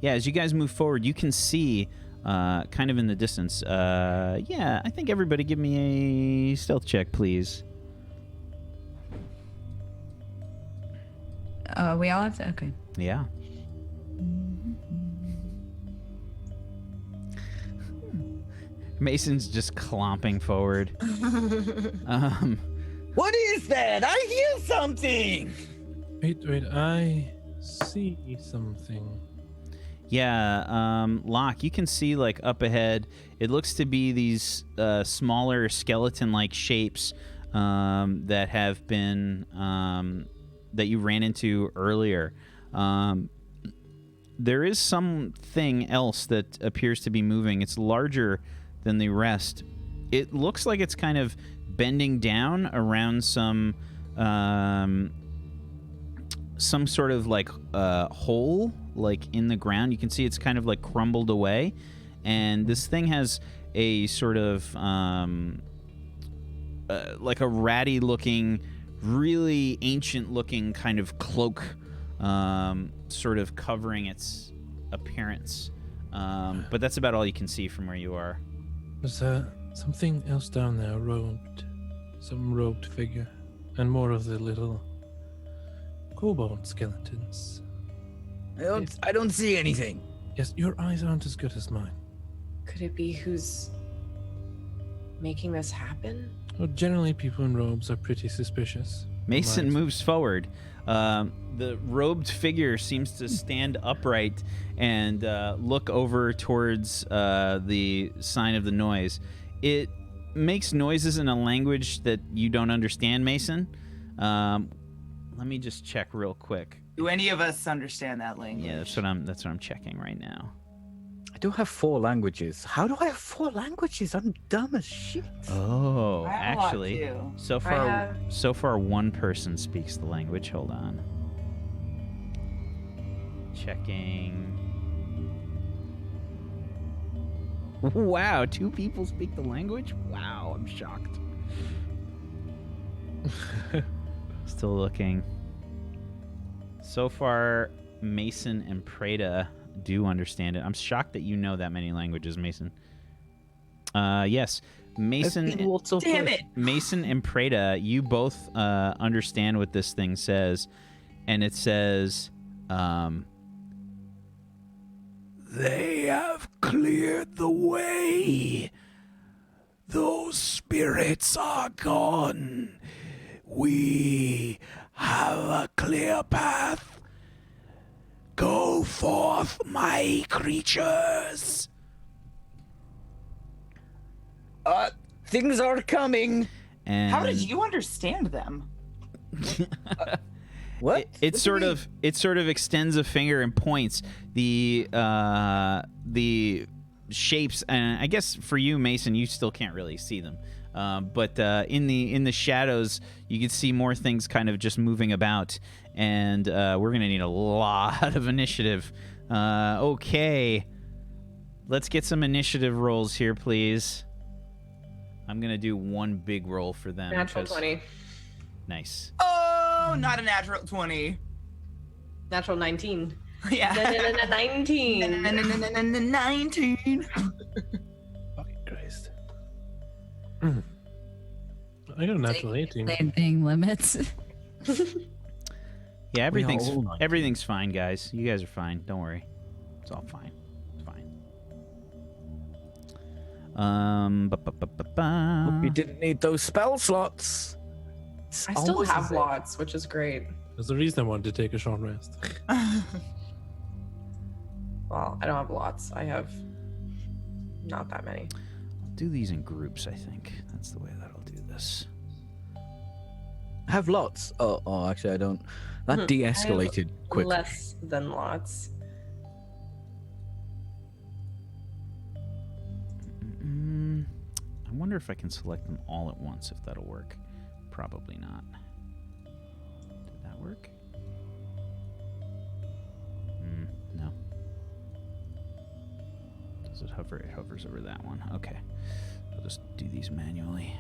Yeah, as you guys move forward, you can see, kind of in the distance. Yeah, I think everybody give me a stealth check, please. We all have to. Okay. Yeah. Mason's just clomping forward. What is that? I hear something. Wait, I see something. Yeah, Locke, you can see like up ahead. It looks to be these smaller skeleton-like shapes that have been that you ran into earlier. There is something else that appears to be moving. It's larger than the rest. It looks like it's kind of bending down around some sort of like hole like in the ground. You can see it's kind of like crumbled away, and this thing has a sort of like a ratty looking, really ancient looking kind of cloak sort of covering its appearance, but that's about all you can see from where you are. There's something else down there, some robed figure, and more of the little kobold skeletons. I don't see anything. Yes, your eyes aren't as good as mine. Could it be who's making this happen? Well, generally people in robes are pretty suspicious. Mason Right. moves forward. The robed figure seems to stand upright and look over towards the sign of the noise. It makes noises in a language that you don't understand, Mason. Let me just check real quick. Do any of us understand that language? Yeah, that's what I'm checking right now. I do have 4 languages. How do I have 4 languages? I'm dumb as shit. Oh, I have a lot, actually, too. so far one person speaks the language. Hold on. Checking. Wow, 2 people speak the language? Wow, I'm shocked. Still looking. So far, Mason and Prada do understand it. I'm shocked that you know that many languages, Mason. Yes, Mason. Damn it! Mason and Prada, you both understand what this thing says, and it says, "They have cleared the way. Those spirits are gone. We have a clear path. Go forth, my creatures." Things are coming. And How did you understand them? What? It sort of extends a finger and points. The shapes, and I guess for you, Mason, you still can't really see them. But in the shadows, you can see more things kind of just moving about, and we're gonna need a lot of initiative. Okay, let's get some initiative rolls here, please. I'm gonna do one big roll for them. Natural because- 20. Nice. Oh, not a natural 20. Natural 19. Yeah. 19. 19. Fucking Christ. I got a natural 18. Landing limits. Yeah, everything's all 19. everything's fine, guys. You guys are fine. Don't worry. It's all fine. It's fine. Hope you didn't need those spell slots. It's I still almost have as if- lots, which is great. There's a reason I wanted to take a short rest. Well, I don't have lots. I have not that many. I'll do these in groups, I think. That's the way that I'll do this. I have lots. Oh, actually, I don't. That I have de-escalated quick. Less than lots. I wonder if I can select them all at once, if that'll work. Probably not. Did that work? No. Does it hover? It hovers over that one. Okay. I'll just do these manually.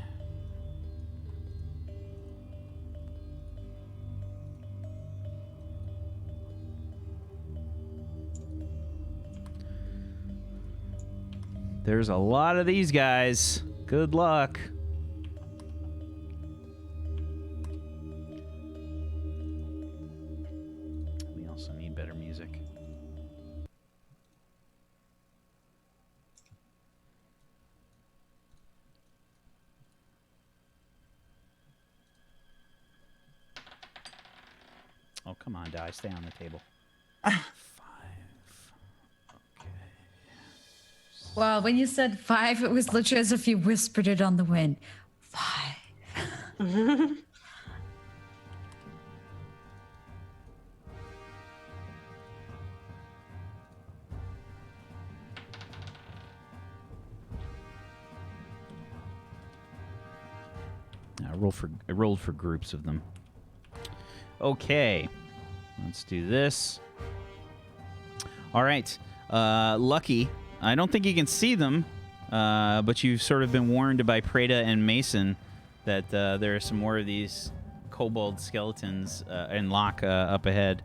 There's a lot of these guys. Good luck. We also need better music. Oh, come on, die. Stay on the table. 5. Okay. Well, when you said 5, it was literally as if you whispered it on the wind. 5. I rolled for groups of them. Okay. Let's do this. All right. Lucky. I don't think you can see them, but you've sort of been warned by Preda and Mason that there are some more of these kobold skeletons and Locke up ahead.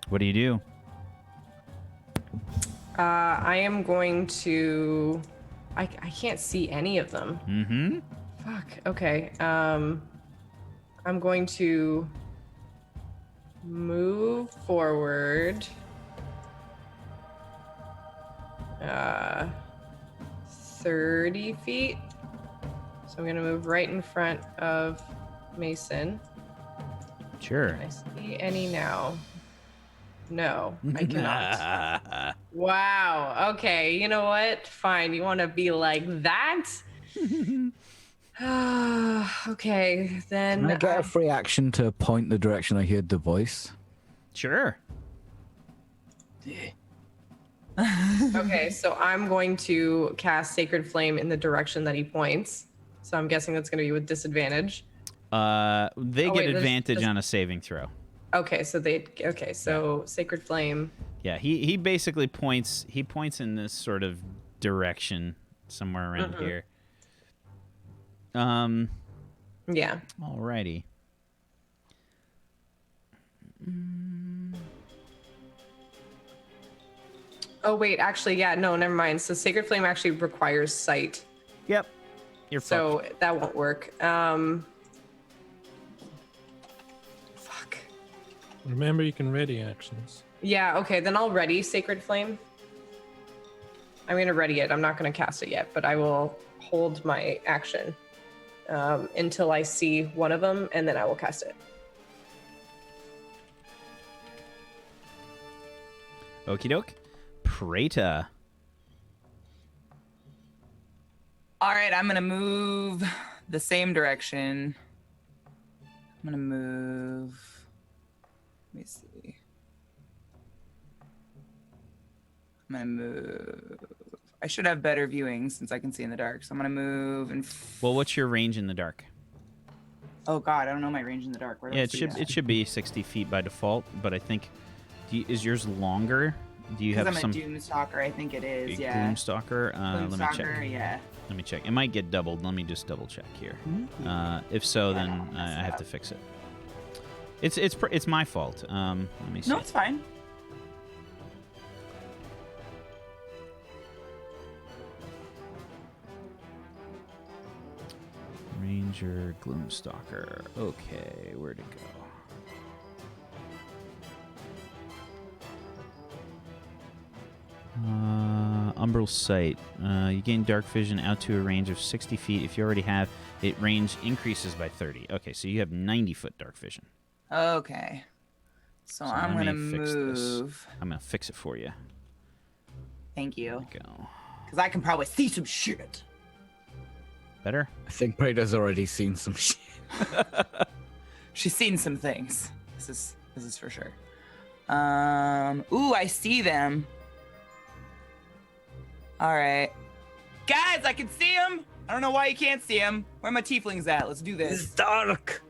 What do you do? I am going to... I can't see any of them. Mm-hmm. Fuck. Okay. I'm going to move forward. 30 feet. So I'm going to move right in front of Mason. Sure. Can I see any now? No, I cannot. Wow. Okay. You know what? Fine. You want to be like that? Okay. Then Can I get a free action to point the direction I heard the voice? Sure. Okay, so I'm going to cast Sacred Flame in the direction that he points. So I'm guessing that's going to be with disadvantage. They get advantage on a saving throw. Okay, so Sacred Flame. Yeah, he basically points. He points in this sort of direction somewhere around here. Yeah. Alrighty. Oh wait, actually, yeah, no, never mind. So Sacred Flame actually requires sight. Yep. You're So fucked. that won't work. Fuck. Remember, you can ready actions. Yeah, okay, then I'll ready Sacred Flame. I'm going to ready it. I'm not going to cast it yet, but I will hold my action until I see one of them, and then I will cast it. Okie doke. Preta. All right, I'm gonna move the same direction. I'm gonna move. Let me see. I'm gonna move. I should have better viewing since I can see in the dark. So I'm gonna move and. Well, what's your range in the dark? Oh God, I don't know my range in the dark. Where do I Yeah, see that? it should be 60 feet by default, but I think is yours longer? Do you have Because I'm some a Doomstalker, I think it is. a Yeah. Gloomstalker? Let me check. Gloomstalker, yeah. Let me check. It might get doubled. Let me just double check here. If so, Yeah, then I don't wanna mess I it have up. to fix it. It's my fault. Let me see. No, it's fine. Ranger, Gloomstalker. Okay, where'd it go? Umbral Sight. You gain dark vision out to a range of 60 feet. If you already have it, range increases by 30. Okay, so you have 90-foot dark vision. Okay. So I'm let gonna me fix this. move. I'm gonna fix it for you. Thank you. There we go. Because I can probably see some shit. Better? I think Preda's already seen some shit. She's seen some things. This is for sure. Ooh, I see them. All right. Guys, I can see them. I don't know why you can't see them. Where are my tieflings at? Let's do this. It's dark.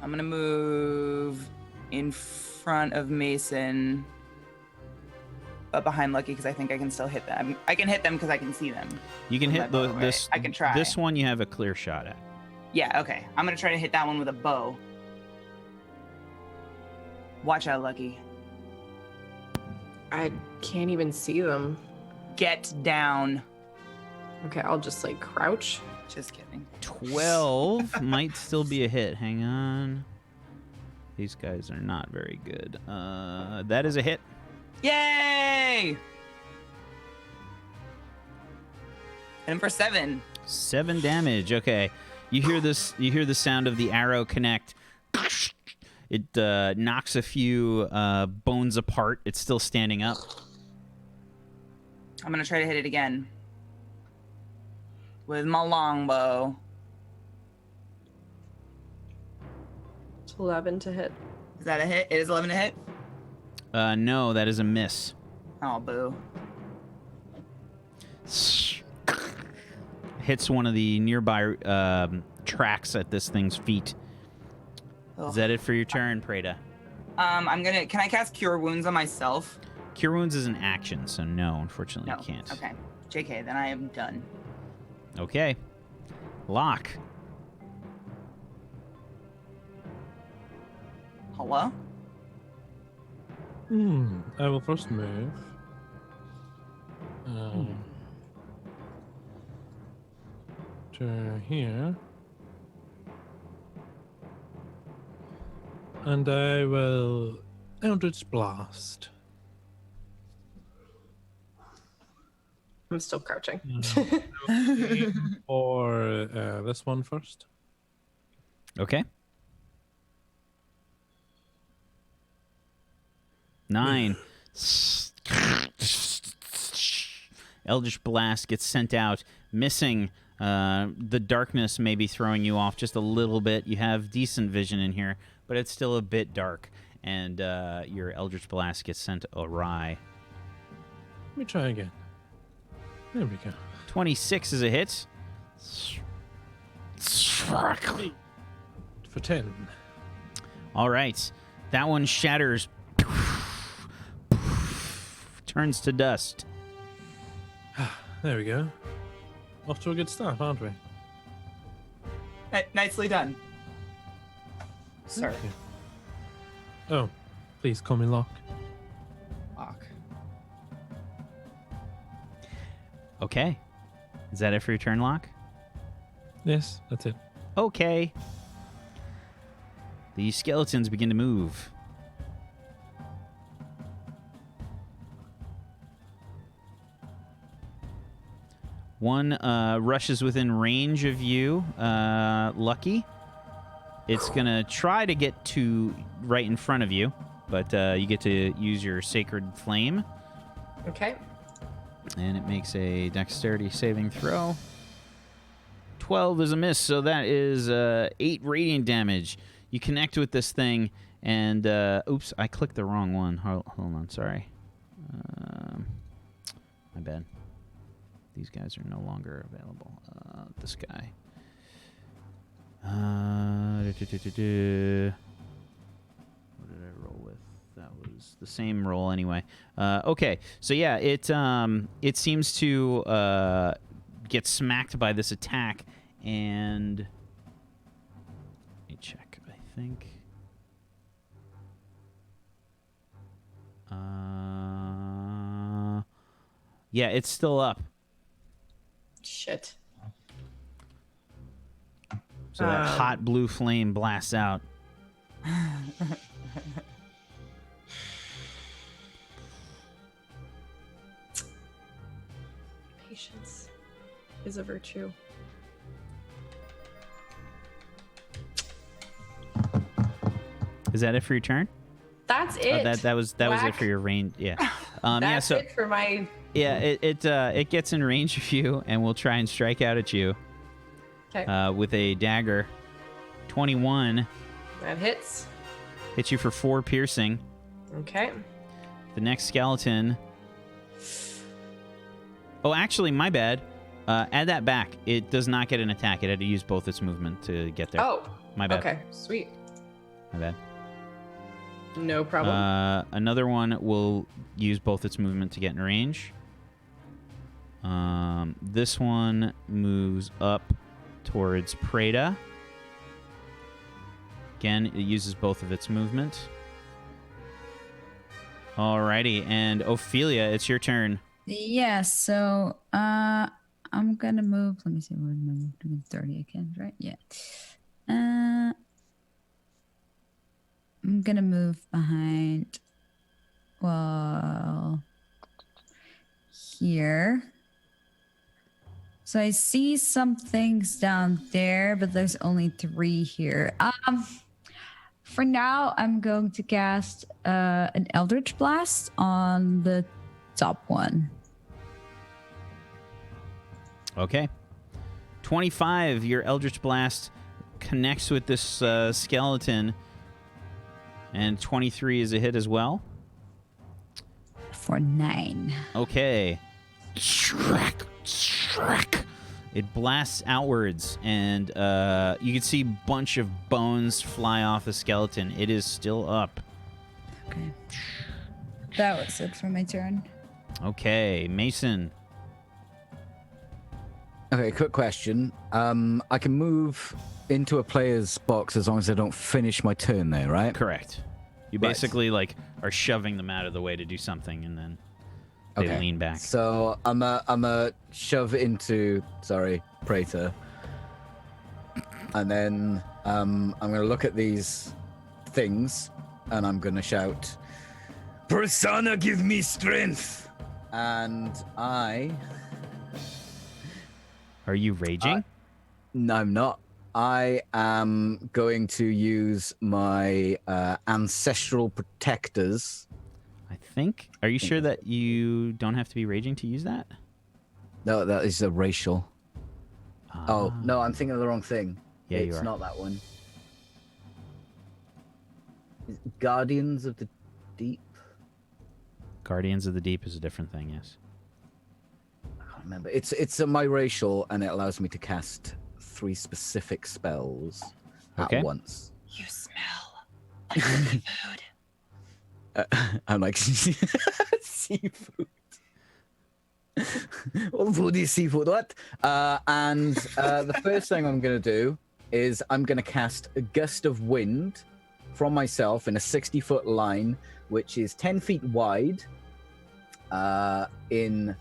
I'm gonna move in front of Mason, but behind Lucky because I think I can still hit them. I can hit them because I can see them. You can With hit my bow, this. right? I can try. This one you have a clear shot at. Yeah, okay. I'm gonna try to hit that one with a bow. Watch out, Lucky. I can't even see them. Get down. Okay, I'll just like crouch. Just kidding. 12 might still be a hit. Hang on. These guys are not very good. That is a hit. Yay! And for 7. 7 damage. Okay. You hear this. You hear the sound of the arrow connect. It knocks a few bones apart. It's still standing up. I'm gonna try to hit it again with my longbow. It's 11 to hit. Is that a hit? It is 11 to hit. No, that is a miss. Oh, boo. Hits one of the nearby tracks at this thing's feet. Ugh. Is that it for your turn, Preda? Can I cast Cure Wounds on myself? Cure Wounds is an action, so no, unfortunately No. you can't. Okay. JK, then I am done. Okay. Lock. Hello? I will first move. To here. And I will Eldritch Blast. I'm still crouching. Or this one first. Okay. 9. Eldritch Blast gets sent out, missing. The darkness may be throwing you off just a little bit. You have decent vision in here, but it's still a bit dark, and your Eldritch Blast gets sent awry. Let me try again. There we go. 26 is a hit. For 10. All right. That one shatters. Turns to dust. There we go. Off to a good start, aren't we? Nicely done, sir. Thank you. Oh, please call me Locke. Fuck. Okay. Is that it for your turn, Lock? Yes, that's it. Okay. The skeletons begin to move. One rushes within range of you, Lucky. It's going to try to get to right in front of you, but you get to use your Sacred Flame. Okay. And it makes a dexterity saving throw. 12 is a miss, so that is 8 radiant damage. You connect with this thing, and... oops, I clicked the wrong one. Hold on, sorry. My bad. These guys are no longer available. This guy. What did I roll with? That was the same roll anyway. Okay, so yeah, it seems to get smacked by this attack, and let me check. I think. Yeah, it's still up. Shit. So that hot blue flame blasts out. Patience is a virtue. Is that it for your turn? That's it. That was it Whack. for your range. Yeah. That's yeah. So it for my. yeah, it gets in range of you and will try and strike out at you. Okay. With a dagger. 21 That hits. hits you for 4 piercing. Okay. The next skeleton. Oh, actually, my bad. Add that back. It does not get an attack. It had to use both its movement to get there. Oh. My bad. Okay. Sweet. My bad. No problem. Another one will use both its movement to get in range. This one moves up towards Preda. Again, it uses both of its movement. Alrighty, and Ophelia, it's your turn. Yeah, so I'm gonna move. Let me see, what am I moving? 30 again, right? Yeah. I'm gonna move behind. Well, here. So I see some things down there, but there's only 3 here. For now, I'm going to cast an Eldritch Blast on the top one. Okay. 25, your Eldritch Blast connects with this skeleton. And 23 is a hit as well. For 9. Okay. Shrek. It blasts outwards, and you can see a bunch of bones fly off the skeleton. It is still up. Okay. That was it for my turn. Okay, Mason. Okay, quick question. I can move into a player's box as long as I don't finish my turn there, right? Correct. You Right. basically like are shoving them out of the way to do something, and then they lean back. So I'm a shove into Praetor, and then I'm gonna look at these things, and I'm gonna shout, "Persona, give me strength!" And Are you raging? No, I'm not. I am going to use my ancestral protectors. I think. Are you sure that you don't have to be raging to use that? No, that is a racial. Oh, no, I'm thinking of the wrong thing. Yeah, you it's are. not that one. Guardians of the Deep? Guardians of the Deep is a different thing, yes. I can't remember. It's my racial, and it allows me to cast 3 specific spells Okay. at once. You smell like food. I'm like, seafood. All food is seafood, what? And the first thing I'm going to do is I'm going to cast a gust of wind from myself in a 60-foot line, which is 10 feet wide in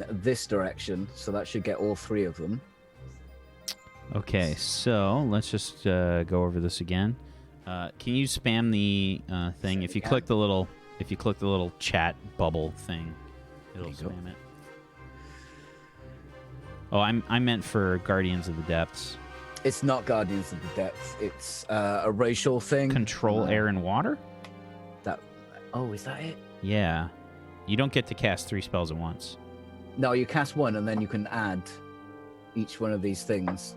this direction. So that should get all 3 of them. Okay, so let's just go over this again. Can you spam the thing? If you click the little chat bubble thing, it'll spam it. Oh, I meant for Guardians of the Depths. It's not Guardians of the Depths. It's a racial thing. Control air and water? Oh, is that it? Yeah. You don't get to cast 3 spells at once. No, you cast one and then you can add each one of these things.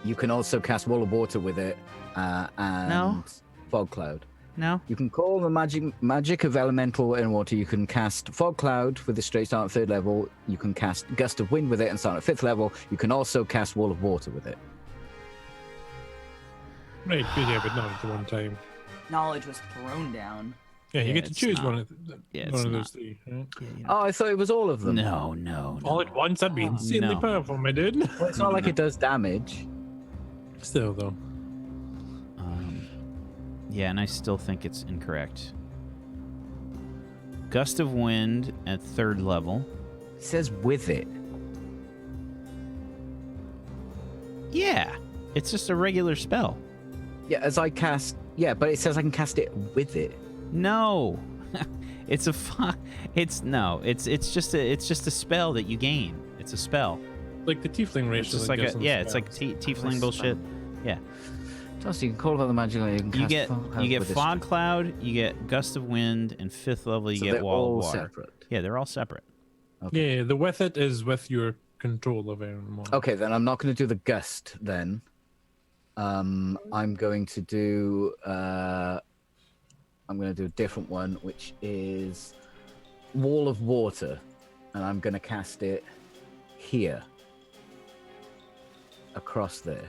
You can also cast Wall of Water with it and Fog Cloud. No? You can call the magic of elemental and water. You can cast Fog Cloud with a straight start at 3rd level. You can cast Gust of Wind with it and start at 5th level. You can also cast Wall of Water with it. Right, yeah, but not at the one time. Knowledge was thrown down. Yeah, you Yeah, get to it's choose not. one of it's those not. 3. Right? Oh, I thought it was all of them. No. All at once, that'd be insanely No. powerful, my dude. Well, it's not like it does damage. Still, though. Yeah, and I still think it's incorrect. Gust of Wind at 3rd level. It says with it. Yeah. It's just a regular spell. Yeah, as I cast. Yeah, but it says I can cast it with it. No. It's just a spell that you gain. It's a spell. Like the tiefling race. It's just like it's like tiefling bullshit. Yeah. So you can call out the magic. You get Fog Cloud, you get Gust of Wind, and 5th level you get Wall of Water. Separate. Yeah, they're all separate. Okay. Yeah, the with it is with your control of air and water. Okay, then I'm not going to do the gust. Then, I'm going to do. I'm going to do a different one, which is Wall of Water, and I'm going to cast it here, across there.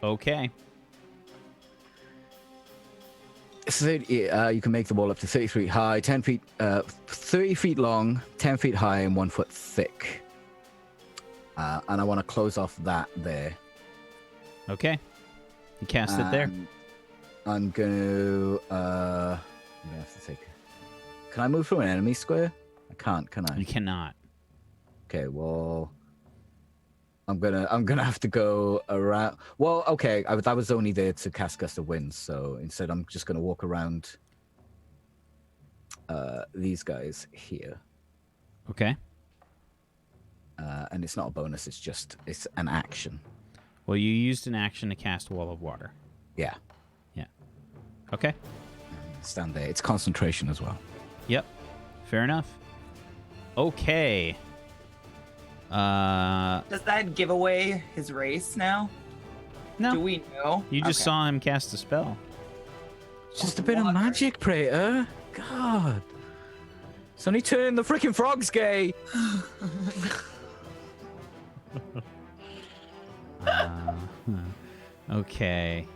Okay. So you can make the wall up to 30 feet high, 30 feet long, 10 feet high, and 1 foot thick. And I want to close off that there. Okay. You cast it there. I'm going to have to take. Can I move through an enemy square? I can't, can I? You cannot. Okay, well, I'm gonna have to go around. Well, okay, that was only there to cast Gust of Wind, so instead I'm just gonna walk around these guys here. Okay. and it's not a bonus. It's an action. Well, you used an action to cast Wall of Water. Yeah, Yeah. Okay. stand there. It's concentration as well. Yep. Fair enough. Okay. Does that give away his race now? No. Do we know? You just Okay. saw him cast a spell. Just a bit of magic, Praetor. God. It's only turn the freaking frog's gay. Okay.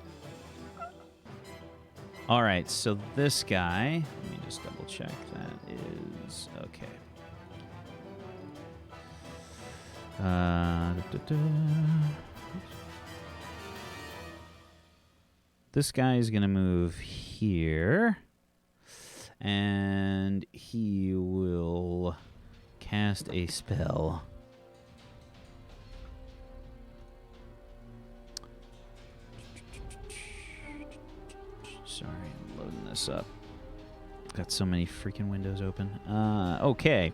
All right, so this guy, let me just double check that is okay. This guy is going to move here, and he will cast a spell. Sorry, I'm loading this up. Got so many freaking windows open. Okay.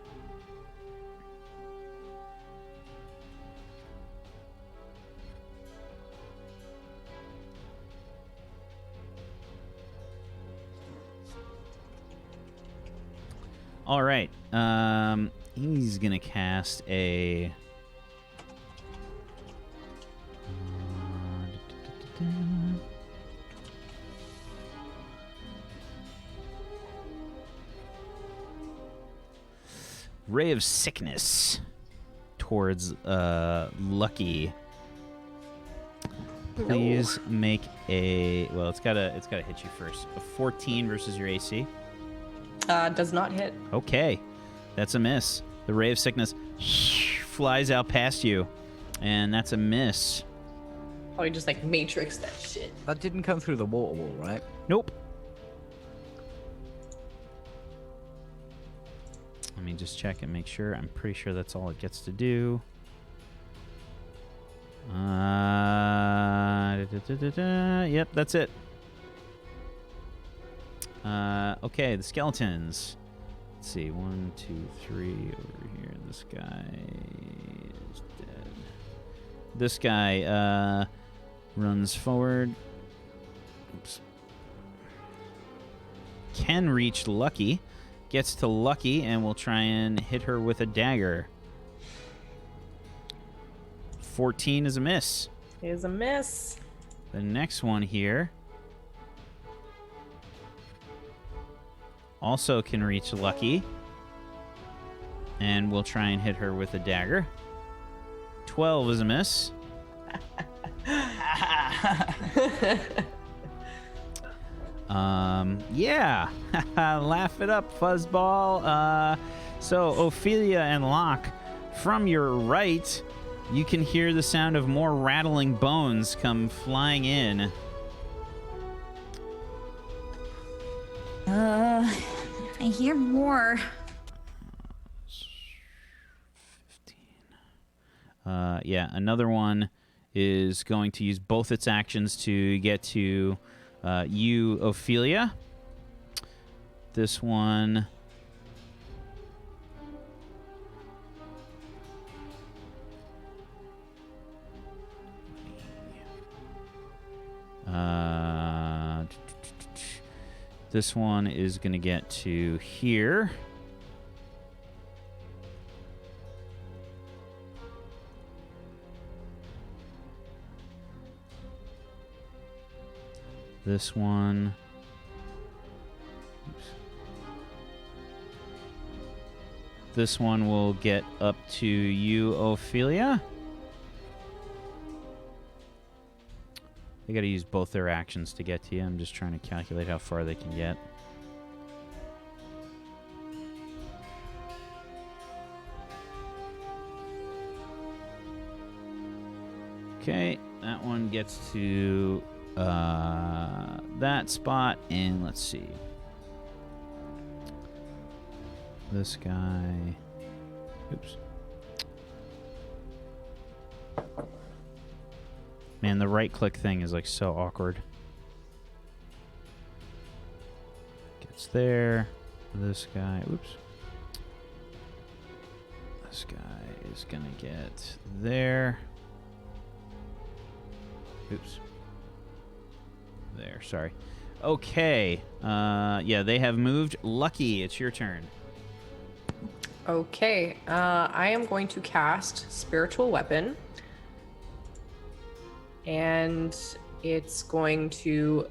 All right. He's gonna cast a. Ray of Sickness towards Lucky. Please make a. Well, it's gotta hit you first. A 14 versus your AC. Does not hit. Okay, that's a miss. The Ray of Sickness flies out past you, and that's a miss. Oh, you just like matrix that shit. That didn't come through the water wall, right? Nope. Let me just check and make sure. I'm pretty sure that's all it gets to do. Yep, that's it. Okay, the skeletons. Let's see. 1, 2, 3 over here. This guy is dead. This guy runs forward. Oops. Can reach Lucky. Gets to Lucky and will try and hit her with a dagger. 14 is a miss. Is a miss. The next one here also can reach Lucky and will try and hit her with a dagger. 12 is a miss. Yeah. Laugh it up, Fuzzball. So, Ophelia and Locke, from your right, you can hear the sound of more rattling bones come flying in. I hear more. 15. Yeah, another one is going to use both its actions to get to you, Ophelia. This one. This one is going to get to here. This one. Oops. This one will get up to you, Ophelia. They got to use both their actions to get to you. I'm just trying to calculate how far they can get. Okay, that one gets to that spot, and let's see. This guy. Oops. Man, the right-click thing is like so awkward. Gets there. This guy. Oops. This guy is going to get there. Oops. There, sorry. Okay. Yeah, they have moved. Lucky, it's your turn. Okay, I am going to cast Spiritual Weapon. And it's going to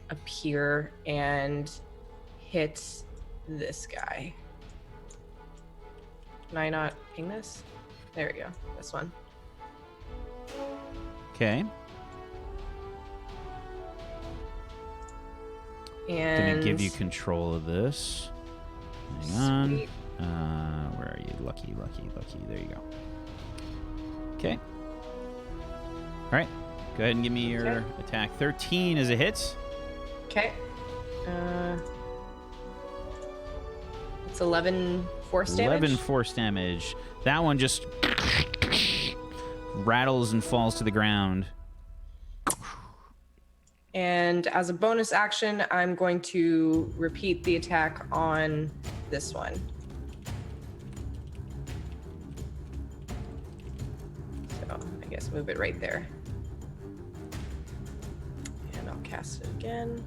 appear and hit this guy. Can I not ping this? There we go. This one. Okay. And Gonna give you control of this. Hang on. Sweet. Where are you? Lucky. There you go. Okay. All right. Go ahead and give me your attack. 13 is a hit. Okay. It's 11 force damage. 11 force damage. That one just rattles and falls to the ground. And as a bonus action, I'm going to repeat the attack on this one. So I guess move it right there. And I'll cast it again.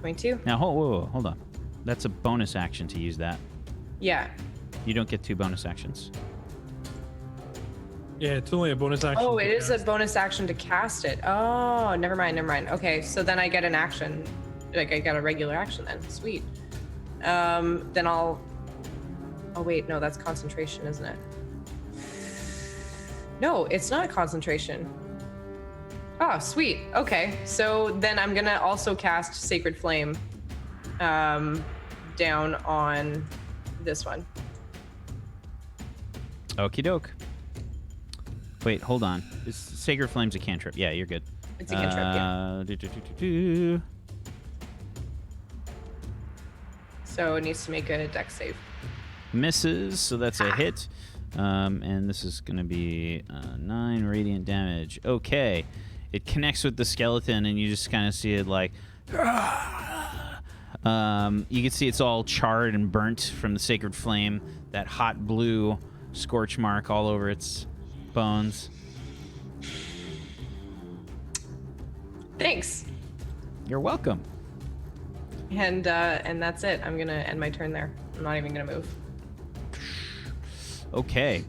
22? Now, hold on. That's a bonus action to use that. Yeah. You don't get 2 bonus actions. Yeah, it's only a bonus action. Oh, to it is a cast. bonus action to cast it. Oh, never mind. Okay, so then I get an action. Like, I got a regular action then. Sweet. Then I'll... Oh, wait, no, that's concentration, isn't it? No, it's not concentration. Oh, sweet. Okay, so then I'm gonna also cast Sacred Flame down on this one. Okie doke. Wait, hold on. Sacred Flame's a cantrip. Yeah, you're good. It's a cantrip, yeah. So it needs to make a dex save. Misses, so that's a hit. And this is going to be 9 radiant damage. Okay. It connects with the skeleton, and you just kind of see it like... You can see it's all charred and burnt from the Sacred Flame. That hot blue scorch mark all over its bones. Thanks. You're welcome. And that's it. I'm gonna end my turn there. I'm not even gonna move. Okay.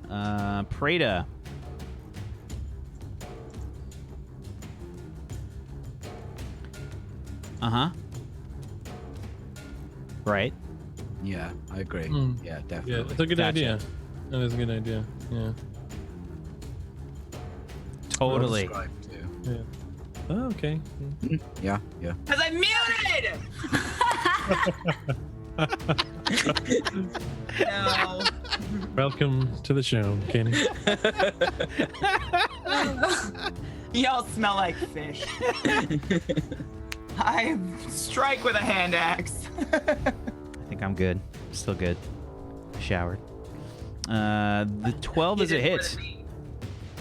Prada. Uh-huh. Right. Yeah, I agree. Mm. Yeah, Yeah, definitely. it's a good Gotcha. idea. That is a good idea. Yeah. Totally. Well described, too. Yeah. Oh, okay. Yeah. Because I'm muted! No. Welcome to the show, Kenny. Y'all smell like fish. I strike with a hand axe. I think I'm good. Still good. Showered. The 12 is a hit.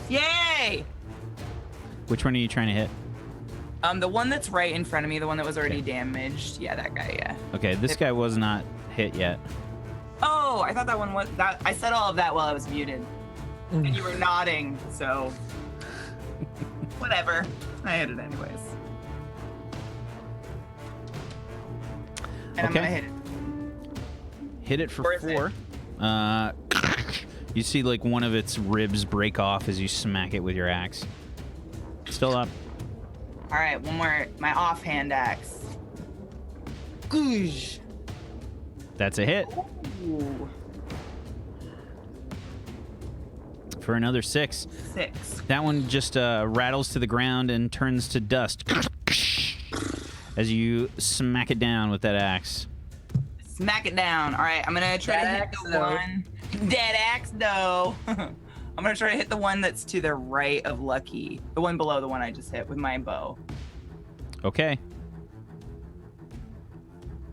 Yay! Which one are you trying to hit? The one that's right in front of me, the one that was already damaged. Yeah, that guy, yeah. Okay, this guy was not hit yet. Oh, I thought that one was that. I said all of that while I was muted. And you were nodding, so whatever. I hit it anyways. And I'm Okay. gonna hit it. Hit it for Where is it? 4. You see like one of its ribs break off as you smack it with your axe. Still up. All right, one more. My offhand axe. Goosh. That's a hit. Ooh, For another 6. 6. That one just rattles to the ground and turns to dust as you smack it down with that axe. Smack it down. All right, I'm gonna try to hit the one. Dead axe, though. I'm gonna try to hit the one that's to the right of Lucky. The one below the one I just hit with my bow. Okay.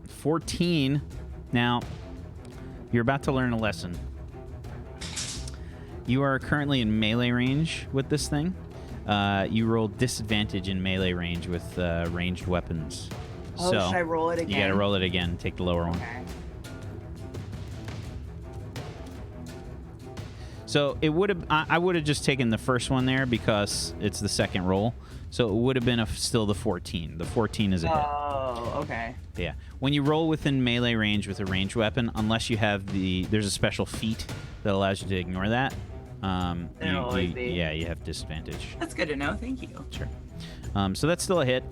14. Now, you're about to learn a lesson. You are currently in melee range with this thing. You roll disadvantage in melee range with ranged weapons. Oh, so should I roll it again? you gotta roll it again. Take the lower one. Okay. So it would have. I would have just taken the first one there because it's the second roll. So it would have been still the 14. The 14 is a hit. Oh, okay. Yeah. When you roll within melee range with a ranged weapon, unless you have there's a special feat that allows you to ignore that. It'll always be. Yeah, you have disadvantage. That's good to know. Thank you. Sure. So that's still a hit.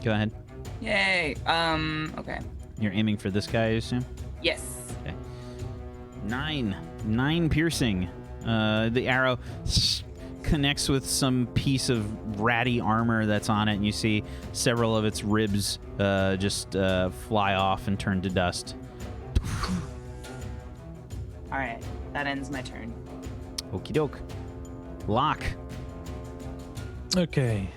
Go ahead. Yay. Okay. You're aiming for this guy, I assume? Yes. Okay. 9 piercing. The arrow connects with some piece of ratty armor that's on it, and you see several of its ribs just fly off and turn to dust. All right. That ends my turn. Okie doke. Lock. Okay.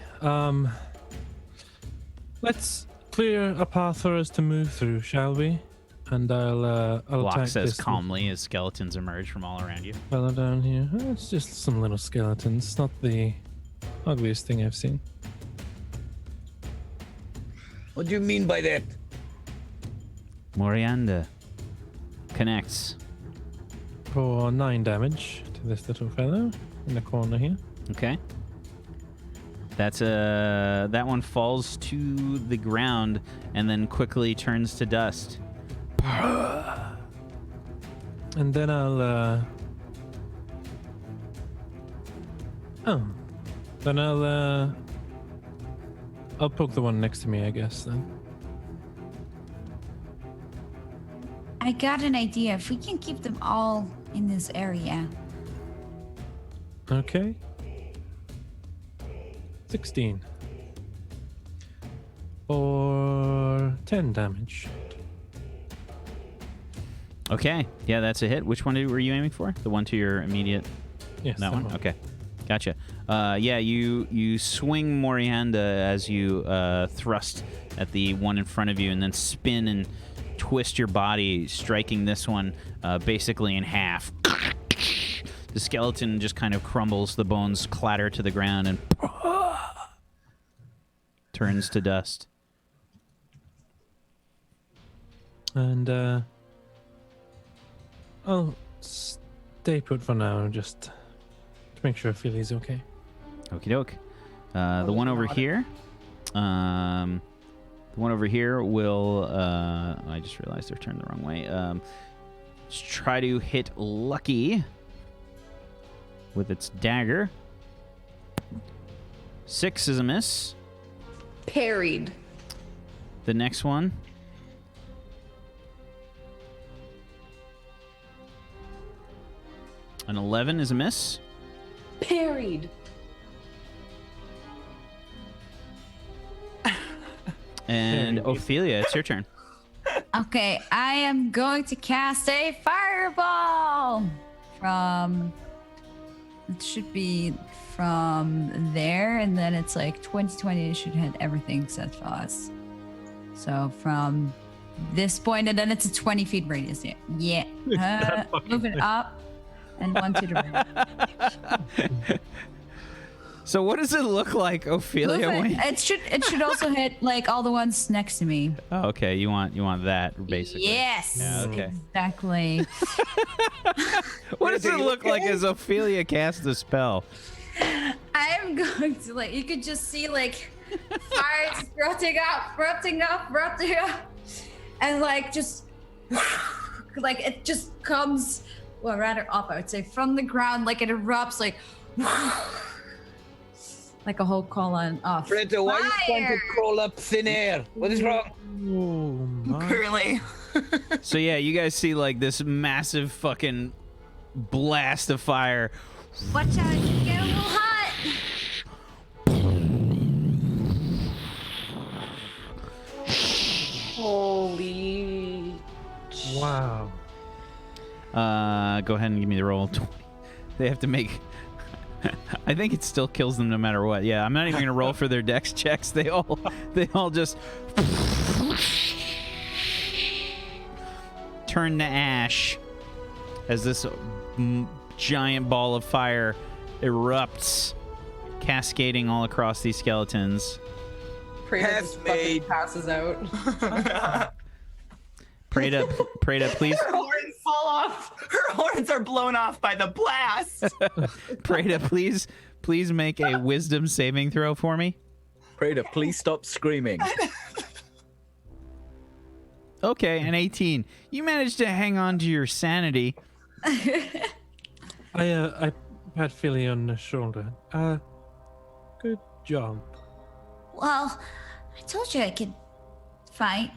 Let's clear a path for us to move through, shall we? And I'll Lock attack says this calmly as skeletons emerge from all around you. fella down here. It's just some little skeletons. It's not the ugliest thing I've seen. What do you mean by that? Morianda connects. For 9 damage to this little fellow in the corner here. Okay. That's that one falls to the ground and then quickly turns to dust. And then I'll I'll poke the one next to me, I guess, then. I got an idea. If we can keep them all in this area. Okay. 16. For 10 damage. Okay. Yeah, that's a hit. Which one were you aiming for? The one to your immediate... Yes, that one? Okay. Gotcha. Yeah, you swing Morianda as you thrust at the one in front of you and then spin and twist your body, striking this one basically in half. The skeleton just kind of crumbles. The bones clatter to the ground and turns to dust. And I'll stay put for now, just to make sure Philly's okay. Okie doke. The one over here. The one over here will. I just realized they're turned the wrong way. Let's try to hit Lucky with its dagger. 6 is a miss. Parried. The next one. An 11 is a miss. Parried. And Ophelia, it's your turn. Okay, I am going to cast a fireball from. It should be from there, and then it's like 2020. It should hit everything except for us. So from this point, and then it's a 20 feet radius. Yeah. Moving up, and 1 to the right. So what does it look like, Ophelia? It should also hit like all the ones next to me. Oh, okay, you want that basically. Yes. Yeah, okay. Exactly. What does it look like as Ophelia casts the spell? I'm going to you could just see like fire erupting up, and like just like it just comes, well, rather up, I would say, from the ground, like it erupts, like like a whole column of Preto, why are you trying to crawl up thin air? What is wrong? Oh, my. Apparently. So yeah, you guys see like this massive fucking blast of fire. Watch out, you get a little hot. Holy. Wow. Go ahead and give me the roll. 20. They have to make. I think it still kills them no matter what. Yeah, I'm not even gonna roll for their dex checks. They all just turn to ash as this giant ball of fire erupts, cascading all across these skeletons. Prada just fucking passes out. Prada, please. Horns fall off. Her horns are blown off by the blast. Prada, please make a wisdom saving throw for me. Prada, please stop screaming. Okay, an 18. You managed to hang on to your sanity. I pat Philly on the shoulder. Good job. Well, I told you I could fight.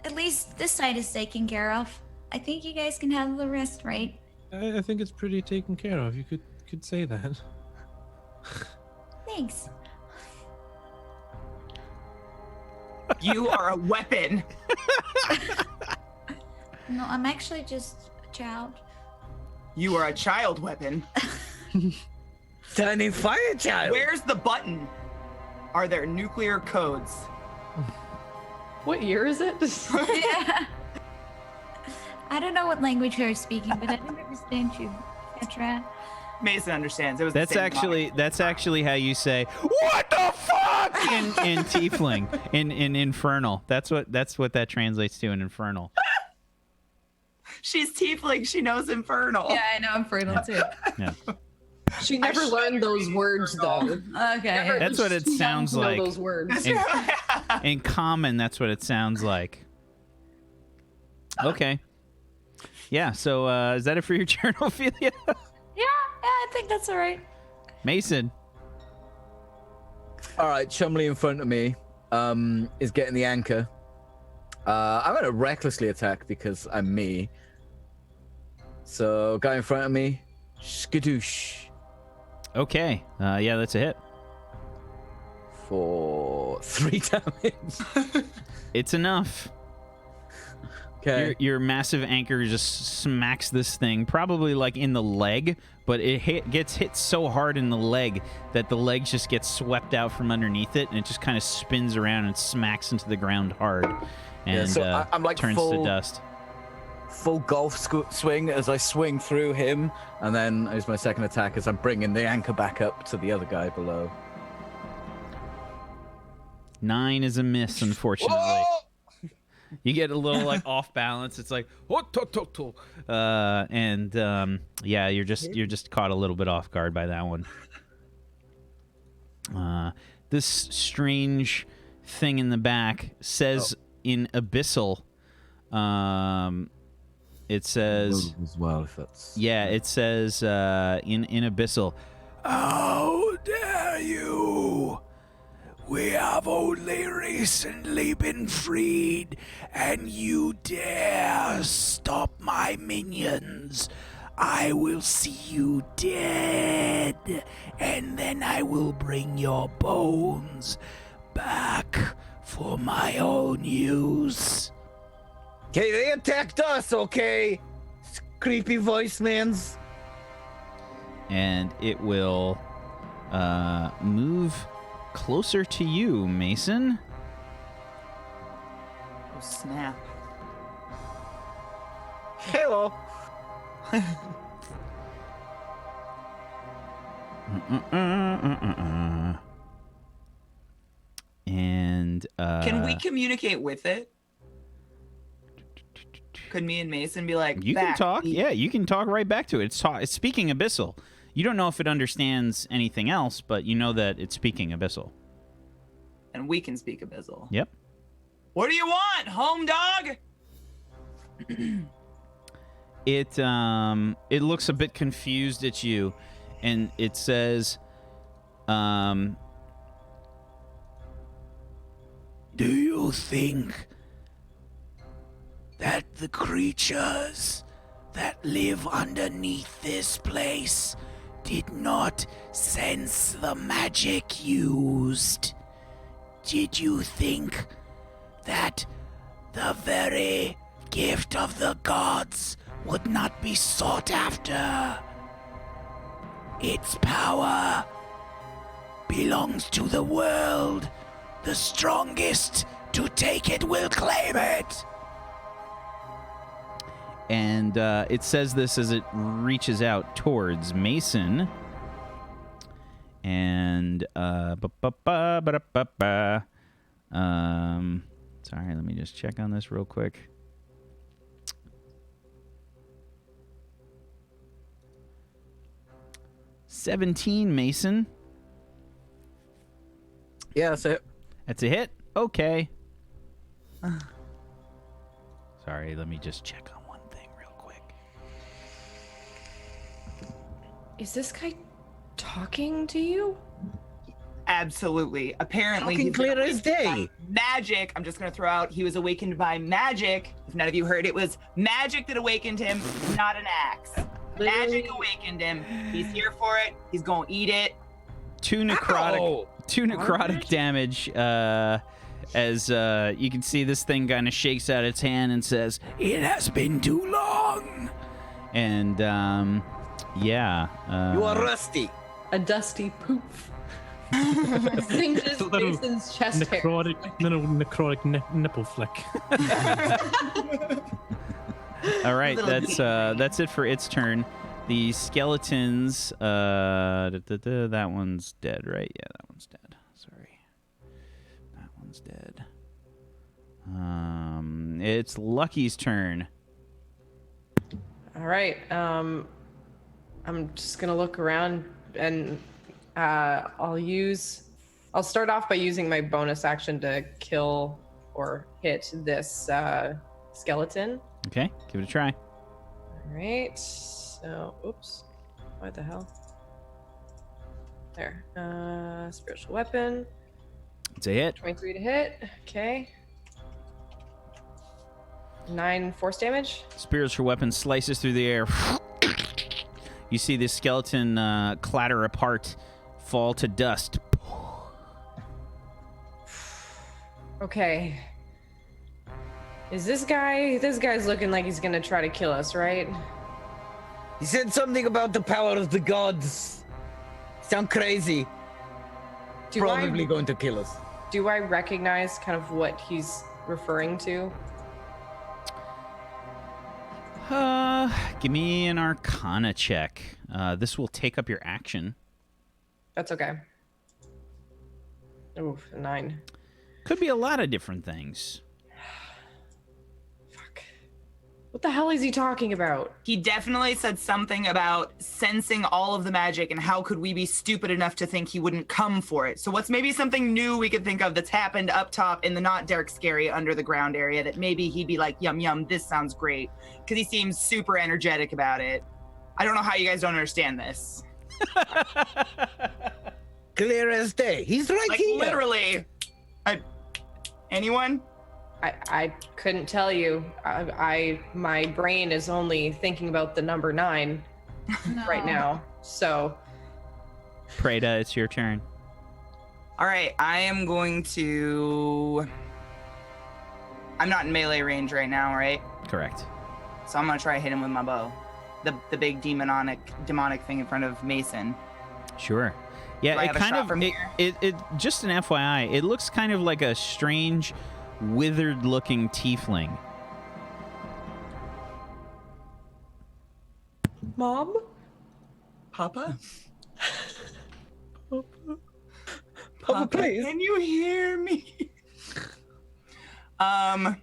At least this side is taken care of. I think you guys can handle the rest, right? I think it's pretty taken care of. You could say that. Thanks. You are a weapon. No, I'm actually just a child. You are a child weapon. Tiny fire child. Where's the button? Are there nuclear codes? What year is it? Yeah. I don't know what language you're speaking, but I don't understand you, Petra. Mason understands. It was the That's same actually how you say "What the fuck" in Tiefling, in Infernal. That's what that translates to in Infernal. She's tiefling. She knows infernal. Yeah, I know I'm fertile too. Yeah, She never learned those words though. Okay. that's what it She's too young sounds to know like. Those words. In common, that's what it sounds like. Okay. Yeah. So is that it for your turn, Ophelia? Yeah, I think that's all right. Mason. All right, Chumley in front of me is getting the anchor. I'm going to recklessly attack because I'm me. So, guy in front of me, skadoosh. Okay. Yeah, that's a hit. For 3 damage. It's enough. Okay. Your massive anchor just smacks this thing, probably like in the leg, but it gets hit so hard in the leg that the leg just gets swept out from underneath it, and it just kind of spins around and smacks into the ground hard, and so I'm like turns to dust. Full golf swing as I swing through him, and then I use my second attack as I'm bringing the anchor back up to the other guy below. 9 is a miss, unfortunately. Whoa! You get a little like off balance. It's like yeah, you're just caught a little bit off guard by that one. This strange thing in the back says in Abyssal. It says as well, if that's it says in Abyssal. How dare you! We have only recently been freed, and you dare stop my minions. I will see you dead, and then I will bring your bones back for my own use. Okay, they attacked us, okay? Creepy voicemans. And it will move closer to you, Mason. Oh, snap. Hello. And Can we communicate with it? Could me and Mason be like, you can "Back, talk. eat." Yeah, you can talk right back to it. It's speaking Abyssal. You don't know if it understands anything else, but you know that it's speaking Abyssal. And we can speak Abyssal. Yep. What do you want, home dog? It looks a bit confused at you, and it says, do you think that the creatures that live underneath this place did not sense the magic used? Did you think that the very gift of the gods would not be sought after? Its power belongs to the world. The strongest to take it will claim it. And it says this as it reaches out towards Mason. And sorry, let me just check on this real quick. 17, Mason. Yeah, that's it. That's a hit. Okay. Sorry, let me just check on one thing real quick. Is this guy talking to you? Absolutely. Apparently, Fucking he's clear been as awakened by day. magic. I'm just going to throw out he was awakened by magic. If none of you heard, it was magic that awakened him, not an axe. Magic awakened him. He's here for it. He's going to eat it. Two necrotic damage. As you can see, this thing kind of shakes out its hand and says, "It has been too long." And yeah, You are rusty. A dusty poof. Singes Mason's chest hair. Necrotic nipple flick. all right, Little that's it for its turn. The skeletons. That one's dead, right? Yeah, that one's dead. Sorry, that one's dead. It's Lucky's turn. All right. I'm just gonna look around and I'll start off by using my bonus action to kill or hit this skeleton. Okay, give it a try. All right. So, oops. What the hell? There. Spiritual weapon. It's a hit. 23 to hit. Okay. 9 force damage. Spiritual weapon slices through the air. You see this skeleton clatter apart, fall to dust. Okay. Is this guy's looking like he's gonna try to kill us, right? He said something about the power of the gods. Sound crazy. Probably going to kill us. Do I recognize kind of what he's referring to? Give me an Arcana check. This will take up your action. That's okay. Oof, 9. Could be a lot of different things. Fuck. What the hell is he talking about? He definitely said something about sensing all of the magic and how could we be stupid enough to think he wouldn't come for it. So what's maybe something new we could think of that's happened up top in the not dark scary under the ground area that maybe he'd be like, yum, yum, this sounds great. Because he seems super energetic about it. I don't know how you guys don't understand this. Clear as day. He's right Like here. literally. Anyone? I couldn't tell you. My brain is only thinking about the number 9 right now. So Preda, it's your turn. All right, I am going to... I'm not in melee range right now, right? Correct. So I'm gonna try to hit him with my bow. The big demonic thing in front of Mason. Sure. Yeah, Do I it have a kind shot of from it, here? it just an FYI, it looks kind of like a strange, withered looking tiefling. Mom? Papa? Papa, please. Can you hear me? Does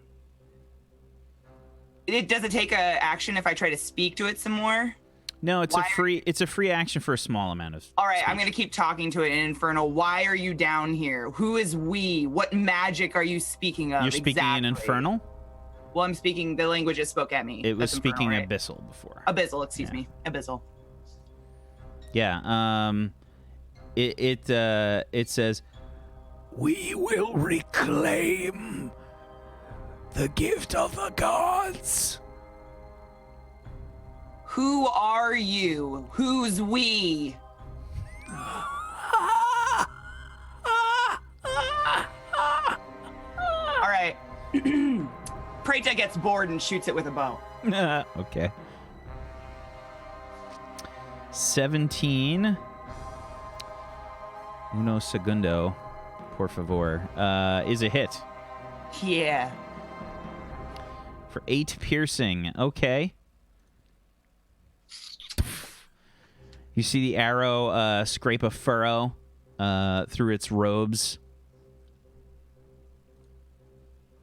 it take a action if I try to speak to it some more? No, it's Why a free action for a small amount of All right, I'm speech. gonna keep talking to it in Infernal. Why are you down here? Who is we? What magic are you speaking of? You're speaking in exactly? Infernal? Well, I'm speaking the language it spoke at me. It was That's Infernal, speaking right? Abyssal before. Abyssal, excuse Yeah. me. Abyssal. Yeah, it says, "We will reclaim the gift of the gods." Who are you? Who's we? All right. Preta gets bored and shoots it with a bow. Okay. 17. Uno segundo, por favor. Is a hit Yeah. for 8 piercing. Okay. You see the arrow scrape a furrow through its robes.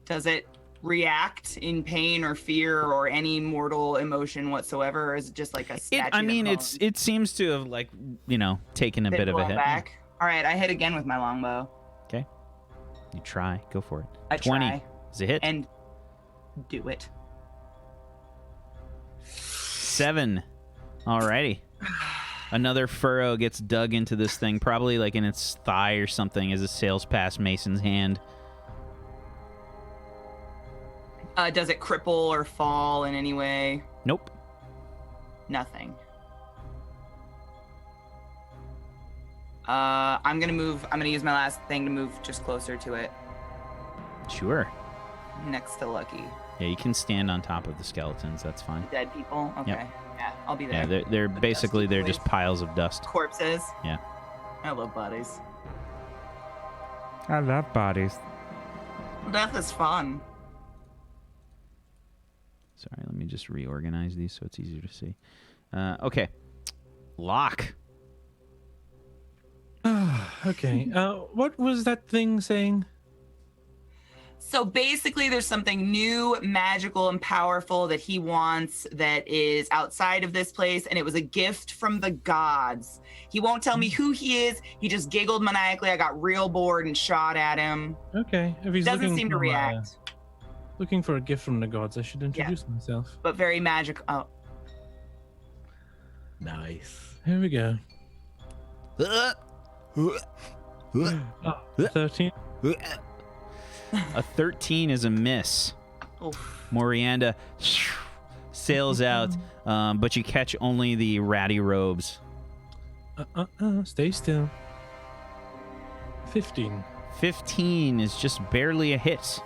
Does it react in pain or fear or any mortal emotion whatsoever, or is it just like a statue? It seems to have like taken a bit of a hit. Back. All right, I hit again with my longbow. Okay, you try. Go for it. I 20 try. is a hit. And do it. 7. Alrighty. Another furrow gets dug into this thing, probably like in its thigh or something, as it sails past Mason's hand. Does it cripple or fall in any way? Nope. Nothing. I'm gonna use my last thing to move just closer to it. Sure. Next to Lucky. Yeah, you can stand on top of the skeletons. That's fine. The dead people? Okay. Yep. Yeah, I'll be there. Yeah, they're The basically dusty they're just boys. piles of dust. Corpses. Yeah. I love bodies. I love bodies. Death is fun. Sorry, let me just reorganize these so it's easier to see. Okay. Lock. Okay. What was that thing saying? So basically, there's something new, magical, and powerful that he wants that is outside of this place, and it was a gift from the gods. He won't tell me who he is. He just giggled maniacally. I got real bored and shot at him. Okay. If he's Doesn't looking seem to for, react, looking for a gift from the gods, I should introduce myself. but very magic. Oh, Nice. Here we go. 13. A 13 is a miss. oof. Morianda sails out, but you catch only the ratty robes. Stay still. 15 15 is just barely a hit.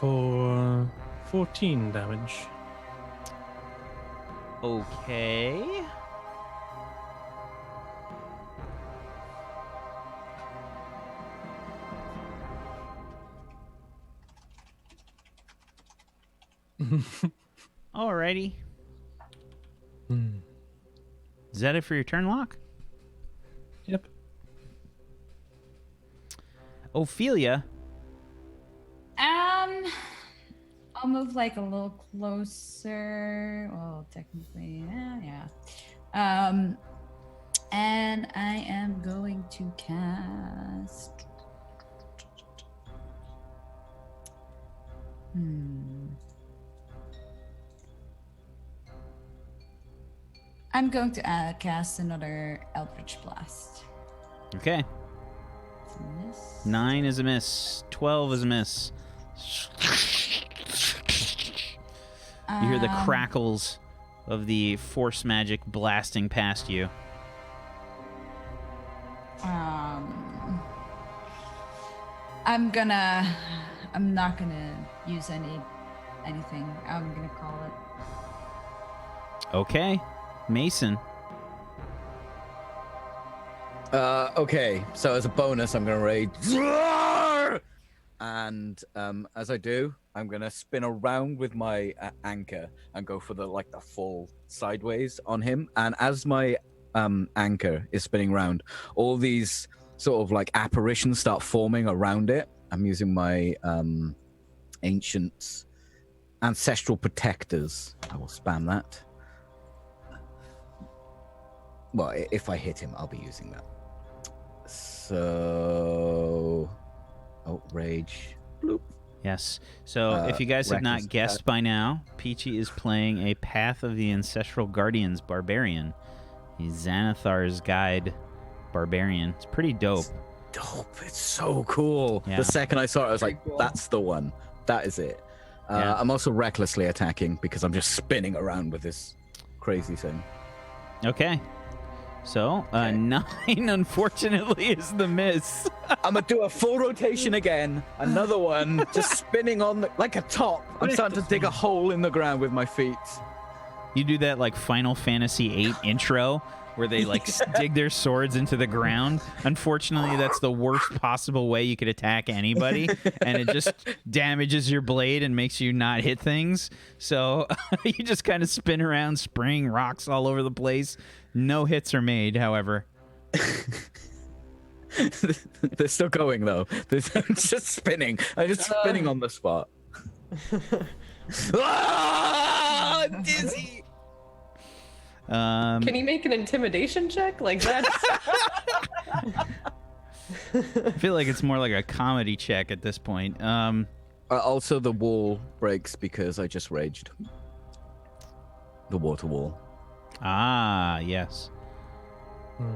for 14 damage. Okay. Alrighty. Is that it for your turn, Lock? Yep. Ophelia. I'll move like a little closer. Well, technically, yeah. And I am going to cast. I'm going to cast another Eldritch Blast. Okay. It's a miss. 9 is a miss. 12 is a miss. You hear the crackles of the force magic blasting past you. I'm not gonna use anything. I'm gonna call it. Okay. Mason. Okay, so as a bonus, I'm gonna rage, and as I do, I'm gonna spin around with my anchor and go for the full sideways on him. And as my anchor is spinning around, all these sort of apparitions start forming around it. I'm using my ancient ancestral protectors. I will spam that. Well, if I hit him, I'll be using that. So, rage. Bloop. Yes. So if you guys have not Reckless guessed by now, Peachy is playing a Path of the Ancestral Guardians barbarian. He's Xanathar's guide barbarian. It's pretty dope. Dope. It's so cool. Yeah. The second I saw it, I was like, Cool. that's the one. That is it. Yeah. I'm also recklessly attacking because I'm just spinning around with this crazy thing. Okay. So, Okay. 9, unfortunately, is the miss. I'm going to do a full rotation again. Another one. Just spinning on like a top. I'm starting to dig a hole in the ground with my feet. You do that like Final Fantasy VIII intro where they dig their swords into the ground. Unfortunately, that's the worst possible way you could attack anybody, and it just damages your blade and makes you not hit things. So you just kind of spin around, spraying rocks all over the place. No hits are made, however. They're still going though. I'm just spinning. I'm just spinning on the spot. Ah, dizzy. Can he make an intimidation check? Like that's I feel like it's more like a comedy check at this point. Also, the wall breaks because I just raged. The water wall. Ah, yes.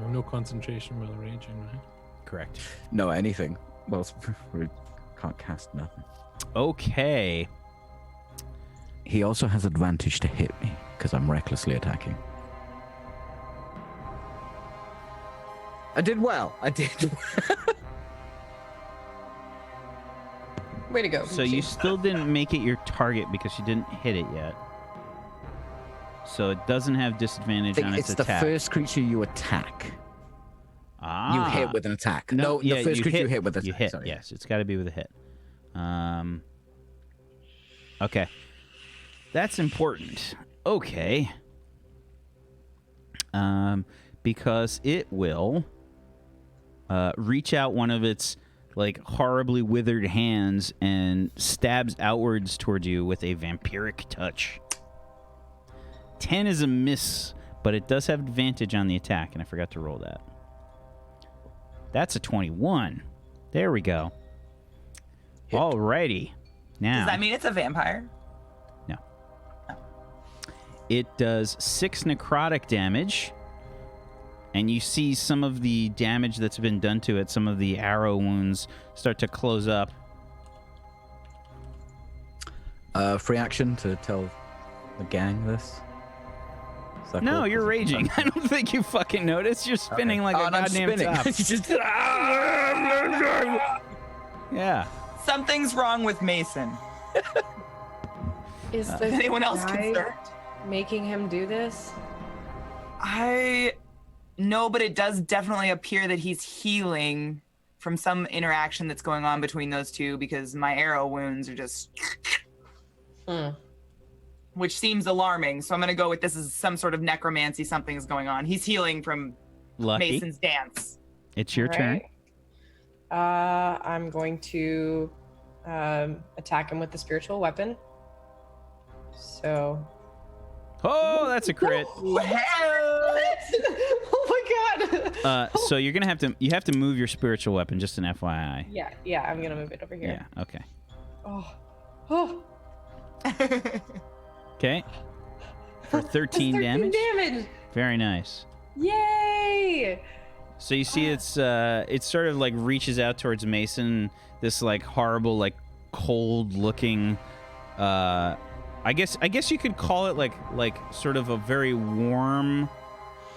No concentration while raging, right? Correct. No, anything. Well, we can't cast nothing. Okay. He also has advantage to hit me because I'm recklessly attacking. I did well. I did. way to go. So you still didn't make it your target because you didn't hit it yet. So it doesn't have disadvantage on its it's attack. the first creature you attack. Ah. You hit with an attack. No, the first creature you hit with an You attack. hit, Sorry. yes. It's got to be with a hit. Okay. That's important. Okay. Because it will reach out one of its like horribly withered hands and stabs outwards towards you with a vampiric touch. 10 is a miss, but it does have advantage on the attack, and I forgot to roll that. That's a 21. There we go. Hit. Alrighty. Now, Does that mean it's a vampire? no. It does 6 necrotic damage, and you see some of the damage that's been done to it, some of the arrow wounds start to close up. Free action to tell the gang this. Is that No, cool? you're raging. I don't think you fucking noticed. You're spinning like a and I'm goddamn spinning. top. It's just Yeah. Something's wrong with Mason. Is the Anyone else guy concerned? making him do this? No, but it does definitely appear that he's healing from some interaction that's going on between those two because my arrow wounds are just... Which seems alarming, so I'm going to go with this is some sort of necromancy, something is going on. He's healing from Lucky. Mason's dance. It's your turn. Right. I'm going to attack him with the spiritual weapon. So... Oh, that's a crit. Ooh, hell! Oh my god! So you're gonna have to move your spiritual weapon, just an FYI. Yeah, I'm gonna move it over here. Yeah. Okay. Oh. Okay. For 13 damage. damage! Very nice. Yay! So you see, it sort of like reaches out towards Mason. This like horrible, like cold looking. I guess you could call it like sort of a very warm,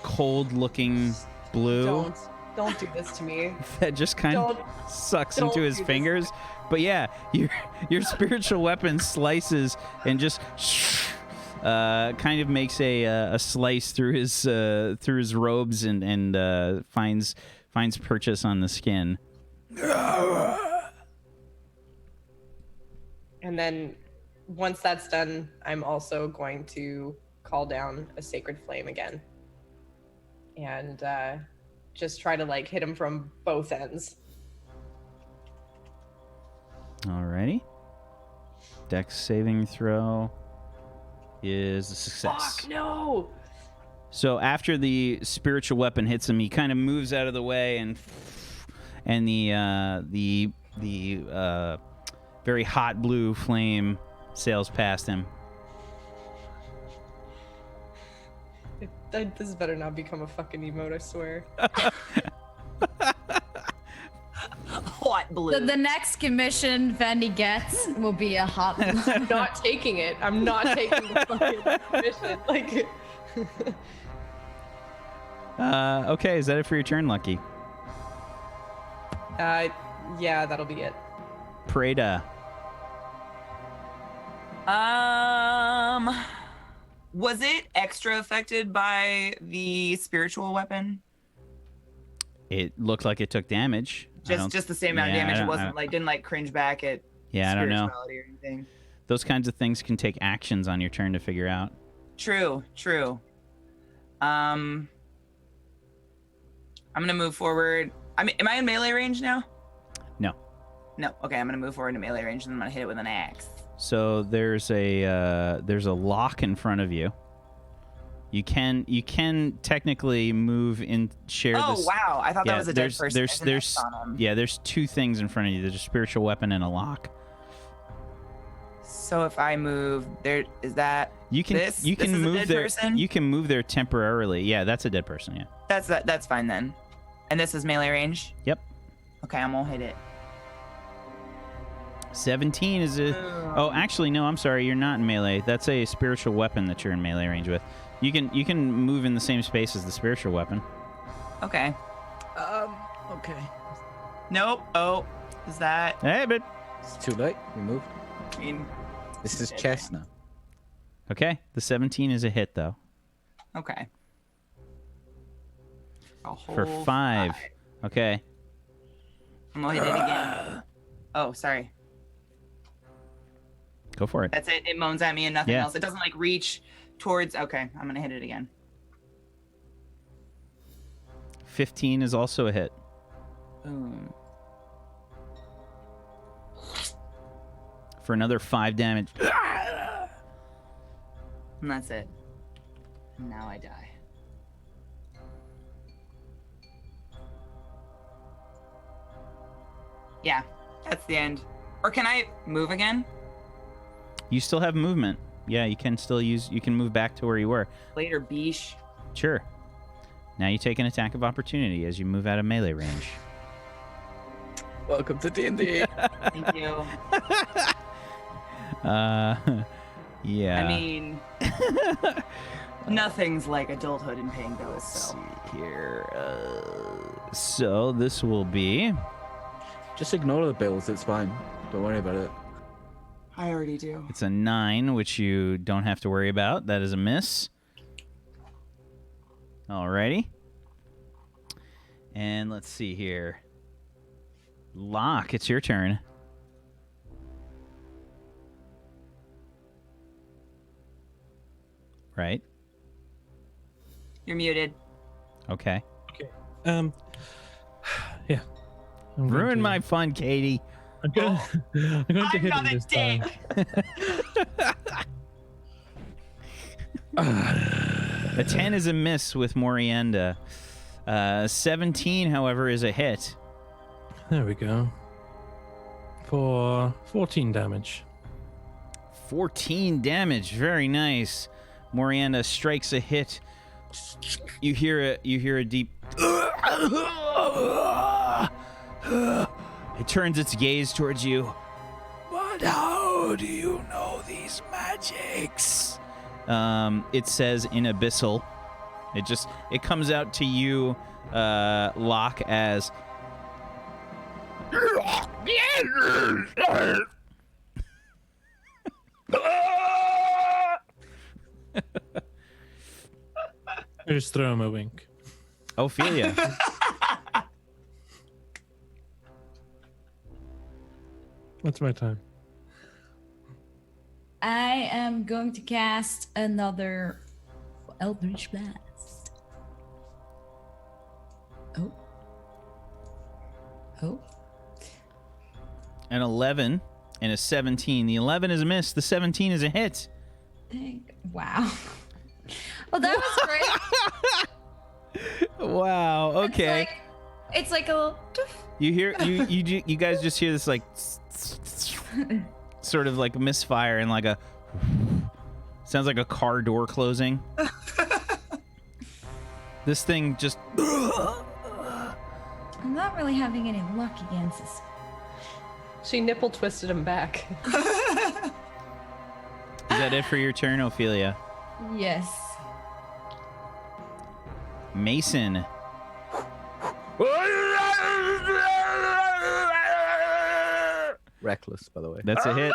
cold looking blue Don't do this to me. that just kind of sucks into his fingers. But yeah, your spiritual weapon slices and just kind of makes a slice through his robes and finds purchase on the skin. And then once that's done, I'm also going to call down a sacred flame again. And just try to like hit him from both ends. Alrighty. Dex saving throw is a success. Fuck no! So after the spiritual weapon hits him, he kind of moves out of the way, and the very hot blue flame sails past him. This better not become a fucking emote, I swear. Hot blue. The next commission Fendi gets will be a hot blue. I'm not taking it. I'm not taking the fucking mission. Like, Okay, is that it for your turn, Lucky? yeah, that'll be it. Prada. Was it extra affected by the spiritual weapon? It looked like it took damage. Just the same amount of damage. It wasn't like didn't like cringe back at Yeah, I don't know. spirituality or anything. Those kinds of things can take actions on your turn to figure out. True. I'm gonna move forward. Am I in melee range now? No. No. Okay, I'm gonna move forward to melee range and I'm gonna hit it with an axe. So there's a lock in front of you. You can technically move and share Oh this. wow! I thought that was a dead person. There's two things in front of you. There's a spiritual weapon and a lock. So if I move, there is that. You can this you can is a move dead there. person? You can move there temporarily. Yeah, that's a dead person. Yeah. That's fine then. And this is melee range. Yep. Okay, I'm gonna hit it. 17 is a. Oh, actually, no. I'm sorry. You're not in melee. That's a spiritual weapon that you're in melee range with. You can move in the same space as the spiritual weapon. Okay. Okay. Nope. Oh, is that? Hey, but It's too late. We moved. I mean, This is chess now. okay. The 17 is a hit though. okay. A For whole 5. Okay. I'm gonna hit it again. Oh, sorry. Go for it. That's it. It moans at me and nothing Yeah. else. It doesn't like reach towards. Okay, I'm gonna hit it again. 15 is also a hit. Boom. For another 5 damage. And that's it. And now I die. Yeah, that's the end. Or can I move again? You still have movement. Yeah, you can still use. You can move back to where you were. Later, beesh. Sure. Now you take an attack of opportunity as you move out of melee range. Welcome to D&D. Thank you. Yeah. I mean, nothing's like adulthood and paying bills. Let's So see here. So this will be. Just ignore the bills. It's fine. Don't worry about it. I already do. It's a 9, which you don't have to worry about. That is a miss. Alrighty. And let's see here. Locke, it's your turn. Right? You're muted. Okay. Okay. Yeah. I'm going Ruin to- my fun, Katie. I'm going, I'm going to hit I'm him not a this time. A 10 is a miss with Morienda. 17, however, is a hit. There we go. For 14 damage. 14 damage. Very nice. Morienda strikes a hit. You hear a deep. It turns its gaze towards you. But how do you know these magics? It says in Abyssal. It comes out to you, Locke, as. I just throw him a wink. Ophelia. What's my time? I am going to cast another Eldritch Blast. Oh. Oh. An 11 and a 17. The 11 is a miss. The 17 is a hit. Wow. Well, that was great. Wow. Okay. It's like a little. You hear you guys just hear this like sort of like misfire and like a sounds like a car door closing. This thing just I'm not really having any luck against this. She nipple twisted him back. Is that it for your turn, Ophelia? Yes. Mason. Reckless, by the way. That's a hit.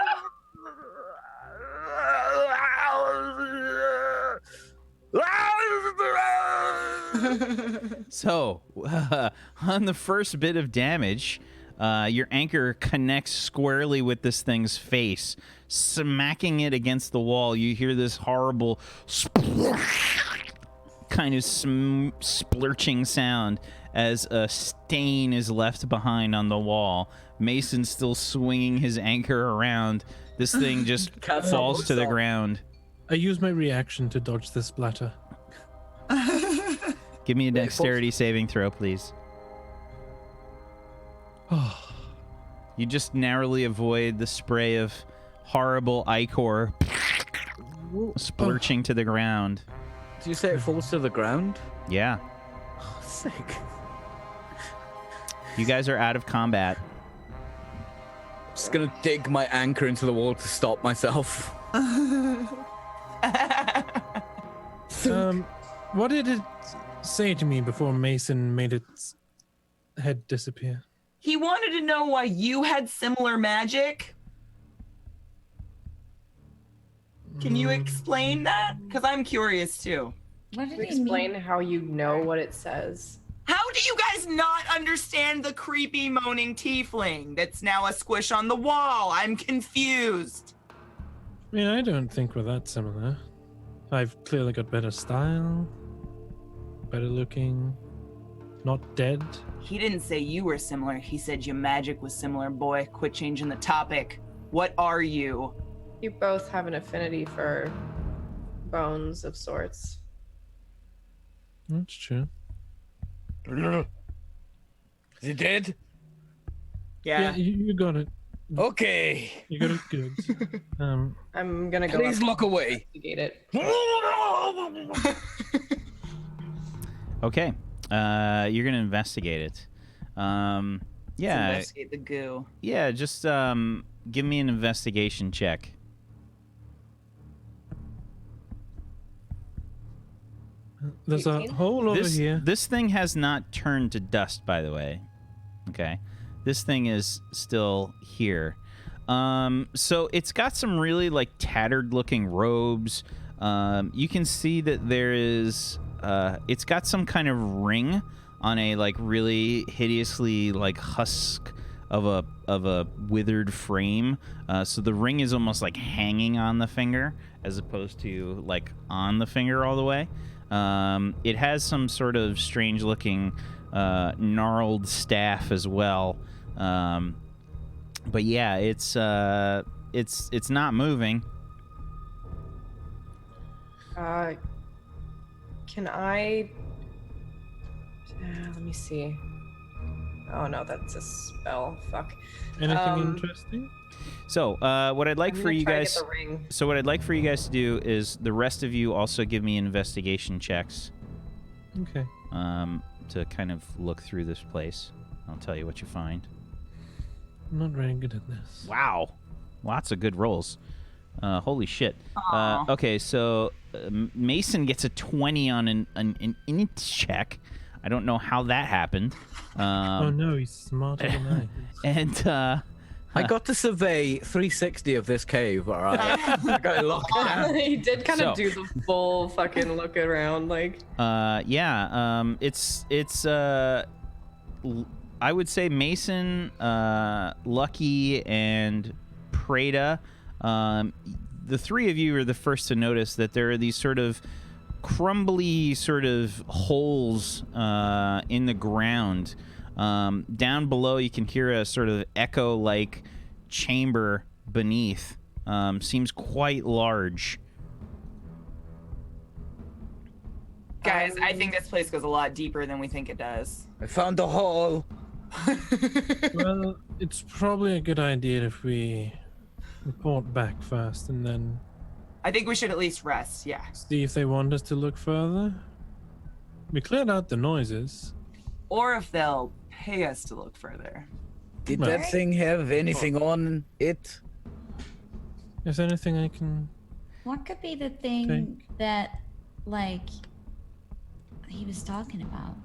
So, on the first bit of damage, your anchor connects squarely with this thing's face, smacking it against the wall. You hear this horrible kind of splurching sound as a stain is left behind on the wall. Mason still swinging his anchor around. This thing just Can't falls stop. to the ground. I use my reaction to dodge the splatter. Give me a dexterity saving throw, please. You just narrowly avoid the spray of horrible ichor splurching to the ground. Did you say it falls to the ground? Yeah. Sick. You guys are out of combat. Just gonna dig my anchor into the wall to stop myself. What did it say to me before Mason made its head disappear? He wanted to know why you had similar magic. Can you explain that? Because I'm curious too. What did he Explain mean? how you know what it says. How do you guys not understand the creepy moaning tiefling that's now a squish on the wall? I'm confused. I mean, I don't think we're that similar. I've clearly got better style, better looking, not dead. He didn't say you were similar. He said your magic was similar, boy. Quit changing the topic. What are you? You both have an affinity for bones of sorts. That's true. Is he dead? Yeah, you got it. Okay. You got it good. I'm gonna go Please up look away. and investigate it. Okay. You're gonna investigate it. Yeah. Investigate the goo. Yeah, just give me an investigation check. There's a 18? hole over here. This thing has not turned to dust, by the way. Okay. This thing is still here. So it's got some really like tattered looking robes. You can see that there is it's got some kind of ring on a like really hideously like husk of a withered frame. So the ring is almost like hanging on the finger as opposed to like on the finger all the way. It has some sort of strange looking gnarled staff as well. But yeah, it's not moving. Can I? Let me see. Oh no, that's a spell. Fuck. Anything interesting? So, what I'd like I'm for gonna you try to guys get the ring. So what I'd like for you guys to do is the rest of you also give me investigation checks Okay. to kind of look through this place. I'll tell you what you find. I'm not very good at this. Wow. Lots of good rolls. Holy shit. Aw. Okay, so Mason gets a 20 on an int check. I don't know how that happened. Oh no, he's smarter than I. And I got to survey 360 of this cave, all right? I got it locked down. He did kind So- of do the full fucking look around, like. it's I would say Mason, Lucky, and Prada. The three of you are the first to notice that there are these sort of crumbly sort of holes in the ground. Down below, you can hear a sort of echo-like chamber beneath. Seems quite large. Guys, I think this place goes a lot deeper than we think it does. I found a hole. Well, it's probably a good idea if we report back first and then I think we should at least rest, yeah. see if they want us to look further. We cleared out the noises. Or if they'll pay us to look further. Did Well- that thing have anything on it? Is there anything I can... What could be the thing that, like, he was talking about?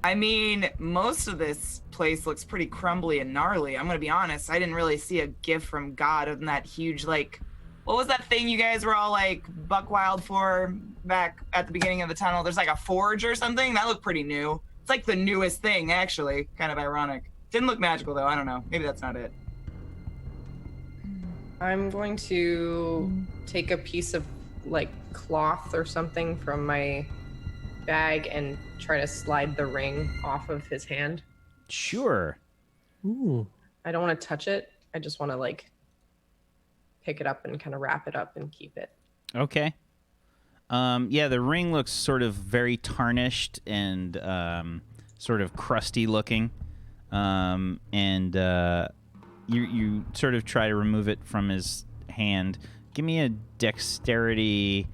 I mean, most of this place looks pretty crumbly and gnarly. I'm gonna be honest. I didn't really see a gift from God other than that huge, like, what was that thing you guys were all like buck wild for back at the beginning of the tunnel? There's like a forge or something that looked pretty new. It's like the newest thing, actually. Kind of ironic. Didn't look magical though. I don't know. Maybe that's not it. I'm going to take a piece of like cloth or something from my bag and try to slide the ring off of his hand. Sure. Ooh. I don't want to touch it. I just want to like pick it up and kind of wrap it up and keep it. Okay. Yeah, the ring looks sort of very tarnished and sort of crusty looking. And you sort of try to remove it from his hand. Give me a dexterity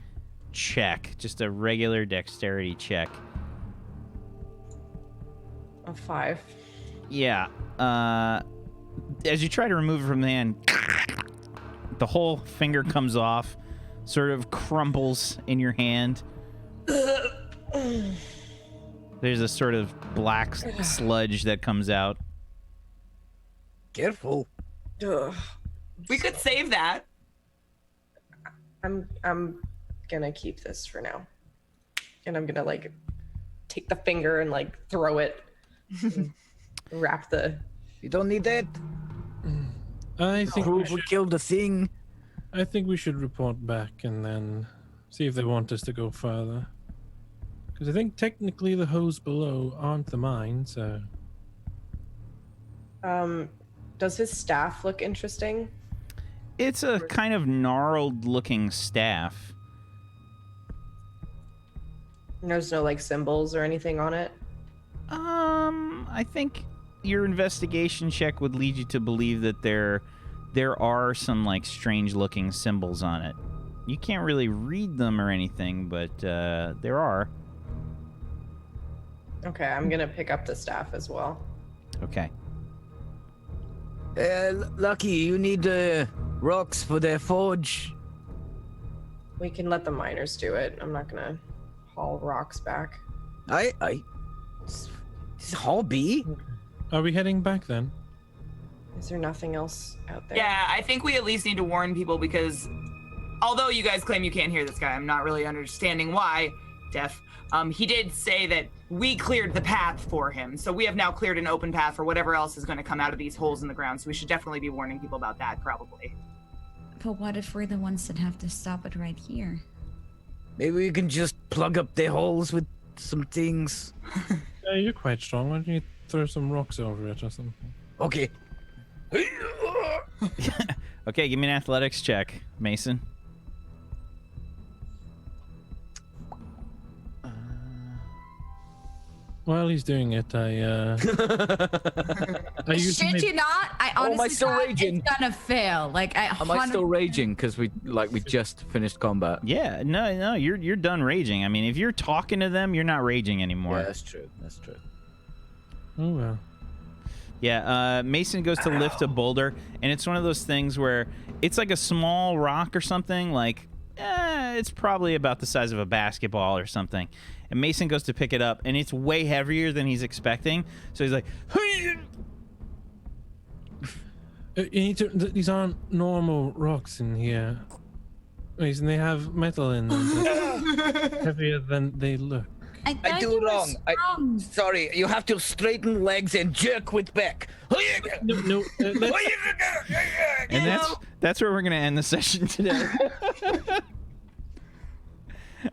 check. Just a regular dexterity check. A 5. Yeah. As you try to remove it from the hand, the whole finger comes off, sort of crumbles in your hand. There's a sort of black sludge that comes out. Careful. Ugh. We could save that. I'm gonna keep this for now. And I'm gonna like take the finger and like throw it. And wrap the. You don't need that. I think Proof we killed the thing. I think we should report back and then see if they want us to go further. Because I think technically the holes below aren't the mine, so. Does his staff look interesting? It's a kind of gnarled looking staff. There's no like symbols or anything on it. I think your investigation check would lead you to believe that there are some like strange looking symbols on it. You can't really read them or anything, but there are. Okay, I'm gonna pick up the staff as well. Okay. Lucky, you need rocks for their forge. We can let the miners do it. I'm not gonna haul rocks back. It's a hobby. Are we heading back then? Is there nothing else out there? Yeah, I think we at least need to warn people because although you guys claim you can't hear this guy, I'm not really understanding why, Deaf. He did say that we cleared the path for him. So we have now cleared an open path for whatever else is going to come out of these holes in the ground. So we should definitely be warning people about that, probably. But what if we're the ones that have to stop it right here? Maybe we can just plug up their holes with some things. You're quite strong. Why don't you throw some rocks over it or something? Okay. Okay, give me an athletics check, Mason. While he's doing it, I use Shit you not? I am I honestly still thought raging? it's gonna fail. Like Am I still raging because we just finished combat? Yeah, no, you're done raging. I mean, if you're talking to them, you're not raging anymore. Yeah, that's true. That's true. Oh well. Yeah, Mason goes to lift a boulder, and it's one of those things where it's like a small rock or something, like, it's probably about the size of a basketball or something. And Mason goes to pick it up, and it's way heavier than he's expecting. So he's like, You need to, these aren't normal rocks in here. Mason, they have metal in them. That's heavier than they look. I do wrong. Sorry, you have to straighten legs and jerk with back. No, and that's where we're going to end the session today.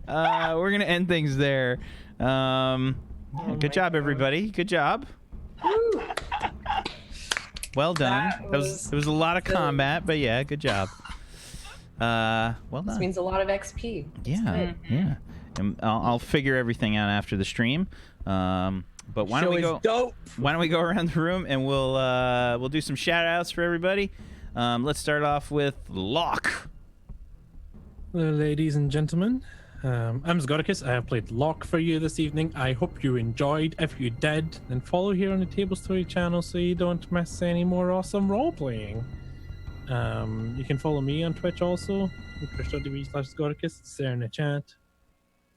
We're going to end things there. Good job, everybody. Good job. Well done. It was a lot of combat, but yeah, good job. Well done. This means a lot of XP. Yeah, yeah. And I'll figure everything out after the stream. But why don't we go? Dope. Why don't we go around the room and we'll do some shout outs for everybody. Let's start off with Locke. Hello, ladies and gentlemen. I'm Zgodicus. I have played Locke for you this evening. I hope you enjoyed. If you did, then follow here on the Tablestory channel so you don't miss any more awesome role playing. You can follow me on Twitch also, twitch.tv/Zgodicus. It's there in the chat.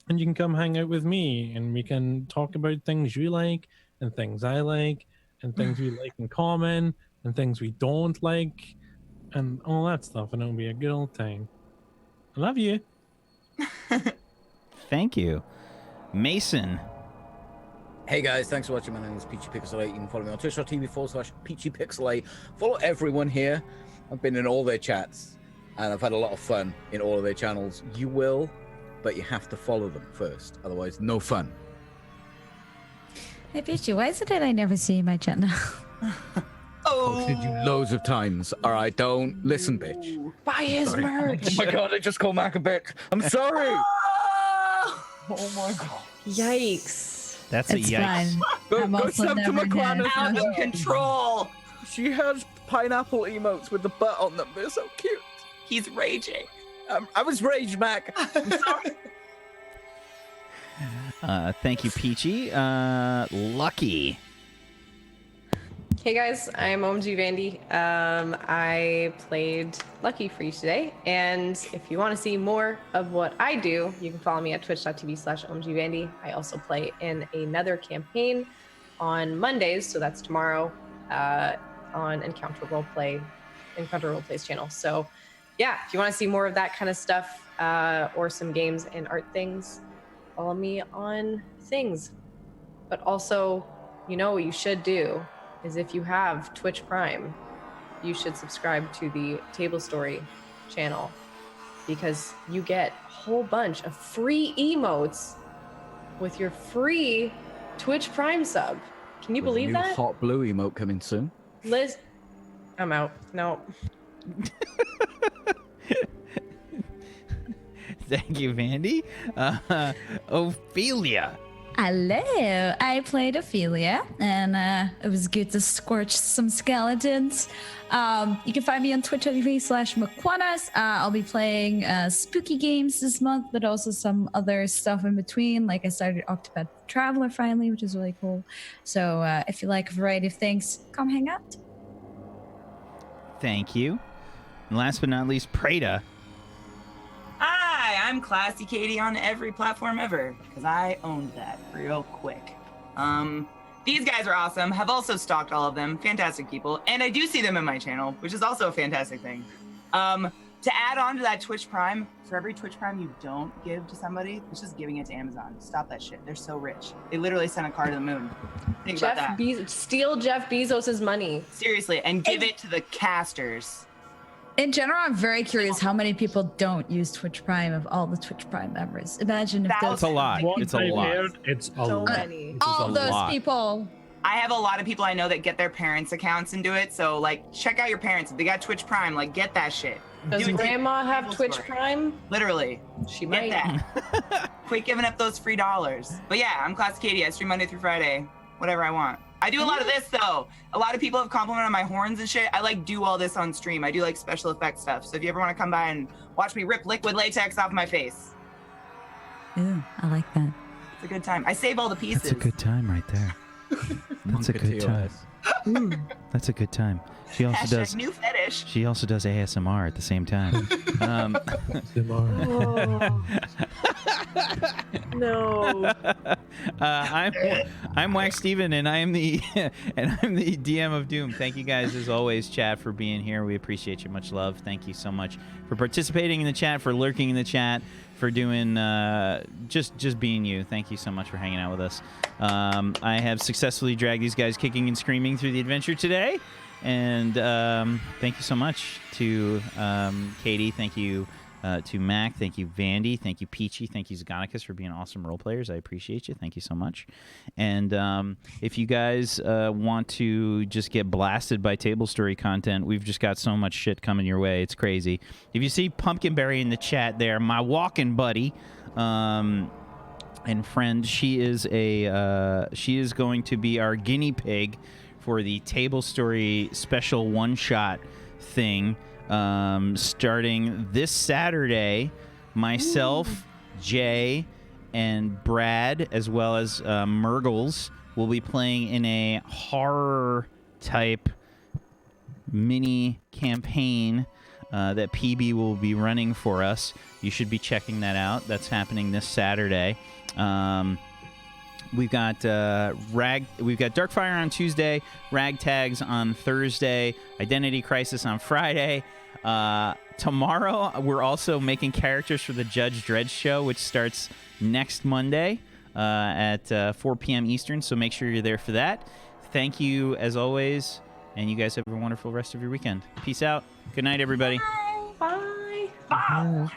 And you can come hang out with me and we can talk about things you like and things I like and things we like in common and things we don't like and all that stuff, and it'll be a good old time. I love you. Thank you. Mason. Hey guys, thanks for watching. My name is Peachy Pixelate. You can follow me on twitch.tv/Peachy Pixelate. Follow everyone here. I've been in all their chats and I've had a lot of fun in all of their channels. You will but you have to follow them first. Otherwise, no fun. Hey, Peachy, why is it that I never see my channel? Posted you loads of times. All right, don't listen, bitch. Buy his Sorry. merch. Oh my god, I just called Mac a bitch. I'm sorry. Oh my god. Yikes. That's a It's yikes. fine. Go, I'm go also snap to never McLaren. Out of control. She has pineapple emotes with the butt on them. They're so cute. He's raging. I was rage, Mac. I'm sorry. Thank you, Peachy. Lucky. Hey guys, I'm OMG Vandy. I played Lucky for you today, and if you want to see more of what I do, you can follow me at twitch.tv/OMGVandy. I also play in another campaign on Mondays, so that's tomorrow, on Encounter Roleplay's channel. So yeah, if you want to see more of that kind of stuff, or some games and art things, follow me on things. But also, you know what you should do is if you have Twitch Prime, you should subscribe to the Tablestory channel, because you get a whole bunch of free emotes with your free Twitch Prime sub. Can you believe With a new that? hot blue emote coming soon. Liz, I'm out. No. Thank you, Vandy. Ophelia. Hello, I played Ophelia, and it was good to scorch some skeletons. You can find me on twitch.tv/Makwanas. I'll be playing spooky games this month, but also some other stuff in between. Like I started Octopath Traveler finally, which is really cool. So if you like a variety of things, come hang out. Thank you. And last but not least, Prada. Hi, I'm Classy Katie on every platform ever, because I owned that real quick. These guys are awesome, have also stalked all of them, fantastic people, and I do see them in my channel, which is also a fantastic thing. To add on to that Twitch Prime, for every Twitch Prime you don't give to somebody, it's just giving it to Amazon. Stop that shit. They're so rich. They literally sent a car to the moon. Think about that. Steal Jeff Bezos's money. Seriously, and give it to the casters. In general, I'm very curious how many people don't use Twitch Prime of all the Twitch Prime members. Imagine if It's a lot. What It's a I've lot. heard, it's a So lot. many. all a those lot. people. I have a lot of people I know that get their parents' accounts and do it. So, like, check out your parents. If they got Twitch Prime, like, get that shit. Does Do it to Grandma have Table Twitch Story. Prime? Literally. She Get might. that. Quit giving up those free dollars. But yeah, I'm Classy Katie. I stream Monday through Friday. Whatever I want. I do a lot of this, though. A lot of people have complimented my horns and shit. I, like, do all this on stream. I do, like, special effects stuff. So if you ever want to come by and watch me rip liquid latex off my face, Ooh, I like that. it's a good time. I save all the pieces. That's a good time right there. That's a good time. That's a good time. She also Hashtag does. new fetish. She also does ASMR at the same time. No. I'm Wacksteven, and I'm the DM of Doom. Thank you guys as always, chat, for being here. We appreciate you. Much love. Thank you so much for participating in the chat, for lurking in the chat, for doing just being you. Thank you so much for hanging out with us. I have successfully dragged these guys kicking and screaming through the adventure today, and thank you so much to Katie. Thank you to Mac. Thank you, Vandy. Thank you, Peachy. Thank you, Zagonicus, for being awesome role players. I appreciate you. Thank you so much. And if you guys want to just get blasted by Tablestory content, we've just got so much shit coming your way. It's crazy. If you see Pumpkinberry in the chat there, my walking buddy and friend, she is going to be our guinea pig for the Tablestory special one-shot thing. Starting this Saturday, myself, Jay, and Brad, as well as Murgles, will be playing in a horror type mini campaign that PB will be running for us. You should be checking that out. That's happening this Saturday. We've got Darkfire on Tuesday, Ragtags on Thursday, Identity Crisis on Friday. Tomorrow, we're also making characters for the Judge Dredd show, which starts next Monday at 4 p.m. Eastern, so make sure you're there for that. Thank you, as always, and you guys have a wonderful rest of your weekend. Peace out. Good night, everybody. Bye. Bye.